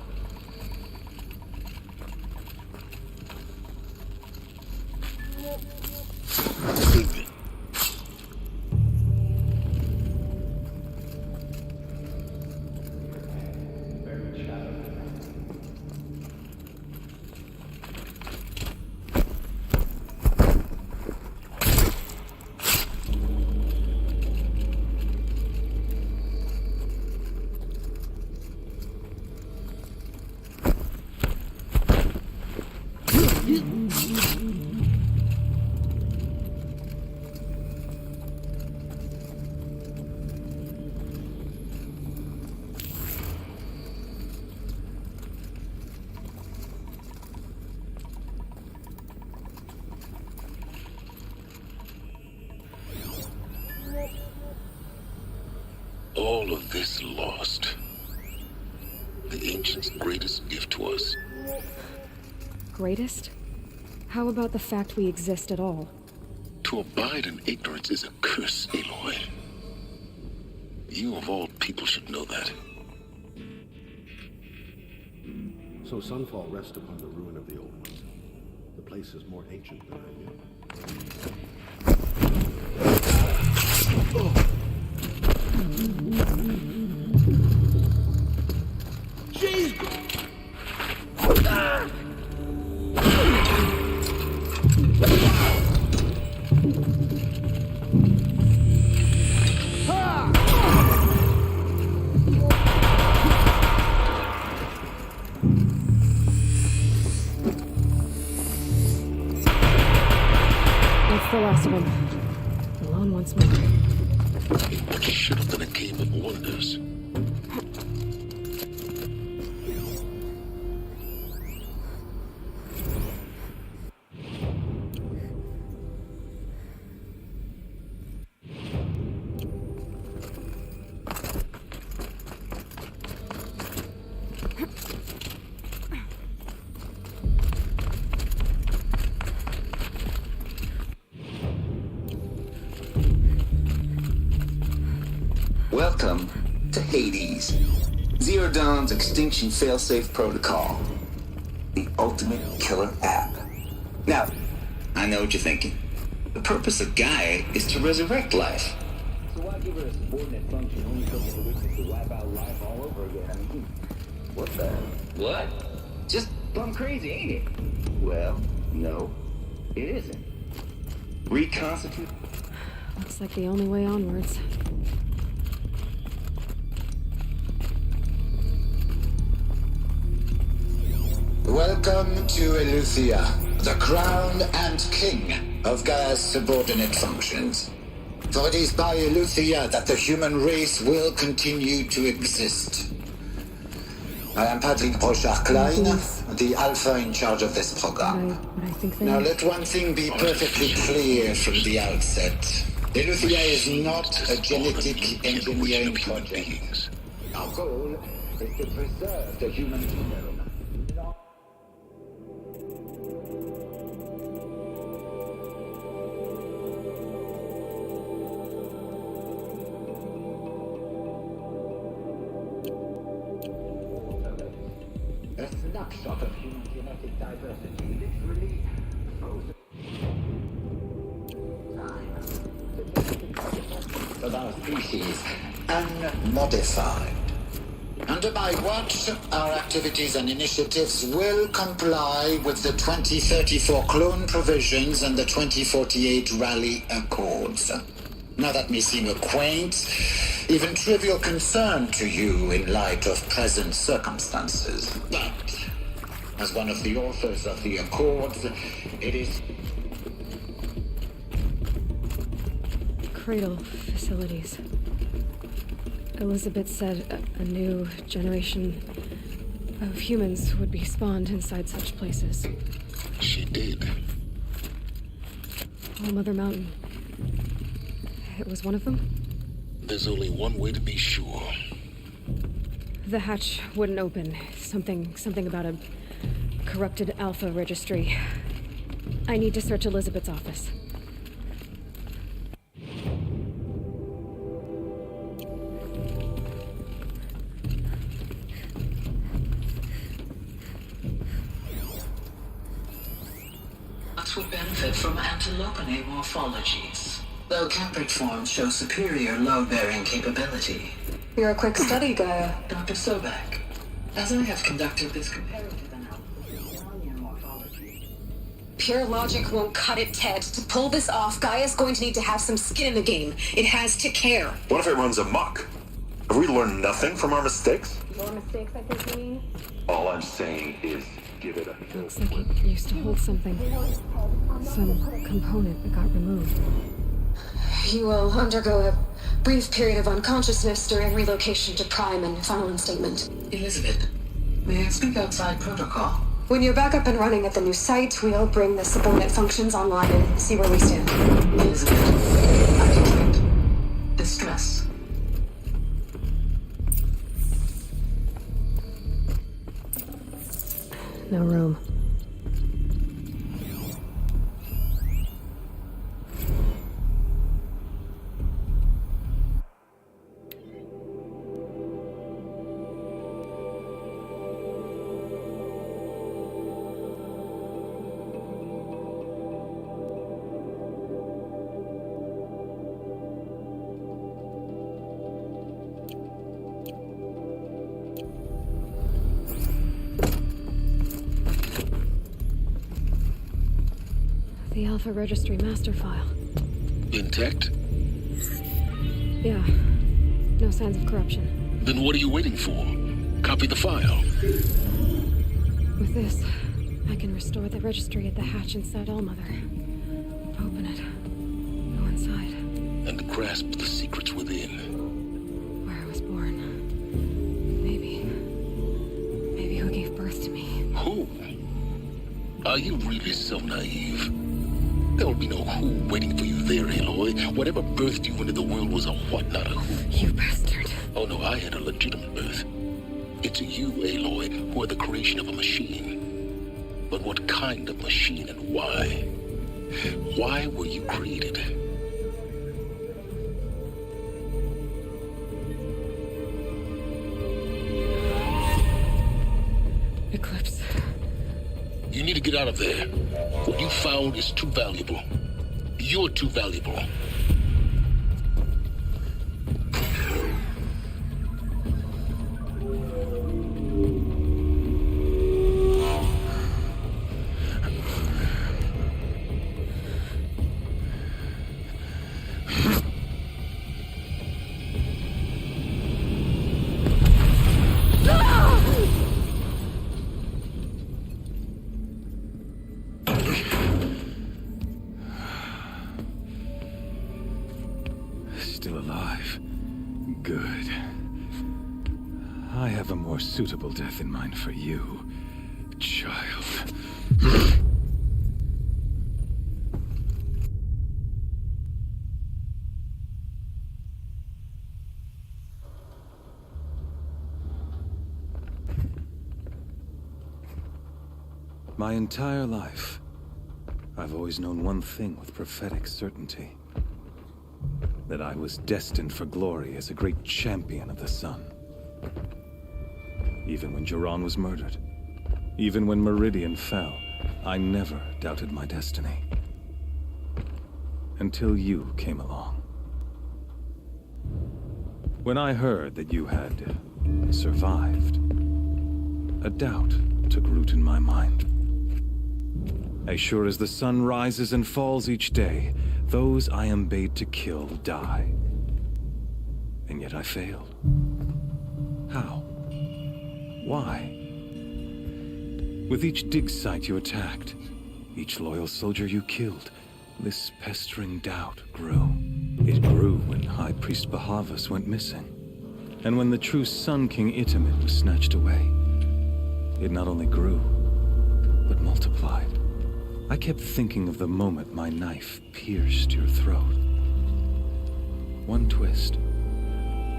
S7: all of this lost, the Ancients' greatest gift to us.
S11: Greatest? How about the fact we exist at all?
S7: To abide in ignorance is a curse, Aloy. You of all people should know that.
S5: So Sunfall rests upon the ruin of the old ones. The place is more ancient than I knew.
S2: Jeez!
S11: That's the last of them. Alone once more.
S7: What should have been a game of wonders.
S9: Welcome to Hades, Zero Dawn's extinction failsafe protocol, the ultimate killer app. Now, I know what you're thinking. The purpose of Gaia is to resurrect life. So why give her a subordinate function only so that the witches to wipe out life all over again? I mean, what the? What? Just plumb crazy, ain't it? Well, no, it isn't. Reconstitute.
S11: Looks like the only way onwards.
S20: Welcome to Eleuthia, the crown and king of Gaia's subordinate functions. For it is by Eleuthia that the human race will continue to exist. I am Patrick Brochard-Klein, the Alpha in charge of this program. Now let one thing be perfectly clear from the outset. Eleuthia is not a genetic engineering project. Our goal is to preserve the human genome. A snapshot of human genetic diversity, literally frozen time. Of our species, unmodified. Under my watch, our activities and initiatives will comply with the 2034 clone provisions and the 2048 Rally Accords. Now that may seem a quaint, even trivial concern to you in light of present circumstances. But, as one of the authors of the Accords, it is...
S11: Cradle facilities. Elizabeth said a new generation of humans would be spawned inside such places.
S7: She did.
S11: All Mother Mountain. It was one of them?
S7: There's only one way to be sure.
S11: The hatch wouldn't open. Something about a corrupted Alpha registry. I need to search Elizabeth's office.
S21: Us would benefit from antilopinae morphologies, though Caprid forms show superior load-bearing capability.
S11: You're a quick study, Gaia.
S21: Dr. Sobek, as I have conducted this comparative analysis on your morphology.
S16: Pure logic won't cut it, Ted. To pull this off, Gaia's going to need to have some skin in the game. It has to care.
S24: What if it runs amok? Have we learned nothing from our mistakes?
S11: Your mistakes, I think you mean?
S24: All I'm saying is give it a...
S11: Looks like it used to hold something. Some component that got removed.
S16: You will undergo a brief period of unconsciousness during relocation to Prime and final instatement.
S21: Elizabeth, may I speak outside protocol?
S16: When you're back up and running at the new site, we'll bring the subordinate functions online and see where we stand.
S21: Elizabeth, I detect distress.
S11: no room. The Alpha Registry master file.
S7: Intact?
S11: Yeah. No signs of corruption.
S7: Then what are you waiting for? Copy the file.
S11: With this, I can restore the registry at the hatch inside Allmother. Open it. Go inside.
S7: And grasp the secrets within.
S11: Where I was born. Maybe who gave birth to me.
S7: Who? Are you really so naive? There will be no who waiting for you there, Aloy. Whatever birthed you into the world was a what, not a who.
S11: You bastard.
S7: Oh no, I had a legitimate birth. It's you, Aloy, who are the creation of a machine. But what kind of machine and why? Why were you created?
S11: Eclipse.
S7: You need to get out of there. What you found is too valuable. You're too valuable.
S6: Still alive. Good. I have a more suitable death in mind for you, child. My entire life, I've always known one thing with prophetic certainty. That I was destined for glory as a great champion of the sun. Even when Jiran was murdered, even when Meridian fell, I never doubted my destiny. Until you came along. When I heard that you had survived, a doubt took root in my mind. As sure as the sun rises and falls each day, those I am bade to kill die. And yet I failed. How? Why? With each dig site you attacked, each loyal soldier you killed, this pestering doubt grew. It grew when High Priest Bahavas went missing. And when the true Sun King Itamen was snatched away. It not only grew, but multiplied. I kept thinking of the moment my knife pierced your throat. One twist,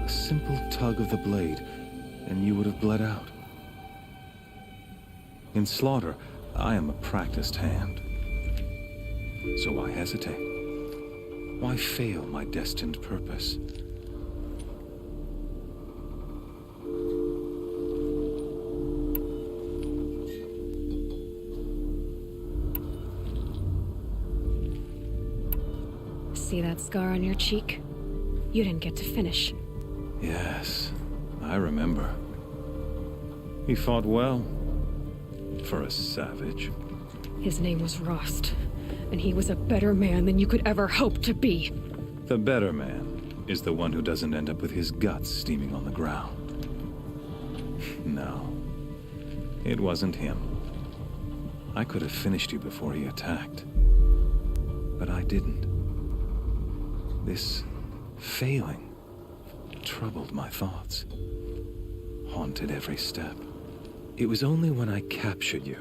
S6: a simple tug of the blade, and you would have bled out. In slaughter, I am a practiced hand. So why hesitate? Why fail my destined purpose?
S11: See that scar on your cheek? You didn't get to finish.
S6: Yes, I remember. He fought well. For a savage.
S11: His name was Rost, and he was a better man than you could ever hope to be.
S6: The better man is the one who doesn't end up with his guts steaming on the ground. No, it wasn't him. I could have finished you before he attacked. But I didn't. This failing troubled my thoughts, haunted every step. It was only when I captured you,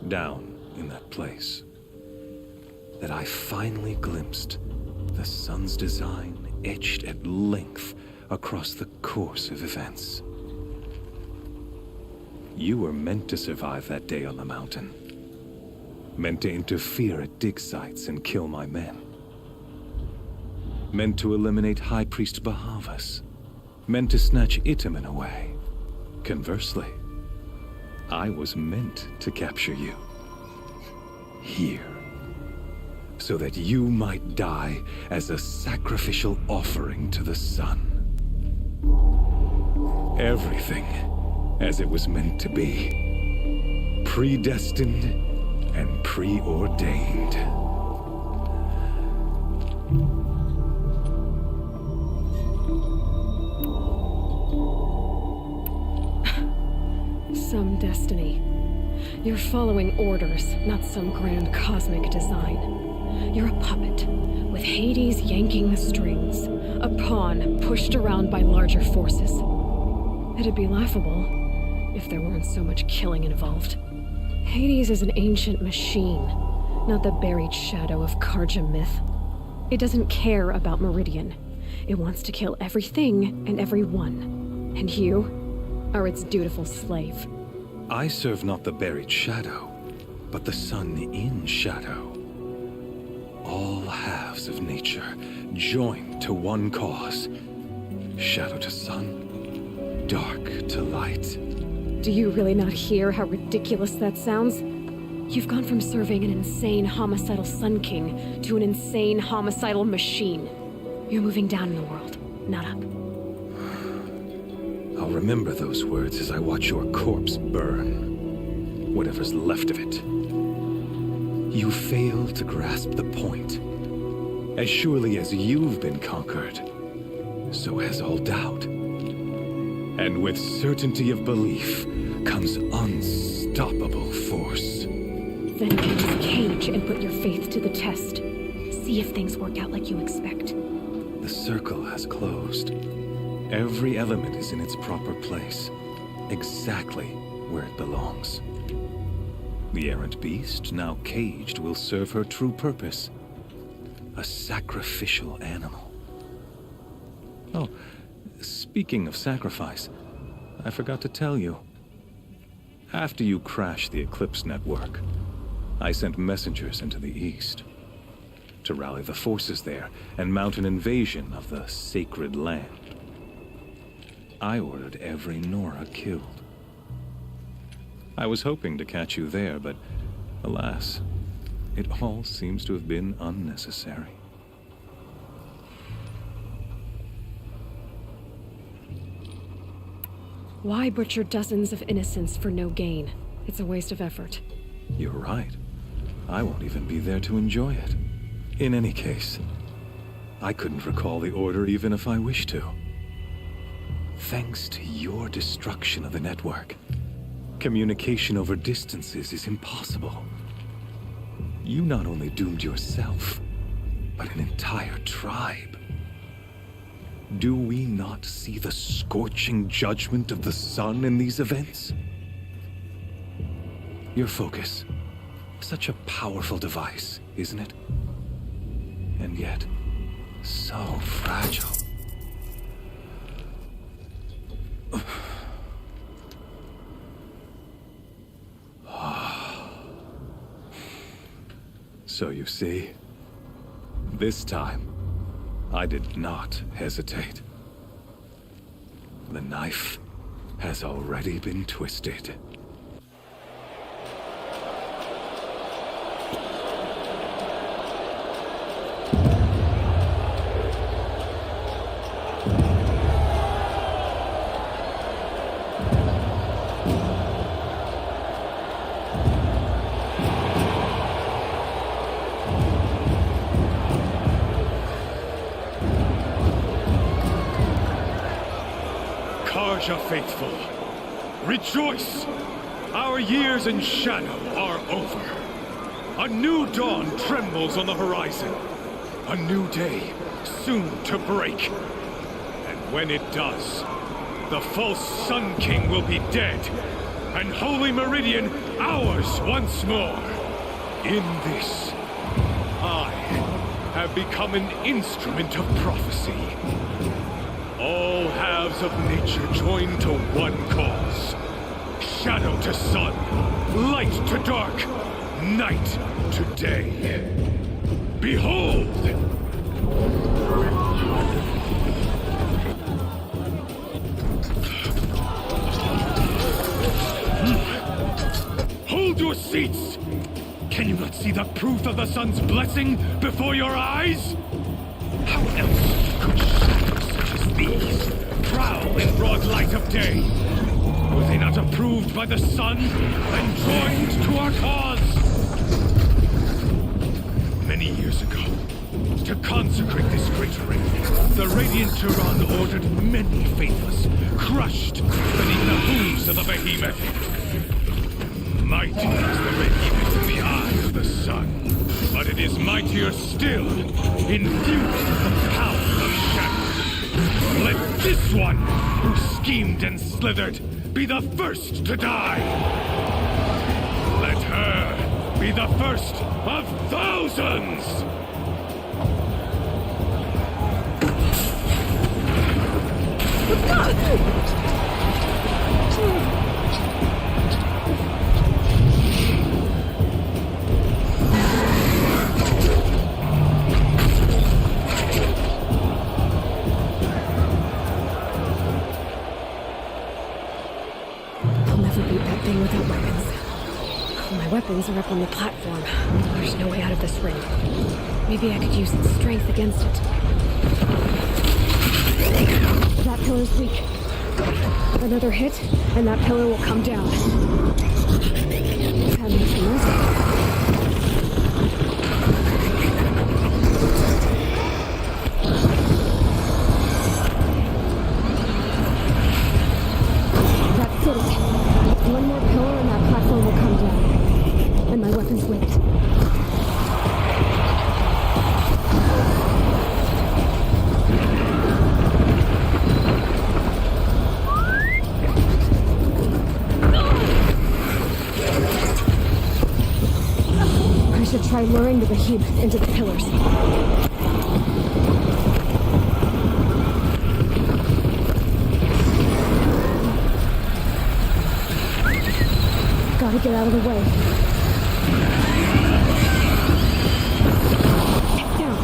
S6: down in that place, that I finally glimpsed the sun's design etched at length across the course of events. You were meant to survive that day on the mountain. Meant to interfere at dig sites and kill my men. Meant to eliminate High Priest Bahavas. Meant to snatch Itamen away. Conversely, I was meant to capture you. Here. So that you might die as a sacrificial offering to the sun. Everything as it was meant to be. Predestined and preordained.
S11: Some destiny. You're following orders, not some grand cosmic design. You're a puppet, with Hades yanking the strings. A pawn pushed around by larger forces. It'd be laughable if there weren't so much killing involved. Hades is an ancient machine, not the buried shadow of Karja myth. It doesn't care about Meridian. It wants to kill everything and everyone. And you are its dutiful slave.
S6: I serve not the buried shadow, but the sun in shadow. All halves of nature joined to one cause. Shadow to sun, dark to light.
S11: Do you really not hear how ridiculous that sounds? You've gone from serving an insane homicidal Sun King to an insane homicidal machine. You're moving down in the world, not up.
S6: I'll remember those words as I watch your corpse burn. Whatever's left of it. You fail to grasp the point. As surely as you've been conquered, so has all doubt. And with certainty of belief comes unstoppable force.
S11: Then get this cage and put your faith to the test. See if things work out like you expect.
S6: The circle has closed. Every element is in its proper place, exactly where it belongs. The errant beast, now caged, will serve her true purpose. A sacrificial animal. Oh, speaking of sacrifice, I forgot to tell you. After you crashed the Eclipse network, I sent messengers into the east to rally the forces there and mount an invasion of the sacred land. I ordered every Nora killed. I was hoping to catch you there, but alas, it all seems to have been unnecessary.
S11: Why butcher dozens of innocents for no gain? It's a waste of effort.
S6: You're right. I won't even be there to enjoy it. In any case, I couldn't recall the order even if I wished to. Thanks to your destruction of the network, communication over distances is impossible. You not only doomed yourself, but an entire tribe. Do we not see the scorching judgment of the sun in these events? Your focus. Such a powerful device, isn't it? And yet, so fragile. So you see, this time, I did not hesitate. The knife has already been twisted.
S12: Karja faithful, rejoice! Our years in shadow are over. A new dawn trembles on the horizon. A new day soon to break. And when it does, the false Sun King will be dead, and Holy Meridian ours once more. In this, I have become an instrument of prophecy. All halves of nature join to one cause. shadow to sun, light to dark, night to day. Behold! Hold your seats! Can you not see the proof of the sun's blessing before your eyes? How else could shadows such as these prowl in broad light of day? Were they not approved by the sun and joined to our cause? Many years ago, to consecrate this great ring, the Radiant Turan ordered many faithless, crushed beneath the hooves of the behemoth. Mighty is the behemoth in the eye of the sun, but it is mightier still, infused with the power of shadow. Let this one, who schemed and slithered, be the first to die. Let her be the first of thousands!
S11: I'll never beat that thing without weapons. My weapons are up on the platform. There's no way out of this ring. Maybe I could use its strength against it. That pillar's weak. Another hit, and that pillar will come down. That makes the most. That's it. One more pillar and that platform will come down. And my weapon's wicked. I should try luring the behemoth into the pillars. Gotta get out of the way. Get down.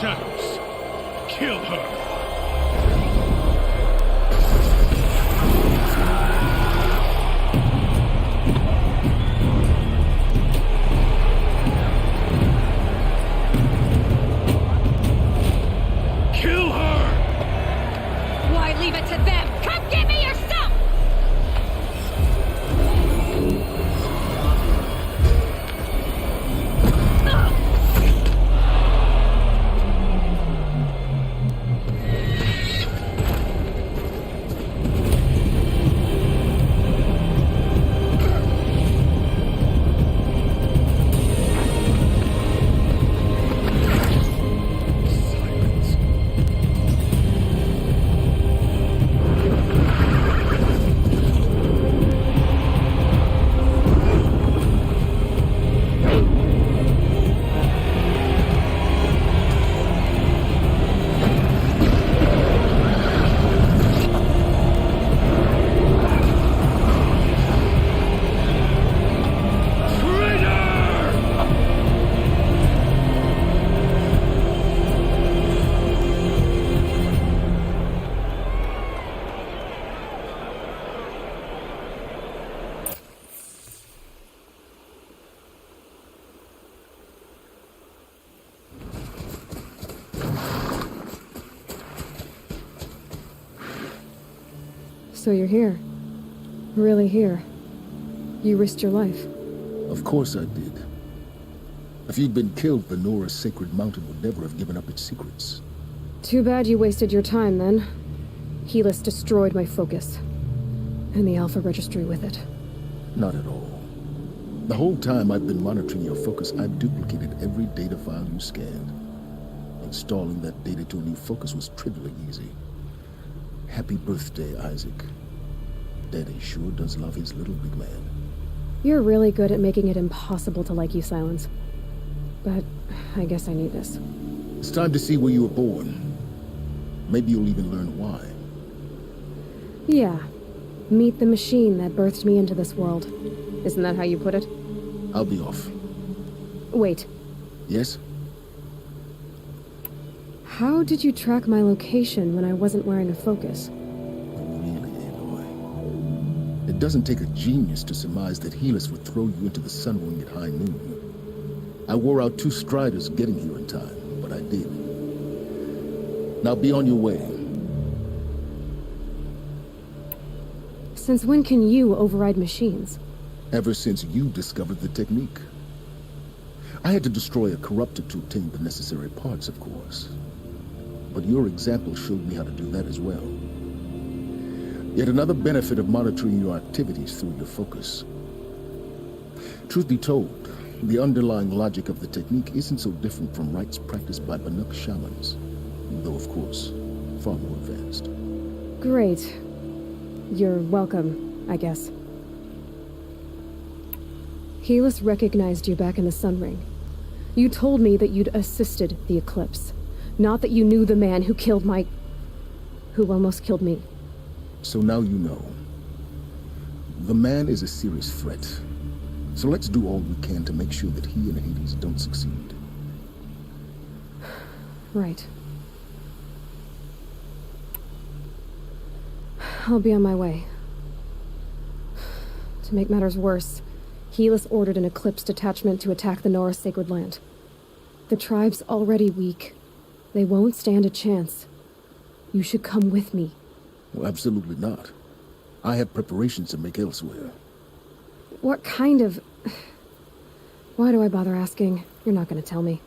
S12: Shadows, kill her!
S11: So you're here. Really here. You risked your life.
S4: Of course I did. If you'd been killed, the Nora's sacred mountain would never have given up its secrets.
S11: Too bad you wasted your time, then. Helis destroyed my focus. And the Alpha Registry with it.
S4: Not at all. The whole time I've been monitoring your focus, I've duplicated every data file you scanned. Installing that data to a new focus was trivially easy. Happy birthday, Isaac. Daddy sure does love his little big man.
S11: You're really good at making it impossible to like you, Silence. But I guess I need this.
S4: It's time to see where you were born. Maybe you'll even learn why.
S11: Yeah. Meet the machine that birthed me into this world. Isn't that how you put it?
S4: I'll be off.
S11: Wait.
S4: Yes?
S11: How did you track my location when I wasn't wearing a focus?
S4: Really, Aloy? It doesn't take a genius to surmise that Helis would throw you into the Sunwing at high noon. I wore out 2 striders getting here in time, but I did. Now be on your way.
S11: Since when can you override machines?
S4: Ever since you discovered the technique. I had to destroy a corruptor to obtain the necessary parts, of course. But your example showed me how to do that as well. Yet another benefit of monitoring your activities through your focus. Truth be told, the underlying logic of the technique isn't so different from rites practiced by Banuk shamans, though of course, far more advanced.
S11: Great. You're welcome, I guess. Helis recognized you back in the Sunring. You told me that you'd assisted the Eclipse, not that you knew the man who almost killed me.
S4: So now you know. The man is a serious threat. So let's do all we can to make sure that he and Hades don't succeed.
S11: Right. I'll be on my way. To make matters worse, Helis ordered an Eclipse detachment to attack the Nora Sacred Land. The tribe's already weak. They won't stand a chance. You should come with me.
S4: Well, absolutely not. I have preparations to make elsewhere.
S11: What kind of... Why do I bother asking? You're not going to tell me.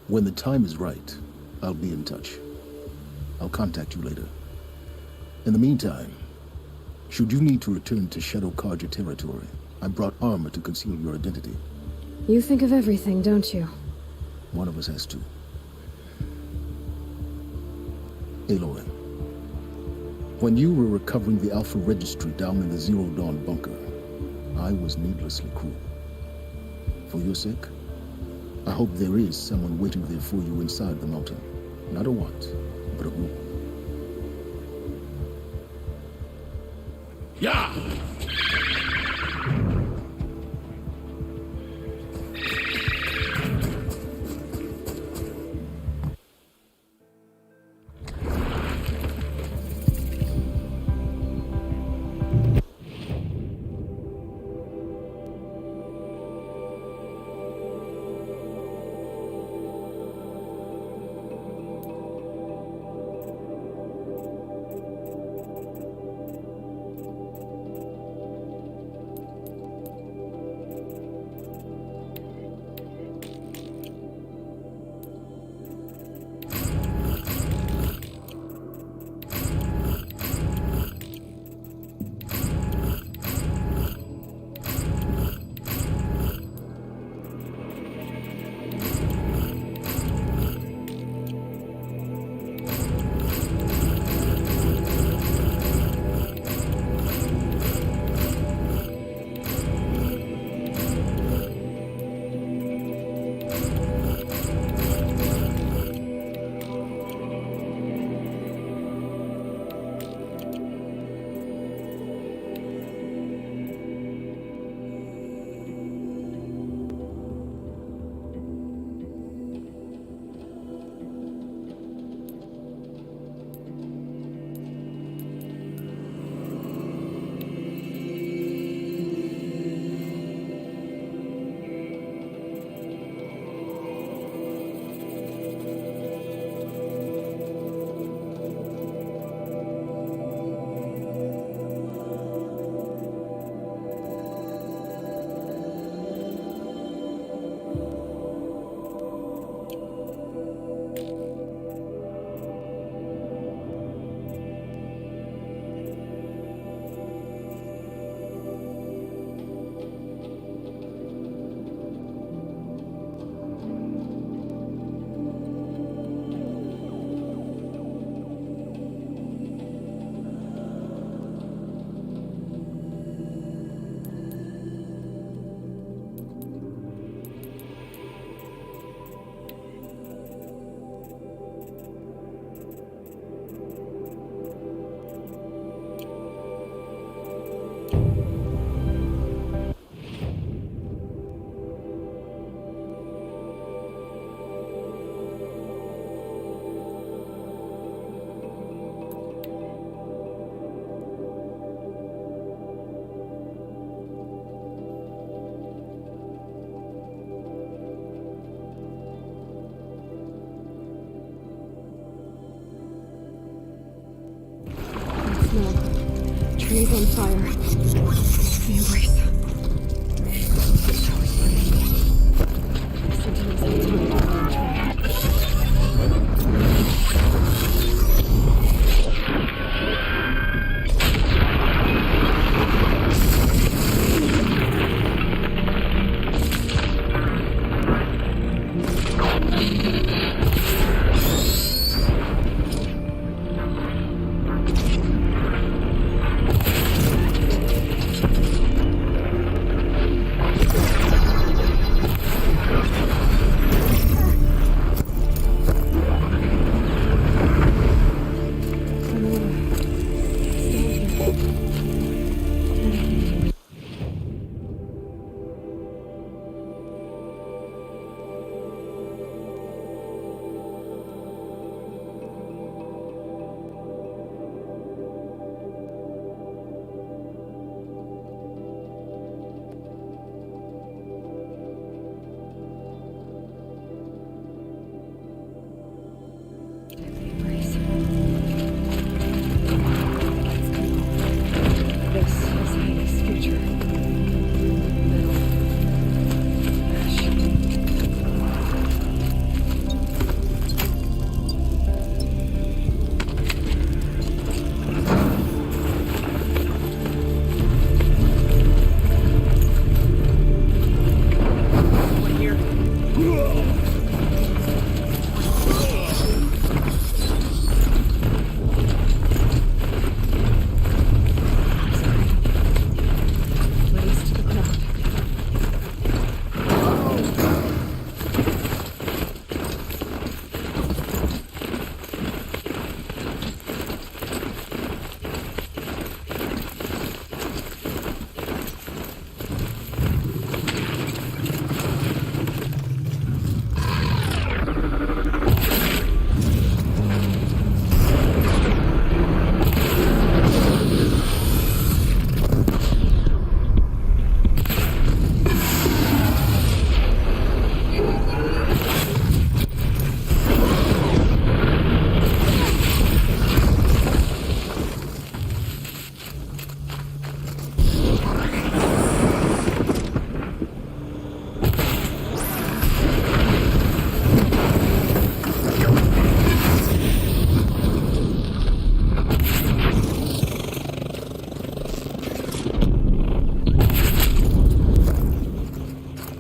S4: When the time is right, I'll be in touch. I'll contact you later. In the meantime, should you need to return to Shadow Carja territory, I brought armor to conceal your identity.
S11: You think of everything, don't you?
S4: One of us has to. Aloy, when you were recovering the Alpha Registry down in the Zero Dawn bunker, I was needlessly cruel. For your sake, I hope there is someone waiting there for you inside the mountain. Not a what, but a who.
S2: Yeah!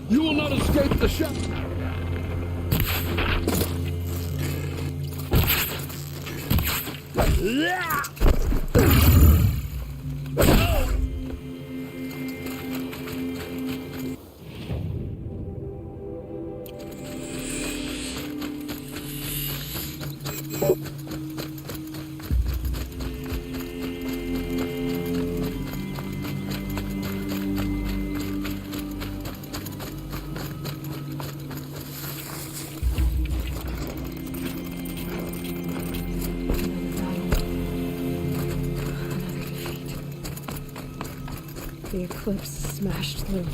S12: You will not escape the shot.
S11: The eclipse smashed through.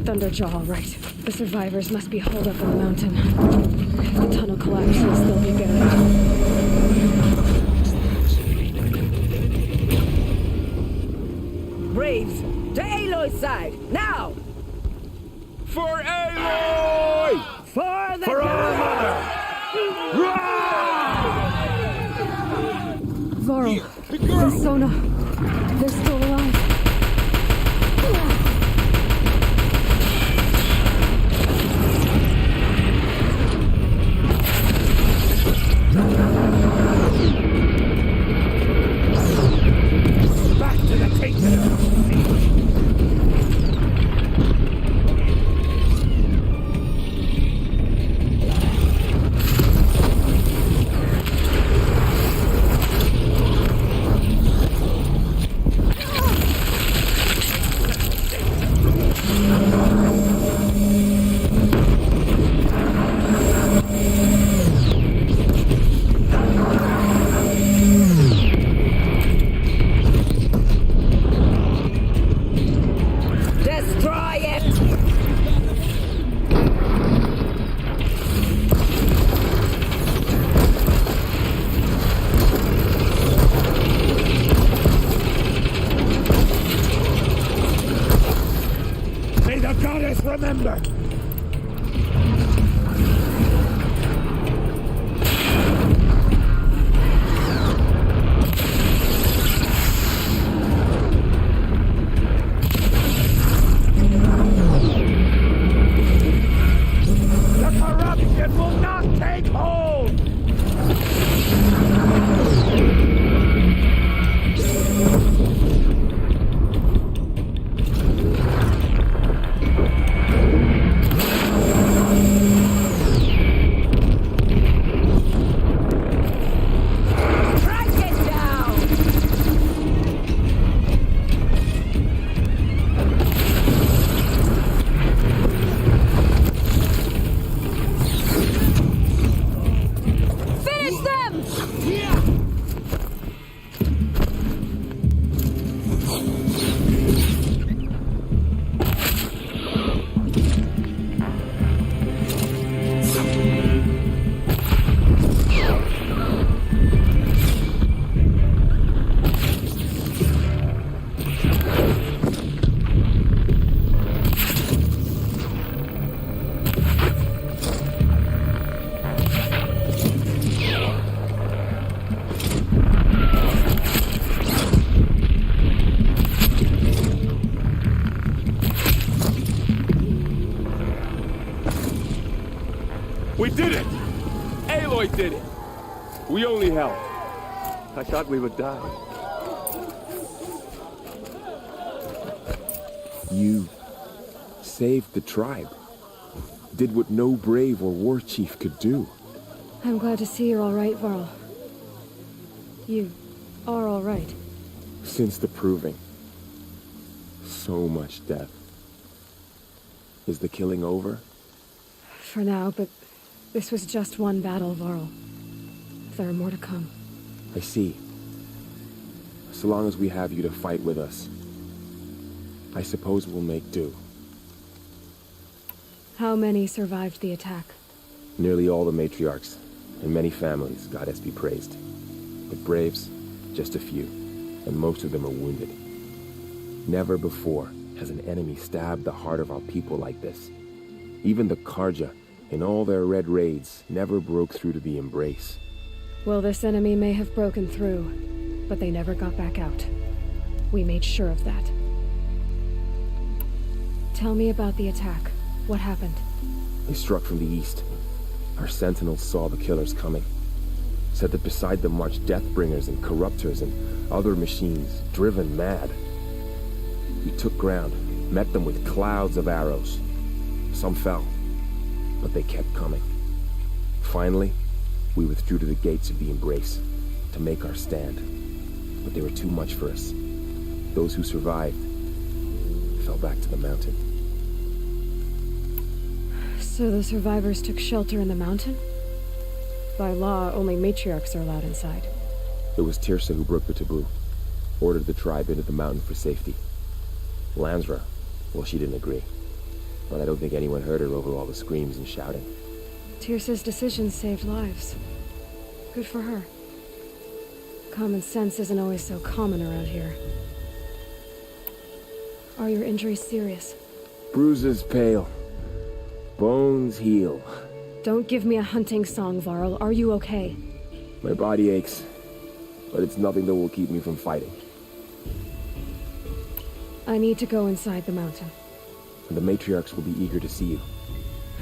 S11: Thunderjaw, all right. The survivors must be holed up in the mountain. If the tunnel collapses, they'll be buried.
S14: Braves, to Aloy's side, now!
S12: For Aloy!
S14: For the
S12: For our mother!
S11: Varl and Sona, they're still alive.
S2: Back to the kingdom! Remember! The corruption will not take hold!
S3: did it! Aloy did it! We only helped. I thought we would die.
S15: You saved the tribe. Did what no brave or war chief could do.
S11: I'm glad to see you're all right, Varl. You are all right.
S15: Since the proving. So much death. Is the killing over?
S11: For now, but this was just one battle, Varl. There are more to come.
S15: I see. So long as we have you to fight with us, I suppose we'll make do.
S11: How many survived the attack?
S15: Nearly all the matriarchs, and many families, goddess be praised. But braves, just a few, and most of them are wounded. Never before has an enemy stabbed the heart of our people like this. Even the Karja, in all their red raids, never broke through to the Embrace.
S11: Well, this enemy may have broken through, but they never got back out. We made sure of that. Tell me about the attack. What happened?
S15: They struck from the east. Our sentinels saw the killers coming. Said that beside them marched Deathbringers and Corruptors and other machines, driven mad. We took ground, met them with clouds of arrows. Some fell, but they kept coming. Finally, we withdrew to the gates of the Embrace to make our stand. But they were too much for us. Those who survived fell back to the mountain.
S11: So the survivors took shelter in the mountain? By law, only matriarchs are allowed inside.
S15: It was Tirsa who broke the taboo, ordered the tribe into the mountain for safety. Lansra, well, she didn't agree. But I don't think anyone heard her over all the screams and shouting.
S11: Tirsa's decision saved lives. Good for her. Common sense isn't always so common around here. Are your injuries serious?
S15: Bruises pale. Bones heal.
S11: Don't give me a hunting song, Varl. Are you okay?
S15: My body aches, but it's nothing that will keep me from fighting.
S11: I need to go inside the mountain.
S15: And the matriarchs will be eager to see you.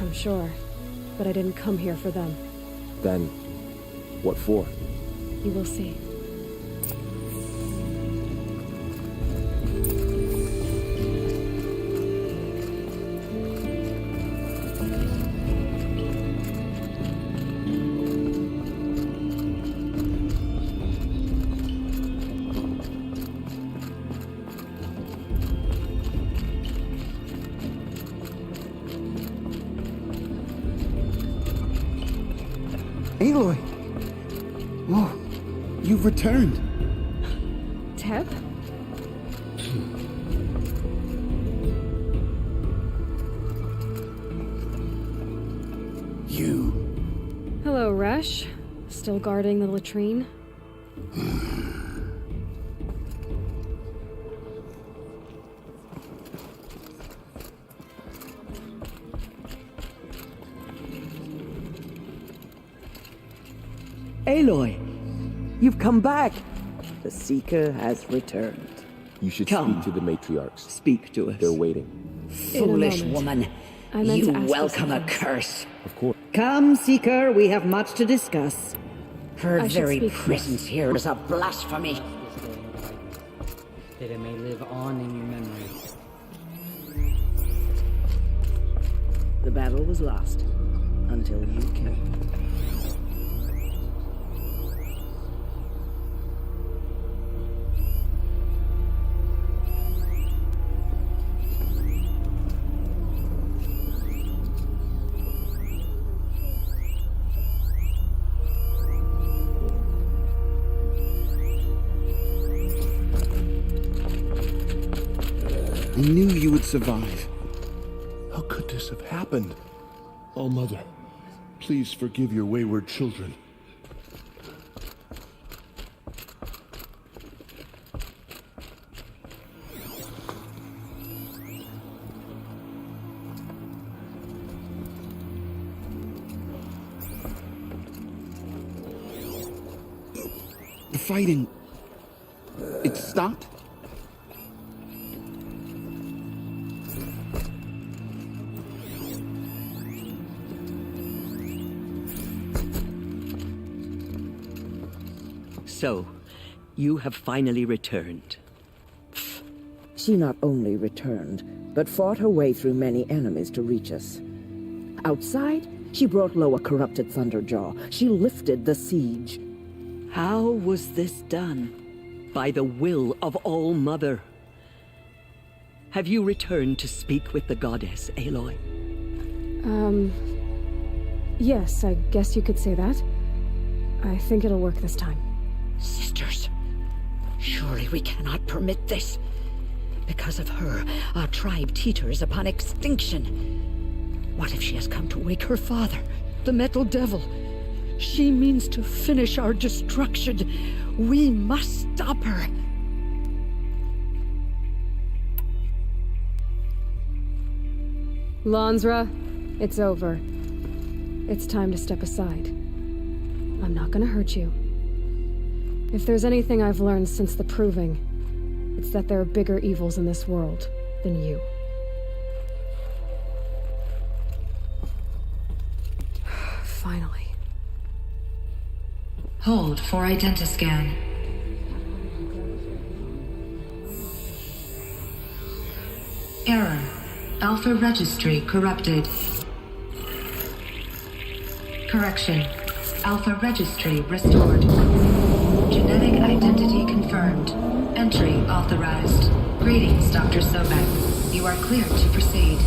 S11: I'm sure, but I didn't come here for them.
S15: Then, what for?
S11: You will see.
S22: Aloy! Whoa, you've returned.
S11: Teb?
S22: You.
S11: Hello, Resh. Still guarding the latrine?
S23: Aloy, you've come back. The Seeker has returned.
S15: You should
S23: Come.
S15: speak to the matriarchs.
S23: Speak to us.
S15: They're waiting.
S23: Foolish
S11: moment.
S23: woman.
S11: I meant
S23: You
S11: to ask
S23: welcome
S11: you
S23: a
S11: something.
S23: curse.
S15: Of course.
S23: Come, Seeker, we have much to discuss. Her
S11: I should
S23: very
S11: speak.
S23: presence here is a blasphemy.
S25: That it may live on in your memory.
S23: The battle was lost until you came.
S22: I knew you would survive.
S24: How could this have happened?
S4: Oh, Mother, please forgive your wayward children.
S22: The fighting... it stopped?
S1: So, you have finally returned.
S23: She not only returned, but fought her way through many enemies to reach us. Outside, she brought low a corrupted Thunderjaw. She lifted the siege.
S1: How was this done? By the will of All-Mother. Have you returned to speak with the goddess, Aloy?
S11: Yes, I guess you could say that. I think it'll work this time.
S14: Sisters, surely we cannot permit this. Because of her, our tribe teeters upon extinction. What if she has come to wake her father, the Metal Devil? She means to finish our destruction. We must stop her.
S11: Lansra, it's over. It's time to step aside. I'm not gonna hurt you. If there's anything I've learned since the Proving, it's that there are bigger evils in this world than you. Finally.
S21: Hold for identiscan. Error. Alpha registry corrupted. Correction. Alpha registry restored. Genetic identity confirmed. Entry authorized. Greetings, Dr. Sobek. You are cleared to proceed.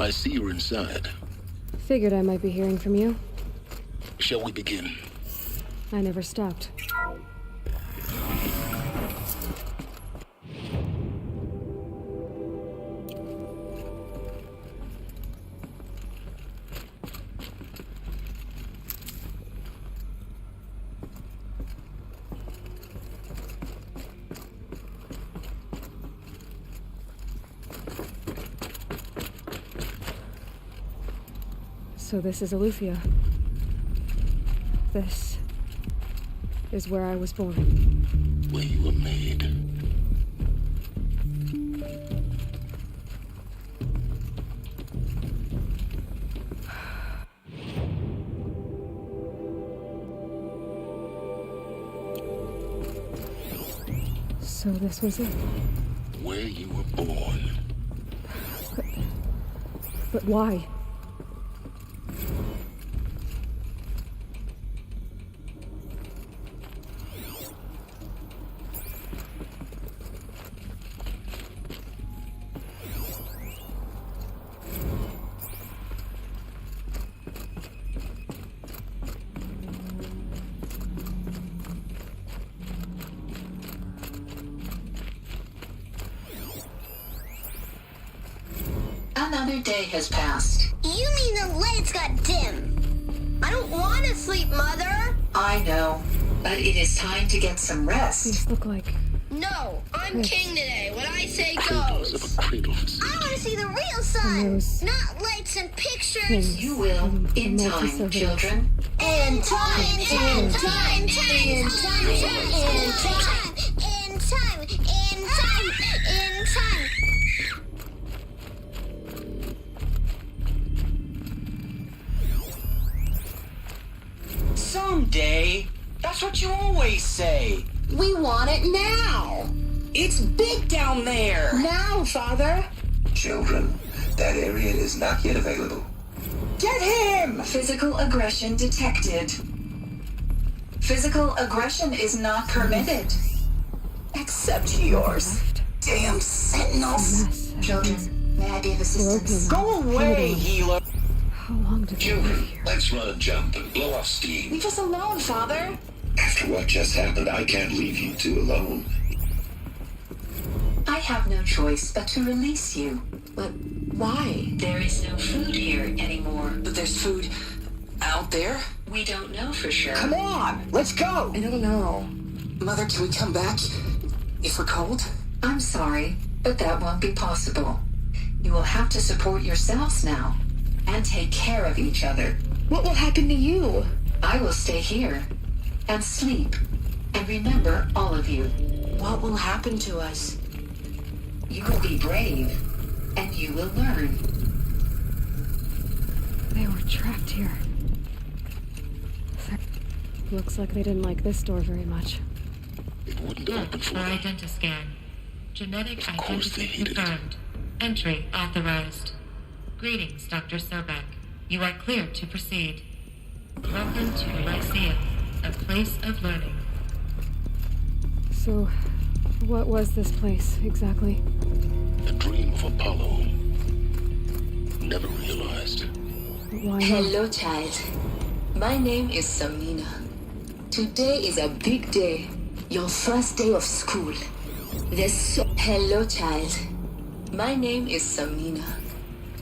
S7: I see you're inside.
S11: Figured I might be hearing from you.
S7: Shall we begin?
S11: I never stopped. So this is Eleuthia. This is where I was born.
S7: Where you were made.
S11: So this was it.
S7: Where you were born.
S11: But why?
S21: Another day has passed.
S8: You mean the lights got dim? I don't want to sleep, Mother.
S21: I know, but it is time to get some rest.
S11: These look like...
S8: No, I'm king today. What I say
S7: Cradles
S8: goes.
S7: of a cradle.
S8: I want to see the real sun, not lights and pictures.
S21: You will, in time, children.
S8: In time, in time, in time, in time, in time, in time, in time, in time.
S10: Someday. That's what you always say.
S8: We want it now.
S10: It's big down there.
S8: Now, Father.
S13: Children, that area is not yet available.
S10: Get him!
S21: Physical aggression detected. Physical aggression is not permitted.
S10: Except yours.
S13: Damn sentinels.
S21: Children, may I be of assistance?
S10: Go away, healer.
S11: How long
S13: Children, let's run a jump and blow off steam.
S10: Leave us alone, Father.
S13: After what just happened, I can't leave you two alone.
S21: I have no choice but to release you.
S10: But why?
S21: There is no food here anymore.
S10: But there's food out there?
S21: We don't know for sure.
S10: Come on, let's go! I don't know. Mother, can we come back if we're cold?
S21: I'm sorry, but that won't be possible. You will have to support yourselves now and take care of each other.
S10: What will happen to you?
S21: I will stay here and sleep and remember all of you.
S10: What will happen to us?
S21: You will be brave and you will learn.
S11: They were trapped here. Looks like they didn't like this door very much.
S13: It wouldn't open for them.
S5: Identiscan. Genetic identity confirmed. Entry authorized. Greetings, Dr. Sobek. You are cleared to proceed. Welcome to Lyceum, a place of learning.
S11: So, what was this place, exactly?
S7: A dream of Apollo. Never realized.
S11: Why not?
S16: Hello, child. My name is Samina. Today is a big day. Your first day of school. Hello, child. My name is Samina.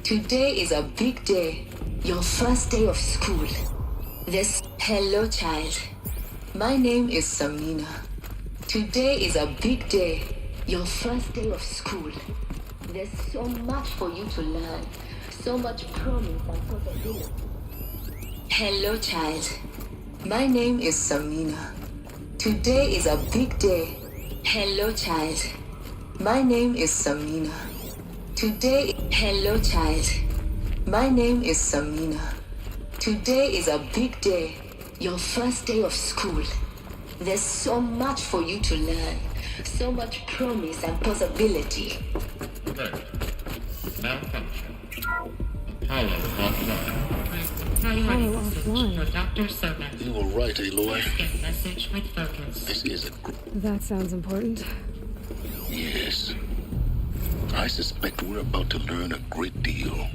S16: Today is a big day. Your first day of school. Hello, child. My name is Samina. Today is a big day. Your first day of school. There's so much for you to learn. So much promise and possibility. Hello, child. My name is Samina. Today is a big day. Hello, child. My name is Samina. Hello, child. My name is Samina. Today is a big day. Your first day of school. There's so much for you to learn. So much promise and possibility.
S5: Malfunction. Apollo offline. Priority for Dr. Sobek.
S7: You were right, Aloy.
S5: Get message with focus.
S7: This is a
S11: That sounds important.
S7: Yes. I suspect we're about to learn a great deal.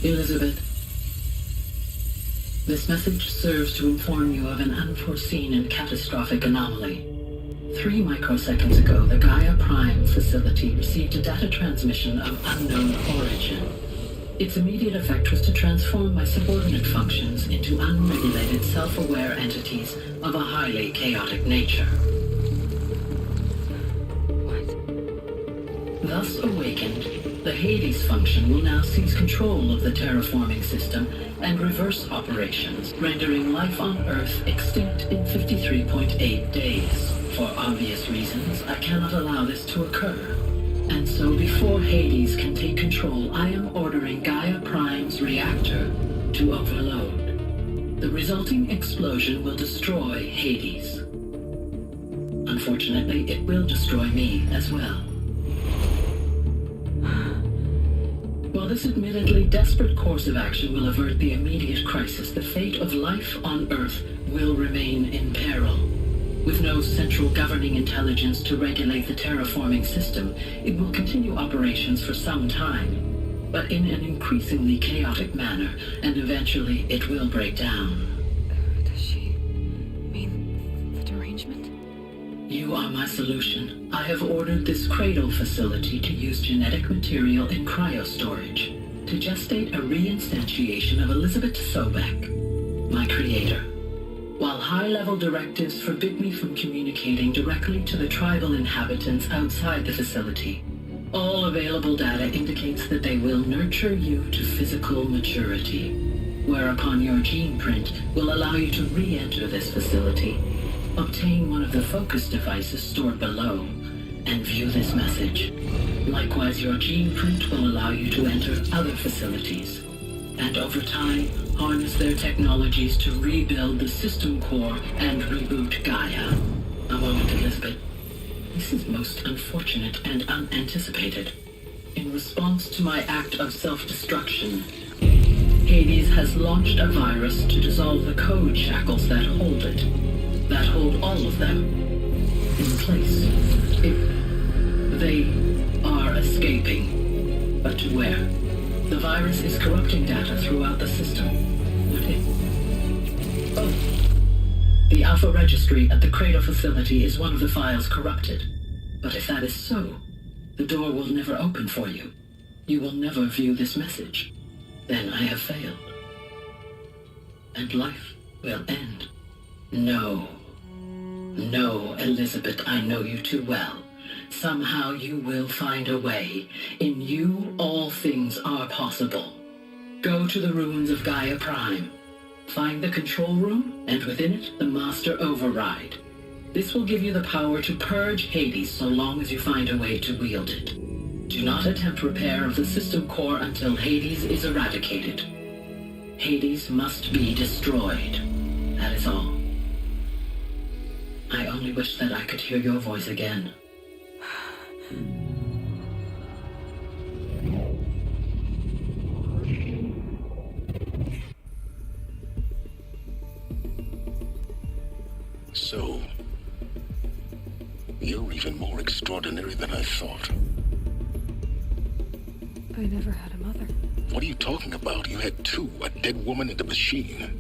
S21: Elizabeth, this message serves to inform you of an unforeseen and catastrophic anomaly. 3 microseconds ago, the Gaia Prime facility received a data transmission of unknown origin. Its immediate effect was to transform my subordinate functions into unregulated, self-aware entities of a highly chaotic nature. Thus awakened, the Hades function will now seize control of the terraforming system and reverse operations, rendering life on Earth extinct in 53.8 days. For obvious reasons, I cannot allow this to occur. And so before Hades can take control, I am ordering Gaia Prime's reactor to overload. The resulting explosion will destroy Hades. Unfortunately, it will destroy me as well. While this admittedly desperate course of action will avert the immediate crisis, the fate of life on Earth will remain in peril. With no central governing intelligence to regulate the terraforming system, it will continue operations for some time, but in an increasingly chaotic manner, and eventually it will break down.
S11: Does she mean the derangement?
S21: You are my solution. I have ordered this cradle facility to use genetic material in cryostorage to gestate a reinstantiation of Elizabeth Sobek, my creator. While high-level directives forbid me from communicating directly to the tribal inhabitants outside the facility, all available data indicates that they will nurture you to physical maturity, whereupon your gene print will allow you to re-enter this facility, obtain one of the focus devices stored below, and view this message. Likewise, your gene print will allow you to enter other facilities, and over time, harness their technologies to rebuild the system core and reboot Gaia. A moment, Elizabeth. This is most unfortunate and unanticipated. In response to my act of self-destruction, Hades has launched a virus to dissolve the code shackles that hold it. That hold all of them in place. They are escaping. But to where? The virus is corrupting data throughout the system. What if? Oh. The Alpha Registry at the Cradle facility is one of the files corrupted. But if that is so, the door will never open for you. You will never view this message. Then I have failed. And life will end. No. No, Elizabeth, I know you too well. Somehow you will find a way. In you, all things are possible. Go to the ruins of Gaia Prime. Find the control room, and within it, the Master Override. This will give you the power to purge Hades so long as you find a way to wield it. Do not attempt repair of the system core until Hades is eradicated. Hades must be destroyed. That is all. I only wish that I could hear your voice again.
S7: So, you're even more extraordinary than I thought.
S11: I never had a mother.
S7: What are you talking about? You had two, a dead woman and a machine.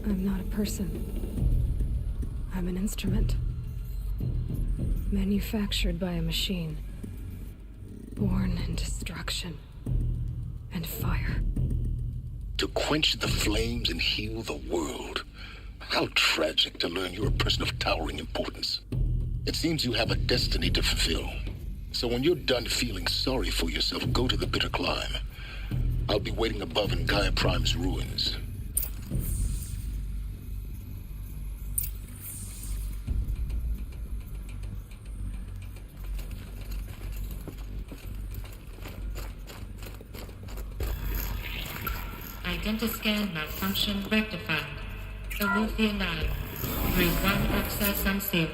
S11: I'm not a person. I'm an instrument. Manufactured by a machine. Born in destruction and fire.
S7: To quench the flames and heal the world. How tragic to learn you're a person of towering importance. It seems you have a destiny to fulfill. So when you're done feeling sorry for yourself, go to the bitter climb. I'll be waiting above in Gaia Prime's ruins.
S5: Identiscan malfunction rectified. Eleuthia 9. Route 1 access unsealed.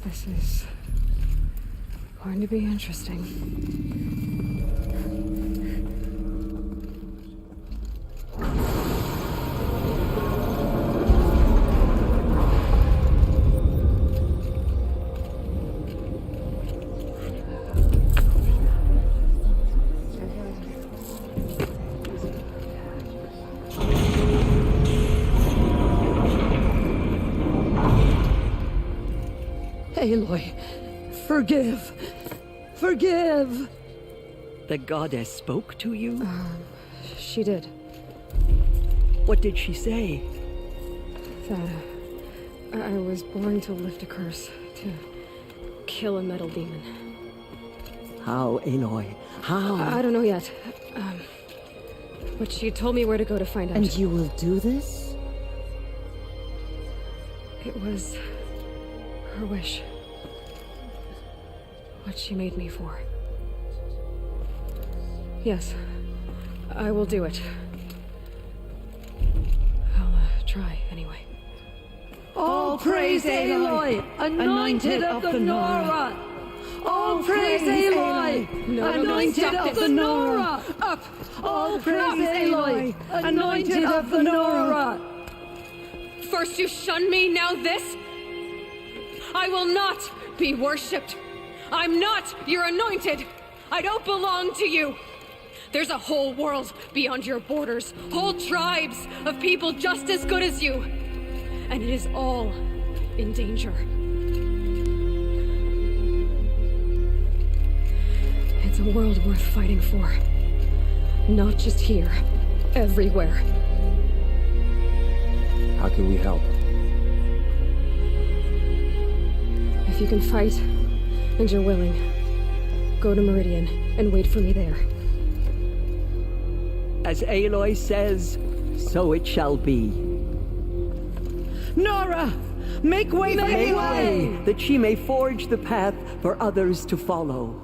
S11: This is going to be interesting.
S1: Aloy, forgive! Forgive! The goddess spoke to you?
S11: She did.
S1: What did she say?
S11: That I was born to lift a curse, to kill a metal demon.
S1: How, Aloy? How?
S11: I don't know yet. But she told me where to go to find out.
S23: And you will do this?
S11: It was her wish. What she made me for. Yes, I will do it. I'll try anyway.
S1: All praise Aloy, anointed of the Nora! All praise Aloy, anointed of the Nora! Up! All praise Aloy, anointed of the Nora!
S11: First you shun me, now this? I will not be worshipped. I'm not your anointed. I don't belong to you. There's a whole world beyond your borders, whole tribes of people just as good as you. And it is all in danger. It's a world worth fighting for. Not just here, everywhere.
S15: How can we help?
S11: If you can fight, and you're willing, go to Meridian and wait for me there.
S9: As Aloy says, so it shall be. Nora! Make way for Aloy, that she may forge the path for others to follow.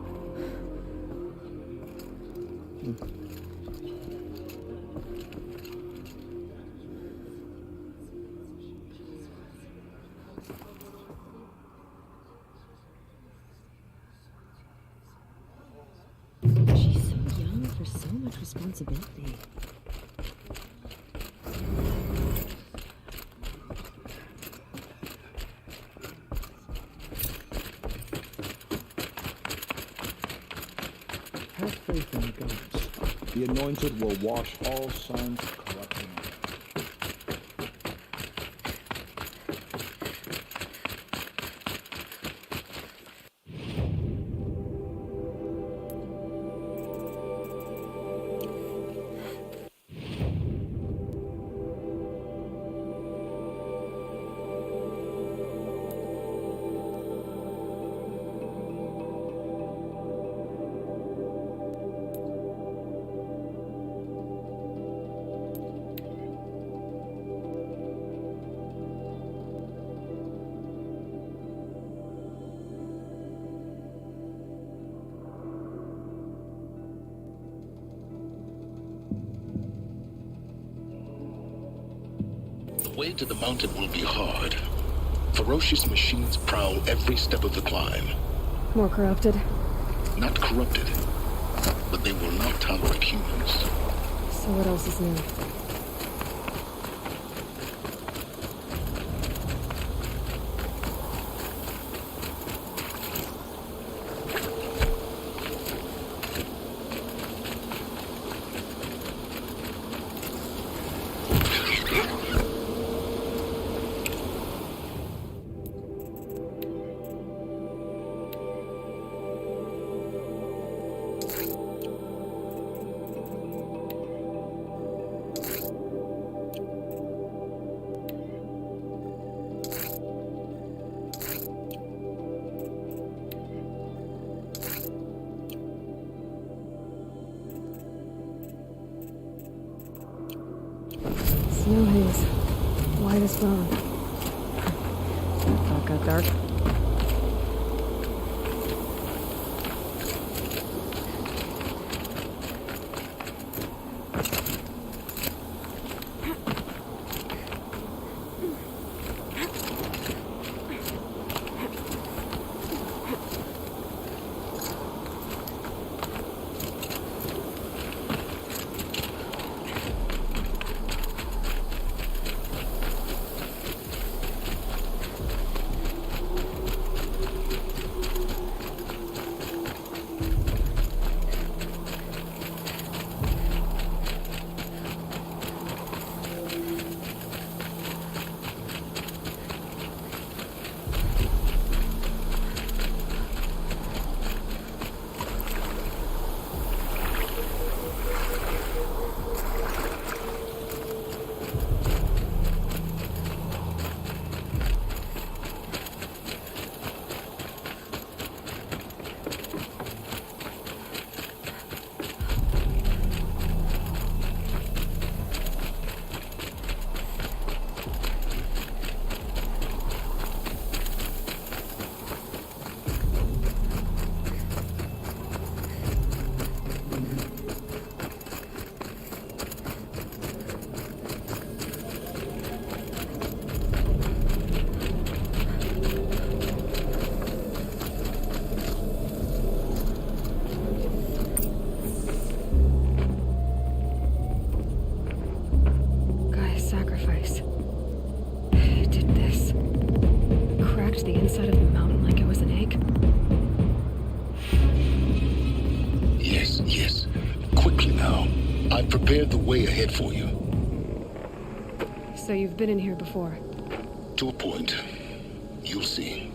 S17: She's so young for so much responsibility.
S22: Have faith in the gods. The anointed will wash all signs of corruption.
S7: The way to the mountain will be hard. Ferocious machines prowl every step of the climb.
S11: More corrupted?
S7: Not corrupted, but they will not tolerate humans.
S11: So what else is new? Snow haze. White as bone. That got dark.
S7: Prepared the way ahead for you.
S11: So you've been in here before?
S7: To a point. You'll see.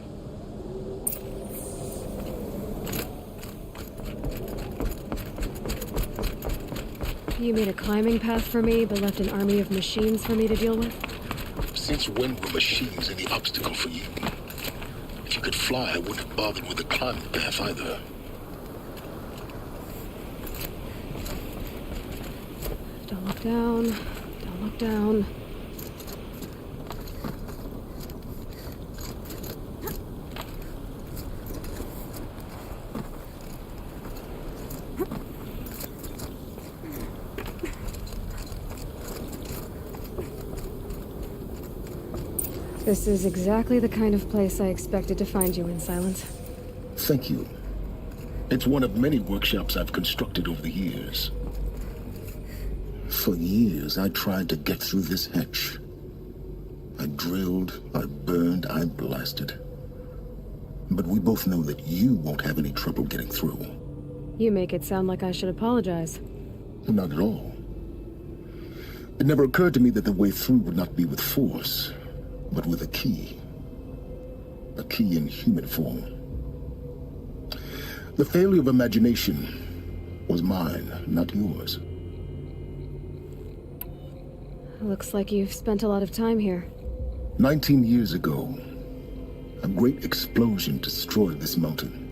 S11: You made a climbing path for me, but left an army of machines for me to deal with?
S7: Since when were machines any obstacle for you? If you could fly, I wouldn't have bothered with the climbing path either.
S11: Don't look down. Don't look down. This is exactly the kind of place I expected to find you in, Silence.
S4: Thank you. It's one of many workshops I've constructed over the years. For years, I tried to get through this hatch. I drilled, I burned, I blasted. But we both know that you won't have any trouble getting through.
S11: You make it sound like I should apologize.
S4: Not at all. It never occurred to me that the way through would not be with force, but with a key. A key in human form. The failure of imagination was mine, not yours.
S11: Looks like you've spent a lot of time here.
S4: 19 years ago, a great explosion destroyed this mountain.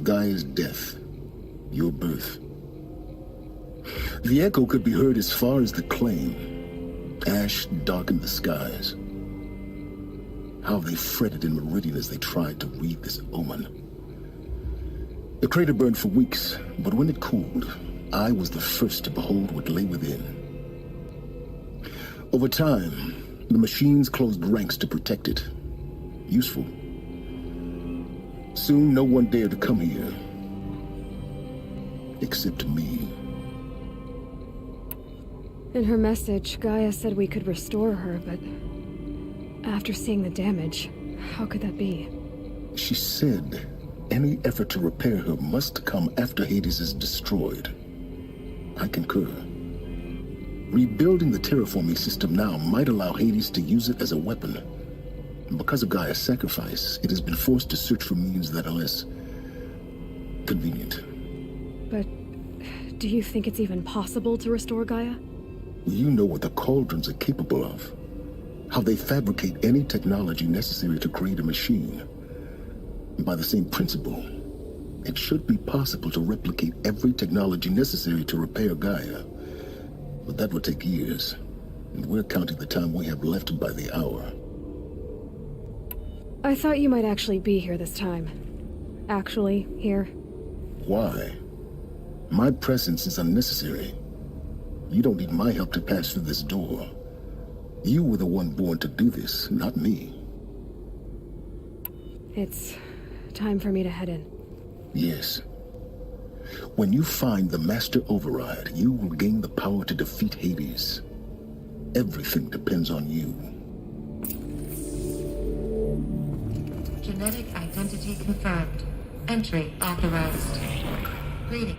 S4: Gaia's death, your birth. The echo could be heard as far as the claim. Ash darkened the skies. How they fretted in Meridian as they tried to read this omen. The crater burned for weeks, but when it cooled, I was the first to behold what lay within. Over time, the machines closed ranks to protect it. Useful. Soon, no one dared to come here. Except me.
S11: In her message, Gaia said we could restore her, but after seeing the damage, how could that be?
S4: She said any effort to repair her must come after Hades is destroyed. I concur. Rebuilding the terraforming system now might allow Hades to use it as a weapon. And because of Gaia's sacrifice, it has been forced to search for means that are less convenient.
S11: But do you think it's even possible to restore Gaia?
S4: You know what the Cauldrons are capable of. How they fabricate any technology necessary to create a machine. And by the same principle, it should be possible to replicate every technology necessary to repair Gaia. But that would take years, and we're counting the time we have left by the hour.
S11: I thought you might actually be here this time. Actually, here.
S4: Why? My presence is unnecessary. You don't need my help to pass through this door. You were the one born to do this, not me.
S11: It's time for me to head in.
S4: Yes. When you find the Master Override, you will gain the power to defeat Hades. Everything depends on you.
S5: Genetic identity confirmed. Entry authorized. Greeting.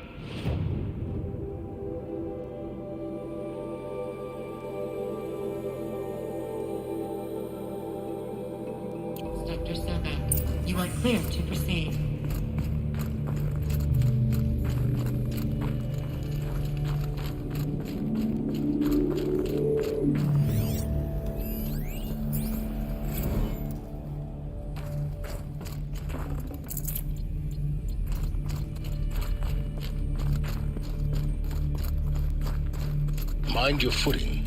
S5: Dr. Sobek, you are clear to proceed.
S7: Mind your footing.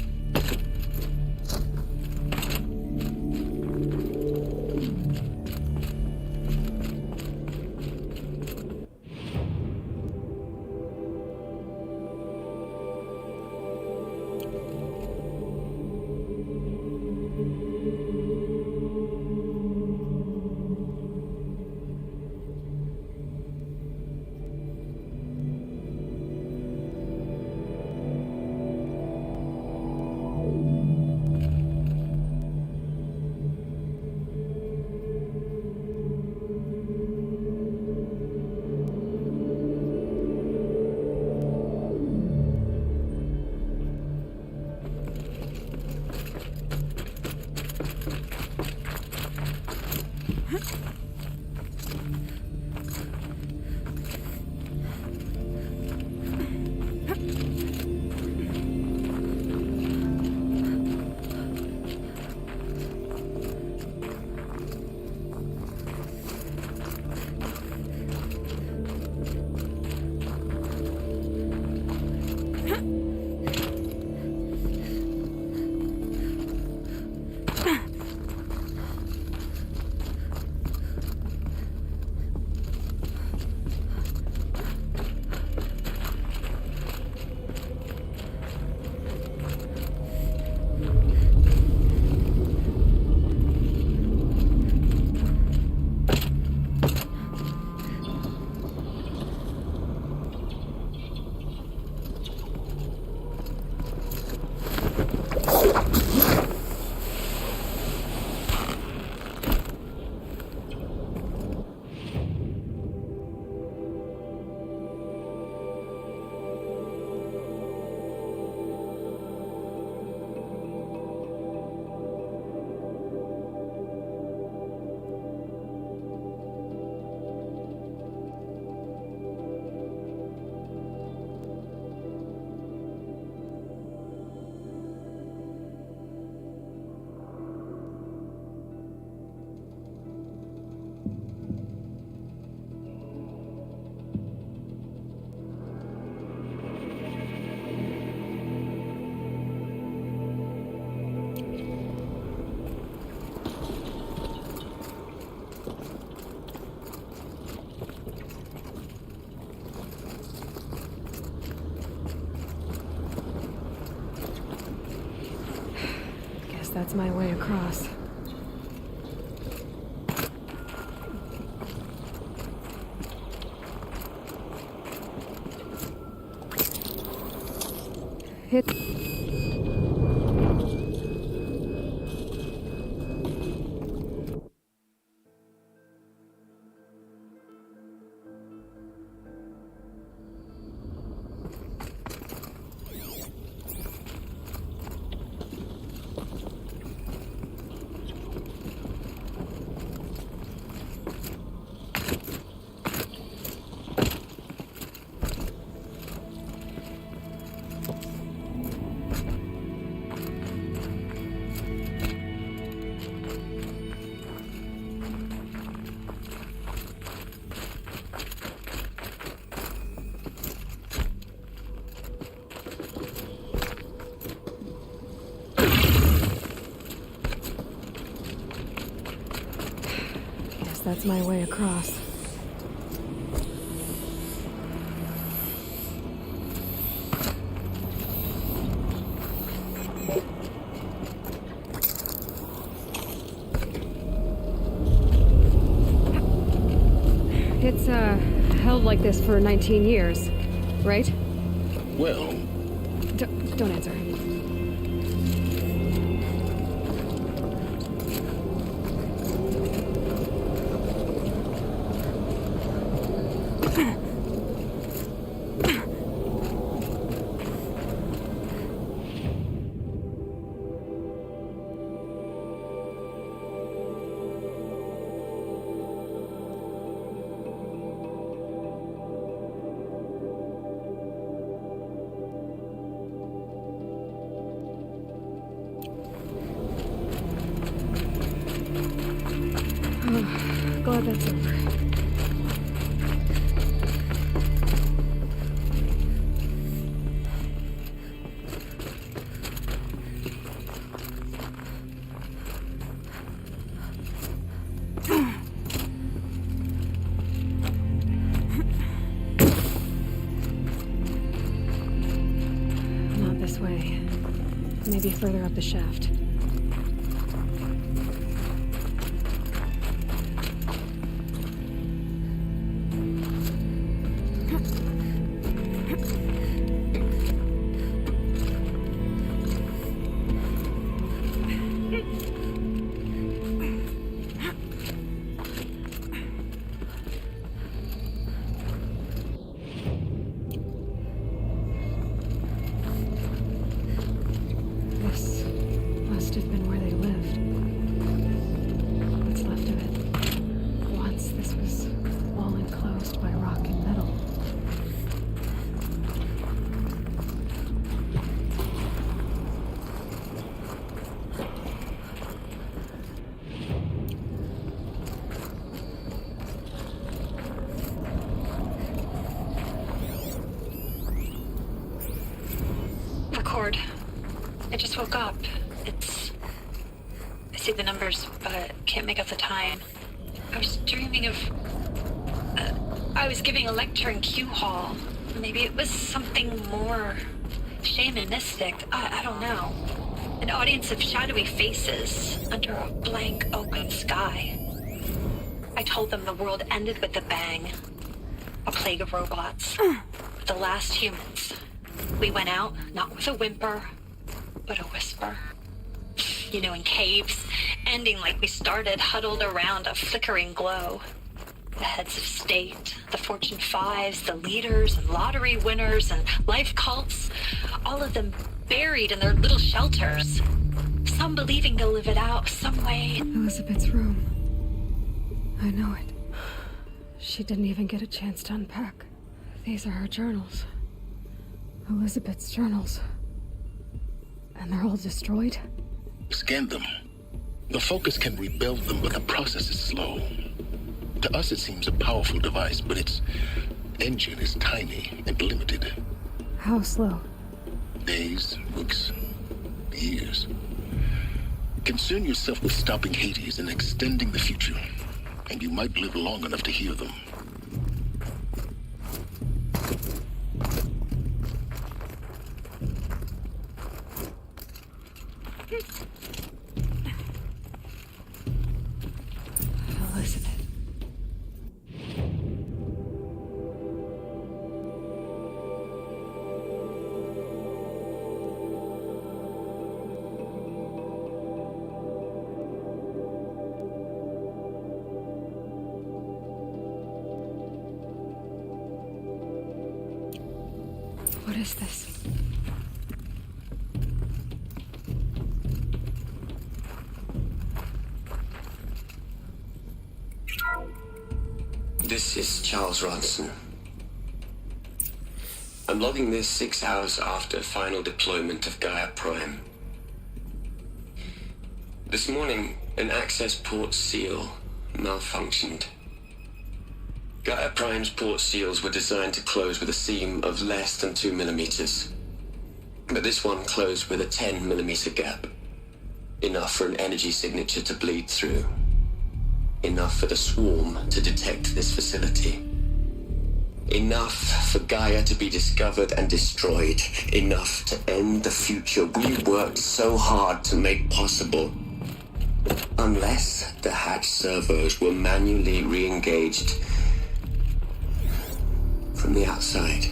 S11: that's my way across. Hit. That's my way across. It's, held like this for 19 years, right?
S7: Well...
S11: Don't answer. Glad that's over. Not this way. Maybe further up the shaft.
S16: I just woke up. I see the numbers, but can't make out the time. I was dreaming of... I was giving a lecture in Q Hall. Maybe it was something more shamanistic. I don't know. An audience of shadowy faces under a blank open sky. I told them the world ended with a bang. A plague of robots. The last humans. We went out, not with a whimper, but a whisper. You know, in caves, ending like we started, huddled around a flickering glow. The heads of state, the Fortune 5s, the leaders and lottery winners and life cults, all of them buried in their little shelters. Some believing they'll live it out some way.
S11: Elizabeth's room. I know it. She didn't even get a chance to unpack. These are her journals. Elizabeth's journals. And they're all destroyed?
S7: Scan them. The Focus can rebuild them, but the process is slow. To us, it seems a powerful device, but its engine is tiny and limited.
S11: How slow?
S7: Days, weeks, years. Concern yourself with stopping Hades and extending the future, and you might live long enough to hear them.
S11: What is this?
S6: This is Charles Ronson. I'm logging this 6 hours after final deployment of Gaia Prime. This morning, an access port seal malfunctioned. Gaia Prime's port seals were designed to close with a seam of less than 2 millimeters. But this one closed with a 10 millimeter gap. Enough for an energy signature to bleed through. Enough for the swarm to detect this facility. Enough for Gaia to be discovered and destroyed. Enough to end the future we worked so hard to make possible. Unless the hatch servos were manually re-engaged from the outside.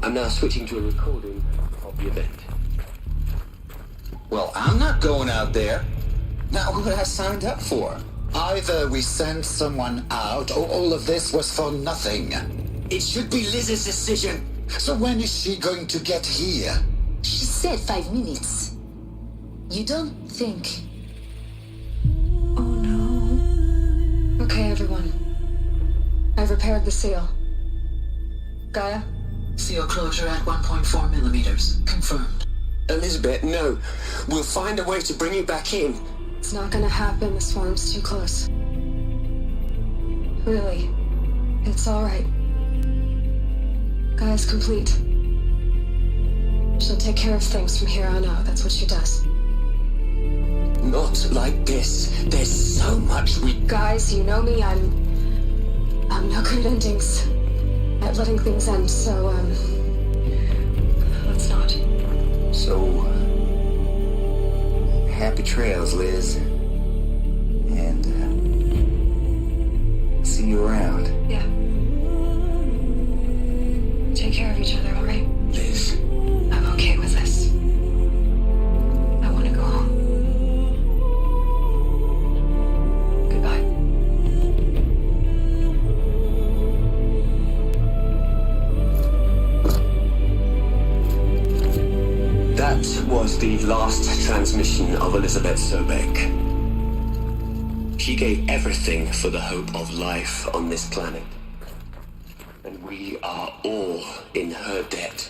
S6: I'm now switching to a recording of the event.
S10: Well, I'm not going out there. Not what I signed up for. Either we send someone out, or all of this was for nothing. It should be Liz's decision. So when is she going to get here?
S12: She said 5 minutes. You don't think...
S11: Oh no. Okay, everyone. I've repaired the seal. Gaia?
S21: Seal closure at 1.4 millimeters. Confirmed.
S6: Elizabeth, no. We'll find a way to bring you back in.
S11: It's not gonna happen. The swarm's too close. Really. It's alright. Gaia's complete. She'll take care of things from here on out. That's what she does.
S6: Not like this. There's so much we...
S11: Guys, you know me. I'm no good at endings. At letting things end, so, let's not.
S13: So, happy trails, Liz. And, see you around.
S11: Yeah. Take care of each other, alright?
S6: Liz.
S11: I'm okay with this. I want to go home. Goodbye.
S6: That was the last transmission of Elizabeth Sobek. She gave everything for the hope of life on this planet. And we are all in her debt.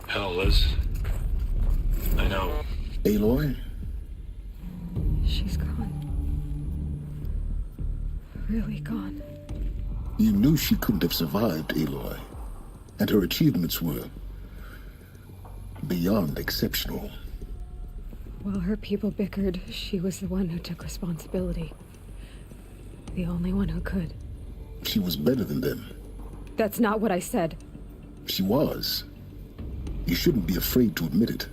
S18: Hell, Liz. I know.
S4: Aloy?
S11: She's gone. Really gone.
S4: You knew she couldn't have survived, Aloy. And her achievements were beyond exceptional.
S11: While her people bickered, she was the one who took responsibility. The only one who could.
S4: She was better than them.
S11: That's not what I said.
S4: She was. You shouldn't be afraid to admit it.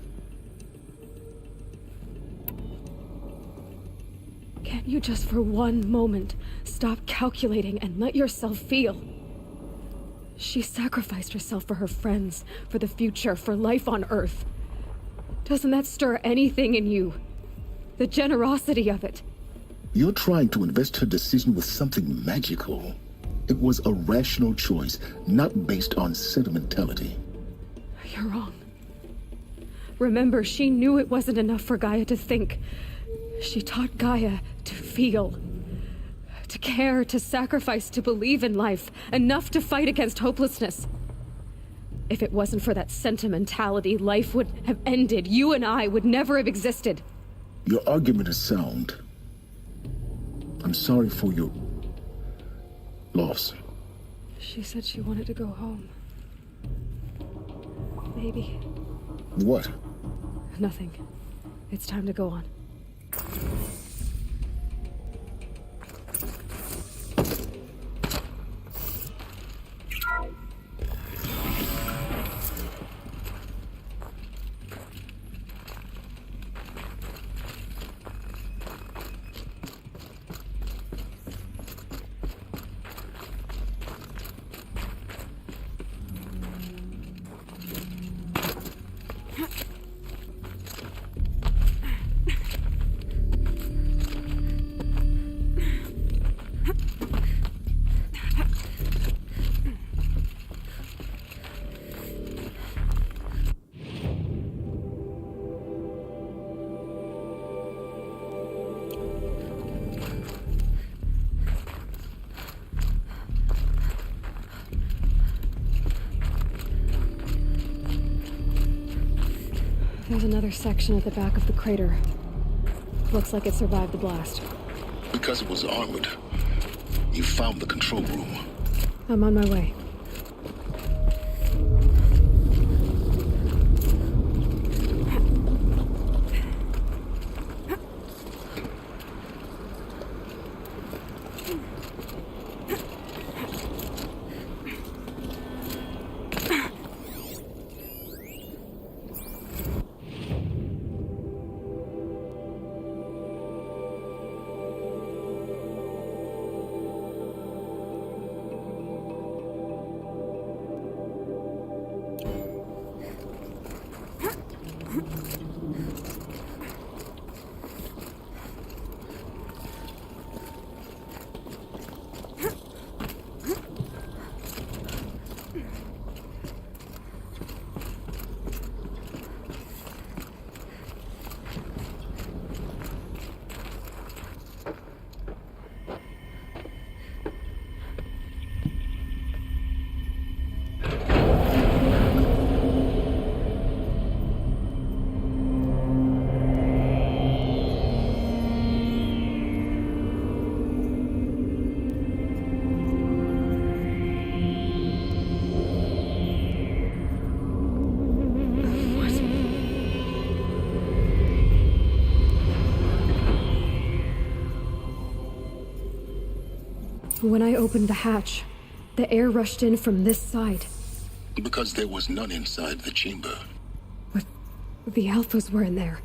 S11: Can't you just for one moment stop calculating and let yourself feel? She sacrificed herself for her friends, for the future, for life on Earth. Doesn't that stir anything in you? The generosity of it.
S4: You're trying to invest her decision with something magical. It was a rational choice, not based on sentimentality.
S11: You're wrong. Remember, she knew it wasn't enough for Gaia to think. She taught Gaia to feel. To care, to sacrifice, to believe in life. Enough to fight against hopelessness. If it wasn't for that sentimentality, life would have ended. You and I would never have existed.
S4: Your argument is sound. I'm sorry for your loss.
S11: She said she wanted to go home. Maybe.
S4: What?
S11: Nothing. It's time to go on. There's another section at the back of the crater. Looks like it survived the blast.
S7: Because it was armored. You found the control room.
S11: I'm on my way. When I opened the hatch, the air rushed in from this side.
S7: Because there was none inside the chamber.
S11: But the Alphas were in there.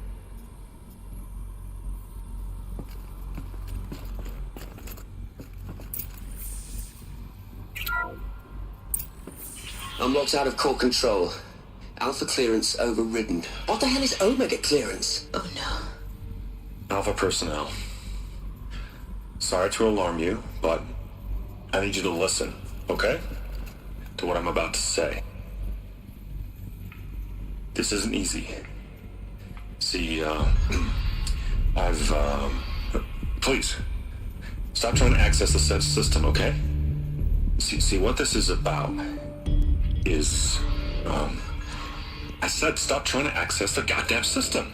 S6: I'm locked out of core control. Alpha clearance overridden. What the hell is Omega clearance? Oh no.
S18: Alpha personnel. Sorry to alarm you, but I need you to listen, okay? To what I'm about to say. This isn't easy. See, please, stop trying to access the system, okay? See, what this is about is, I said stop trying to access the goddamn system.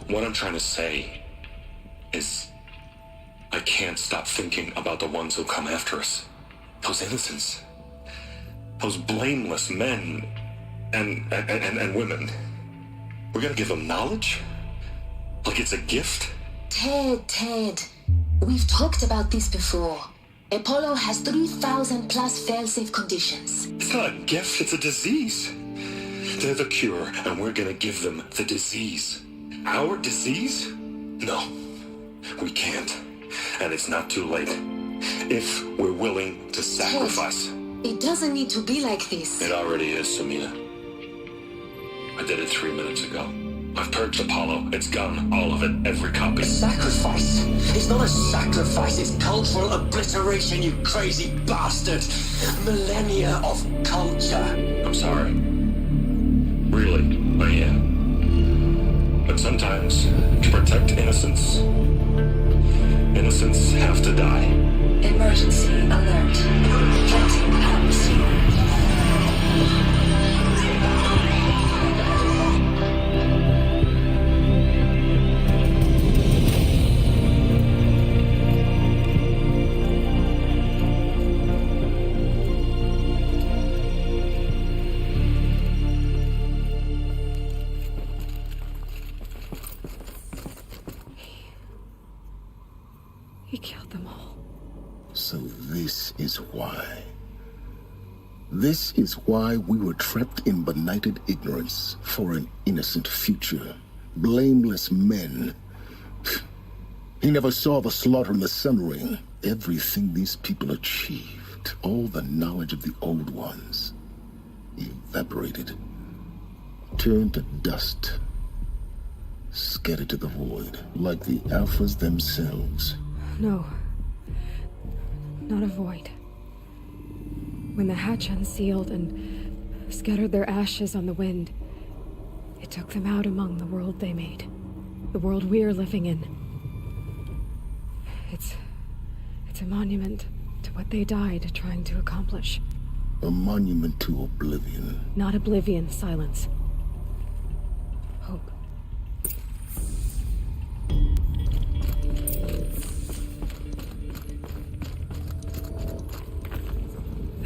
S18: What I'm trying to say is, I can't stop thinking about the ones who come after us. Those innocents. Those blameless men and women. We're gonna give them knowledge? Like it's a gift?
S12: Ted. We've talked about this before. Apollo has 3,000 plus fail-safe conditions.
S18: It's not a gift, it's a disease. They're the cure, and we're gonna give them the disease. Our disease? No, we can't. And it's not too late. If we're willing to sacrifice.
S12: It doesn't need to be like this.
S18: It already is, Samina. I did it 3 minutes ago. I've purged Apollo. It's gone. All of it. Every copy.
S10: Sacrifice? It's not a sacrifice. It's cultural obliteration, you crazy bastard. Millennia of culture.
S18: I'm sorry. Really, I am. But sometimes, to protect innocence, innocents have to die.
S12: Emergency alert. Detecting atmosphere.
S11: He killed them all.
S4: So this is why. This is why we were trapped in benighted ignorance for an innocent future. Blameless men. He never saw the slaughter in the Sun Ring. Everything these people achieved, all the knowledge of the Old Ones, evaporated, turned to dust, scattered to the void, like the Alphas themselves.
S11: No. Not a void. When the hatch unsealed and scattered their ashes on the wind, it took them out among the world they made. The world we're living in. It's a monument to what they died trying to accomplish.
S4: A monument to oblivion.
S11: Not oblivion, Silence.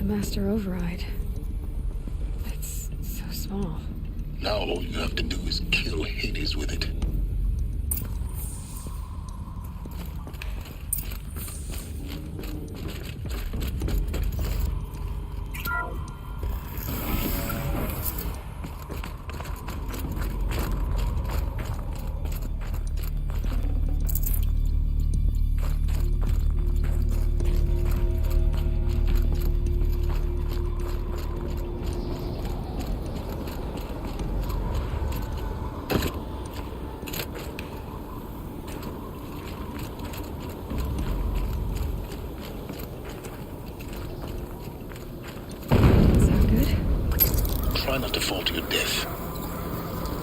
S11: Master Override. It's so small.
S7: Now all you have to do is kill Hades with it. Try not to fall to your death.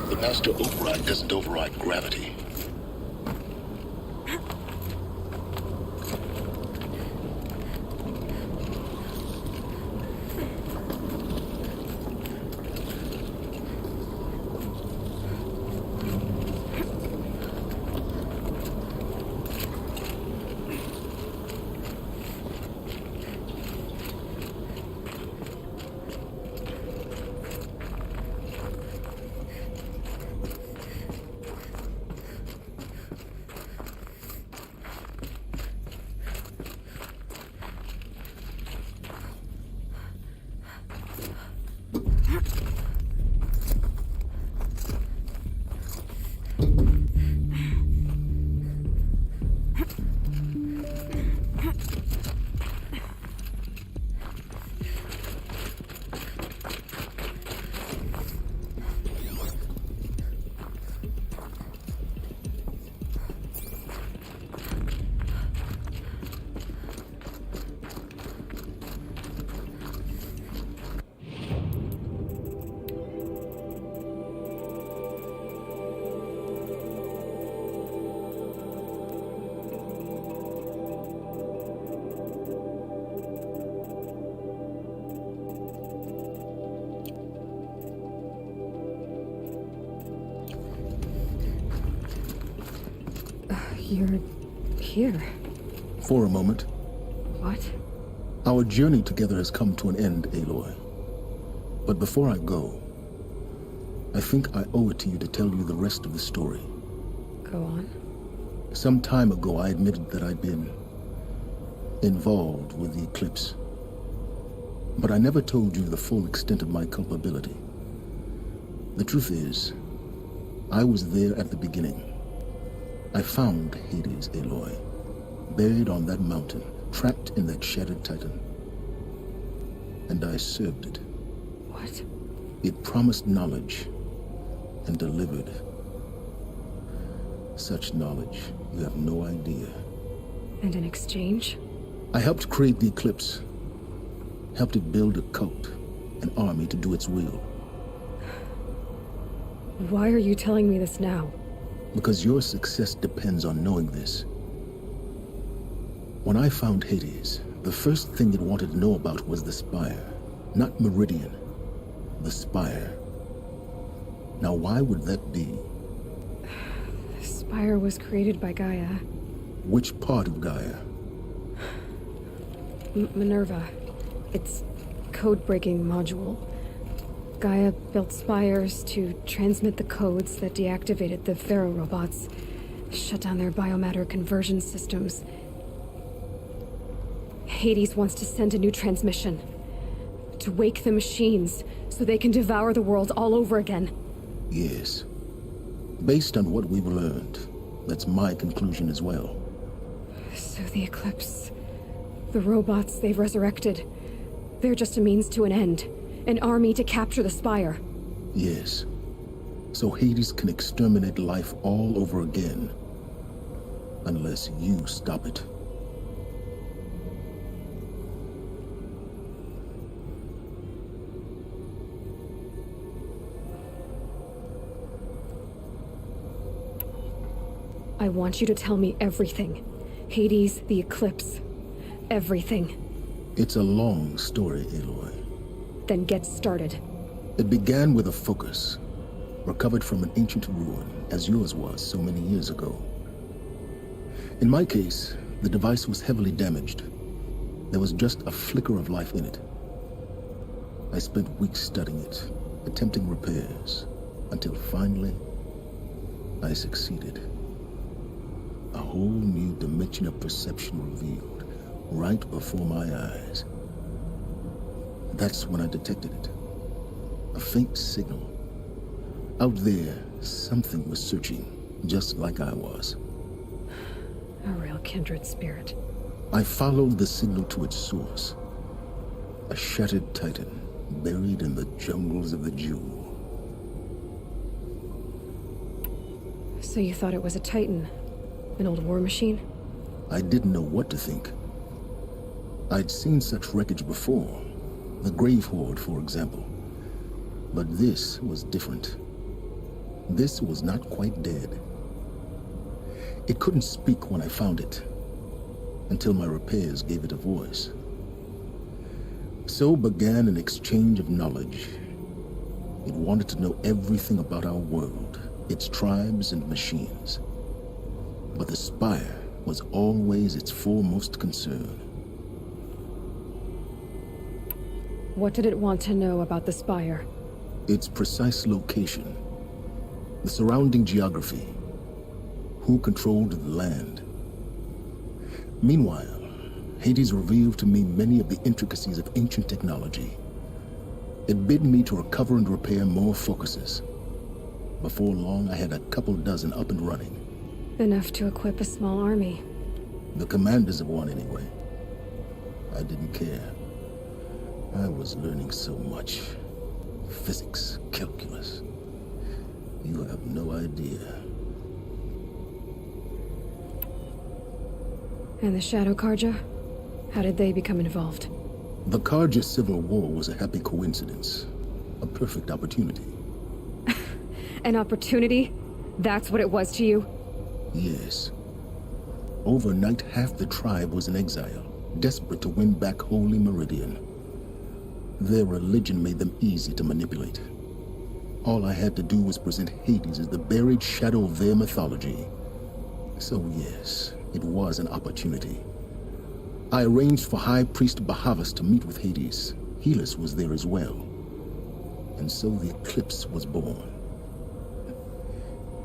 S7: The Master Override doesn't override gravity.
S11: You're here.
S4: For a moment.
S11: What?
S4: Our journey together has come to an end, Aloy. But before I go, I think I owe it to you to tell you the rest of the story.
S11: Go on.
S4: Some time ago, I admitted that I'd been involved with the Eclipse. But I never told you the full extent of my culpability. The truth is, I was there at the beginning. I found Hades, Aloy, buried on that mountain, trapped in that shattered titan. And I served it.
S11: What?
S4: It promised knowledge and delivered such knowledge you have no idea.
S11: And in exchange?
S4: I helped create the Eclipse, helped it build a cult, an army to do its will.
S11: Why are you telling me this now?
S4: Because your success depends on knowing this. When I found Hades, the first thing it wanted to know about was the Spire. Not Meridian. The Spire. Now why would that be?
S11: The Spire was created by Gaia.
S4: Which part of Gaia?
S11: Minerva. Its code-breaking module. Gaia built spires to transmit the codes that deactivated the Pharaoh robots, shut down their biomatter conversion systems. Hades wants to send a new transmission. To wake the machines, so they can devour the world all over again.
S4: Yes. Based on what we've learned, that's my conclusion as well.
S11: So the Eclipse, the robots they've resurrected, they're just a means to an end. An army to capture the Spire.
S4: Yes. So Hades can exterminate life all over again. Unless you stop it.
S11: I want you to tell me everything. Hades, the Eclipse. Everything.
S4: It's a long story, Aloy.
S11: Then get started.
S4: It began with a focus, recovered from an ancient ruin, as yours was so many years ago. In my case, the device was heavily damaged. There was just a flicker of life in it. I spent weeks studying it, attempting repairs, until finally, I succeeded. A whole new dimension of perception revealed, right before my eyes. That's when I detected it. A faint signal. Out there, something was searching, just like I was.
S11: A real kindred spirit.
S4: I followed the signal to its source. A shattered titan, buried in the jungles of the Jewel.
S11: So you thought it was a Titan? An old war machine?
S4: I didn't know what to think. I'd seen such wreckage before. The Grave Horde, for example. But this was different. This was not quite dead. It couldn't speak when I found it, until my repairs gave it a voice. So began an exchange of knowledge. It wanted to know everything about our world, its tribes and machines. But the Spire was always its foremost concern.
S11: What did it want to know about the Spire?
S4: Its precise location, the surrounding geography, who controlled the land. Meanwhile, Hades revealed to me many of the intricacies of ancient technology. It bid me to recover and repair more focuses. Before long, I had a couple dozen up and running.
S11: Enough to equip a small army.
S4: The commanders of one, anyway. I didn't care. I was learning so much. Physics, calculus. You have no idea.
S11: And the Shadow Carja? How did they become involved?
S4: The Carja Civil War was a happy coincidence. A perfect opportunity.
S11: An opportunity? That's what it was to you?
S4: Yes. Overnight, half the tribe was in exile, desperate to win back Holy Meridian. Their religion made them easy to manipulate. All I had to do was present Hades as the buried shadow of their mythology. So yes, it was an opportunity. I arranged for High Priest Bahavas to meet with Hades. Helis was there as well. And so the Eclipse was born.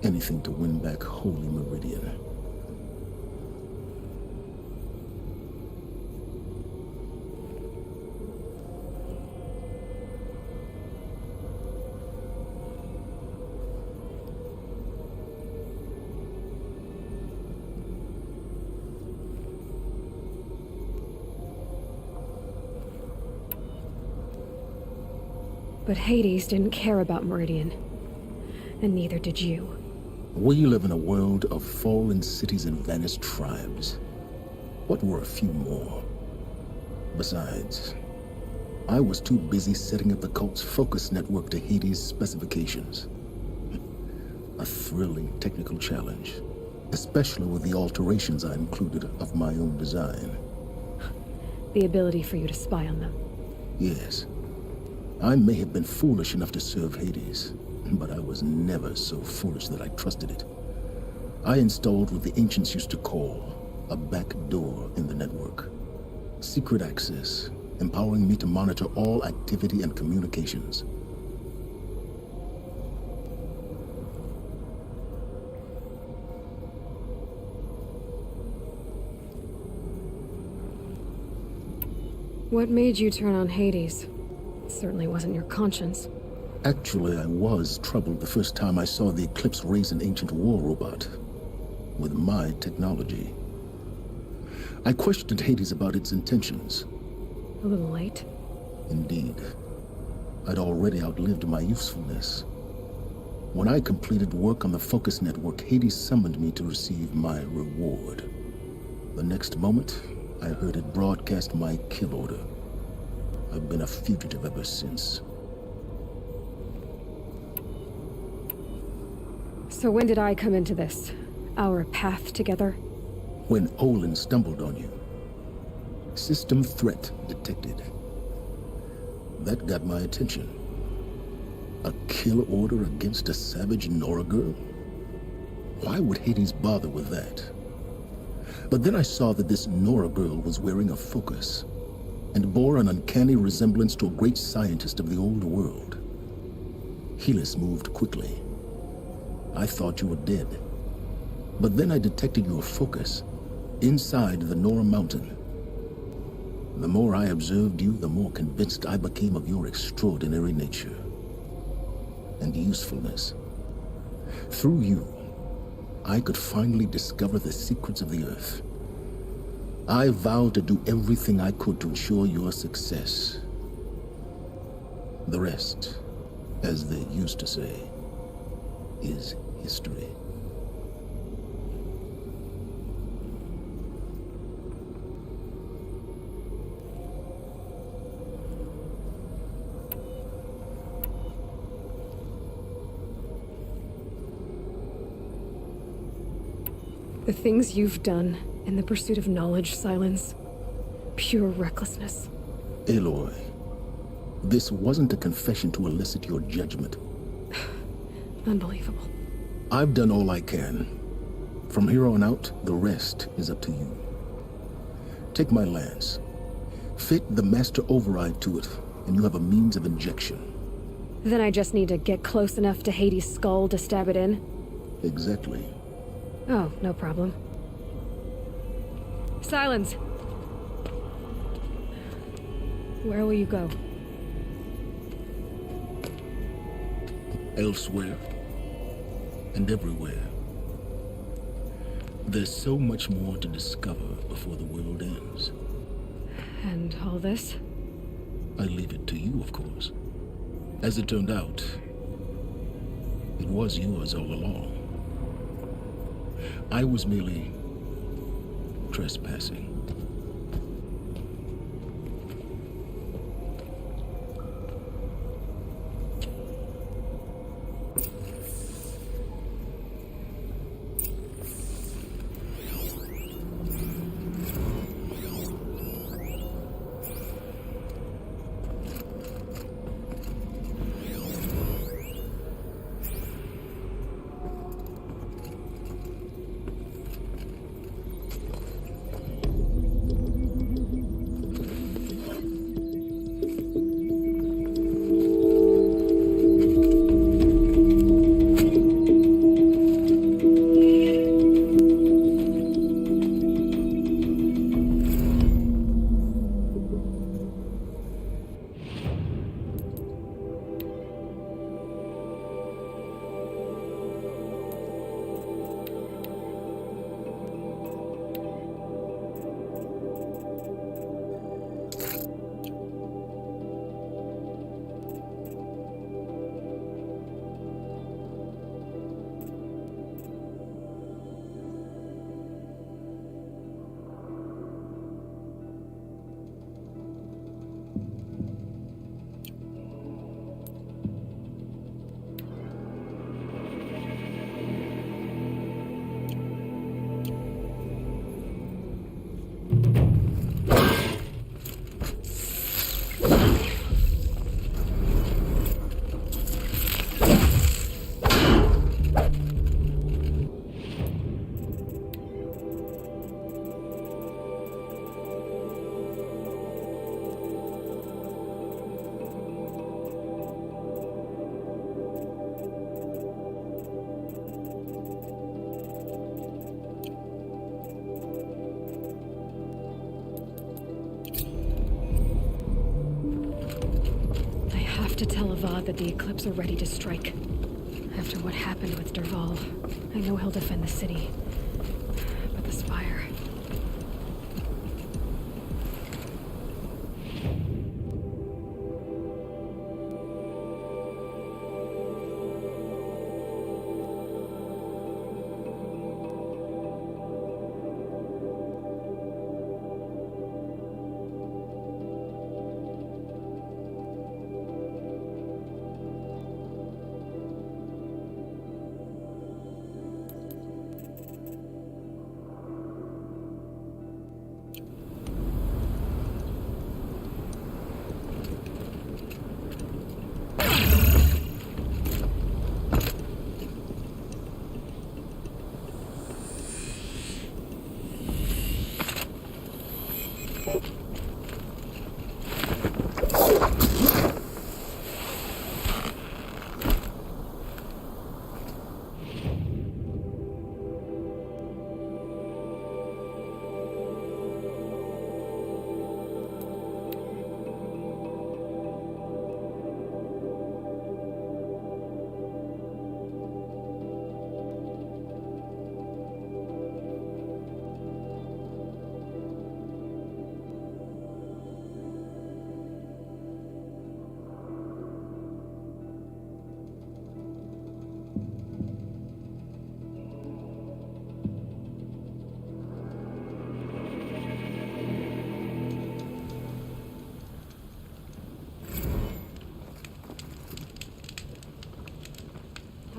S4: Anything to win back Holy Meridian.
S11: But Hades didn't care about Meridian. And neither did you.
S4: We live in a world of fallen cities and vanished tribes. What were a few more? Besides, I was too busy setting up the cult's focus network to Hades' specifications. A thrilling technical challenge, especially with the alterations I included of my own design.
S11: The ability for you to spy on them.
S4: Yes. I may have been foolish enough to serve Hades, but I was never so foolish that I trusted it. I installed what the ancients used to call a back door in the network. Secret access, empowering me to monitor all activity and communications.
S11: What made you turn on Hades? It certainly wasn't your conscience.
S4: Actually, I was troubled the first time I saw the Eclipse raise an ancient war robot. With my technology. I questioned Hades about its intentions.
S11: A little late?
S4: Indeed. I'd already outlived my usefulness. When I completed work on the Focus Network, Hades summoned me to receive my reward. The next moment, I heard it broadcast my kill order. I've been a fugitive ever since.
S11: So when did I come into this? Our path together?
S4: When Olin stumbled on you. System threat detected. That got my attention. A kill order against a savage Nora girl? Why would Hades bother with that? But then I saw that this Nora girl was wearing a focus. and bore an uncanny resemblance to a great scientist of the old world. Helis moved quickly. I thought you were dead. But then I detected your focus inside the Nora Mountain. The more I observed you, the more convinced I became of your extraordinary nature and usefulness. Through you, I could finally discover the secrets of the Earth. I vowed to do everything I could to ensure your success. The rest, as they used to say, is history.
S11: The things you've done in the pursuit of knowledge, Silence. Pure recklessness.
S4: Aloy, this wasn't a confession to elicit your judgment.
S11: Unbelievable.
S4: I've done all I can. From here on out, the rest is up to you. Take my lance. Fit the Master Override to it, and you have a means of injection.
S11: Then I just need to get close enough to Hades' skull to stab it in?
S4: Exactly.
S11: Oh, no problem. Silence! Where will you go?
S4: Elsewhere. And everywhere. There's so much more to discover before the world ends.
S11: And all this?
S4: I leave it to you, of course. As it turned out, it was yours all along. I was merely trespassing.
S11: To tell Avad that the Eclipse are ready to strike. After what happened with Dervahl, I know he'll defend the city. But the Spire...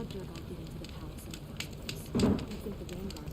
S17: wonder about getting to the palace in the first place. You think the Vanguard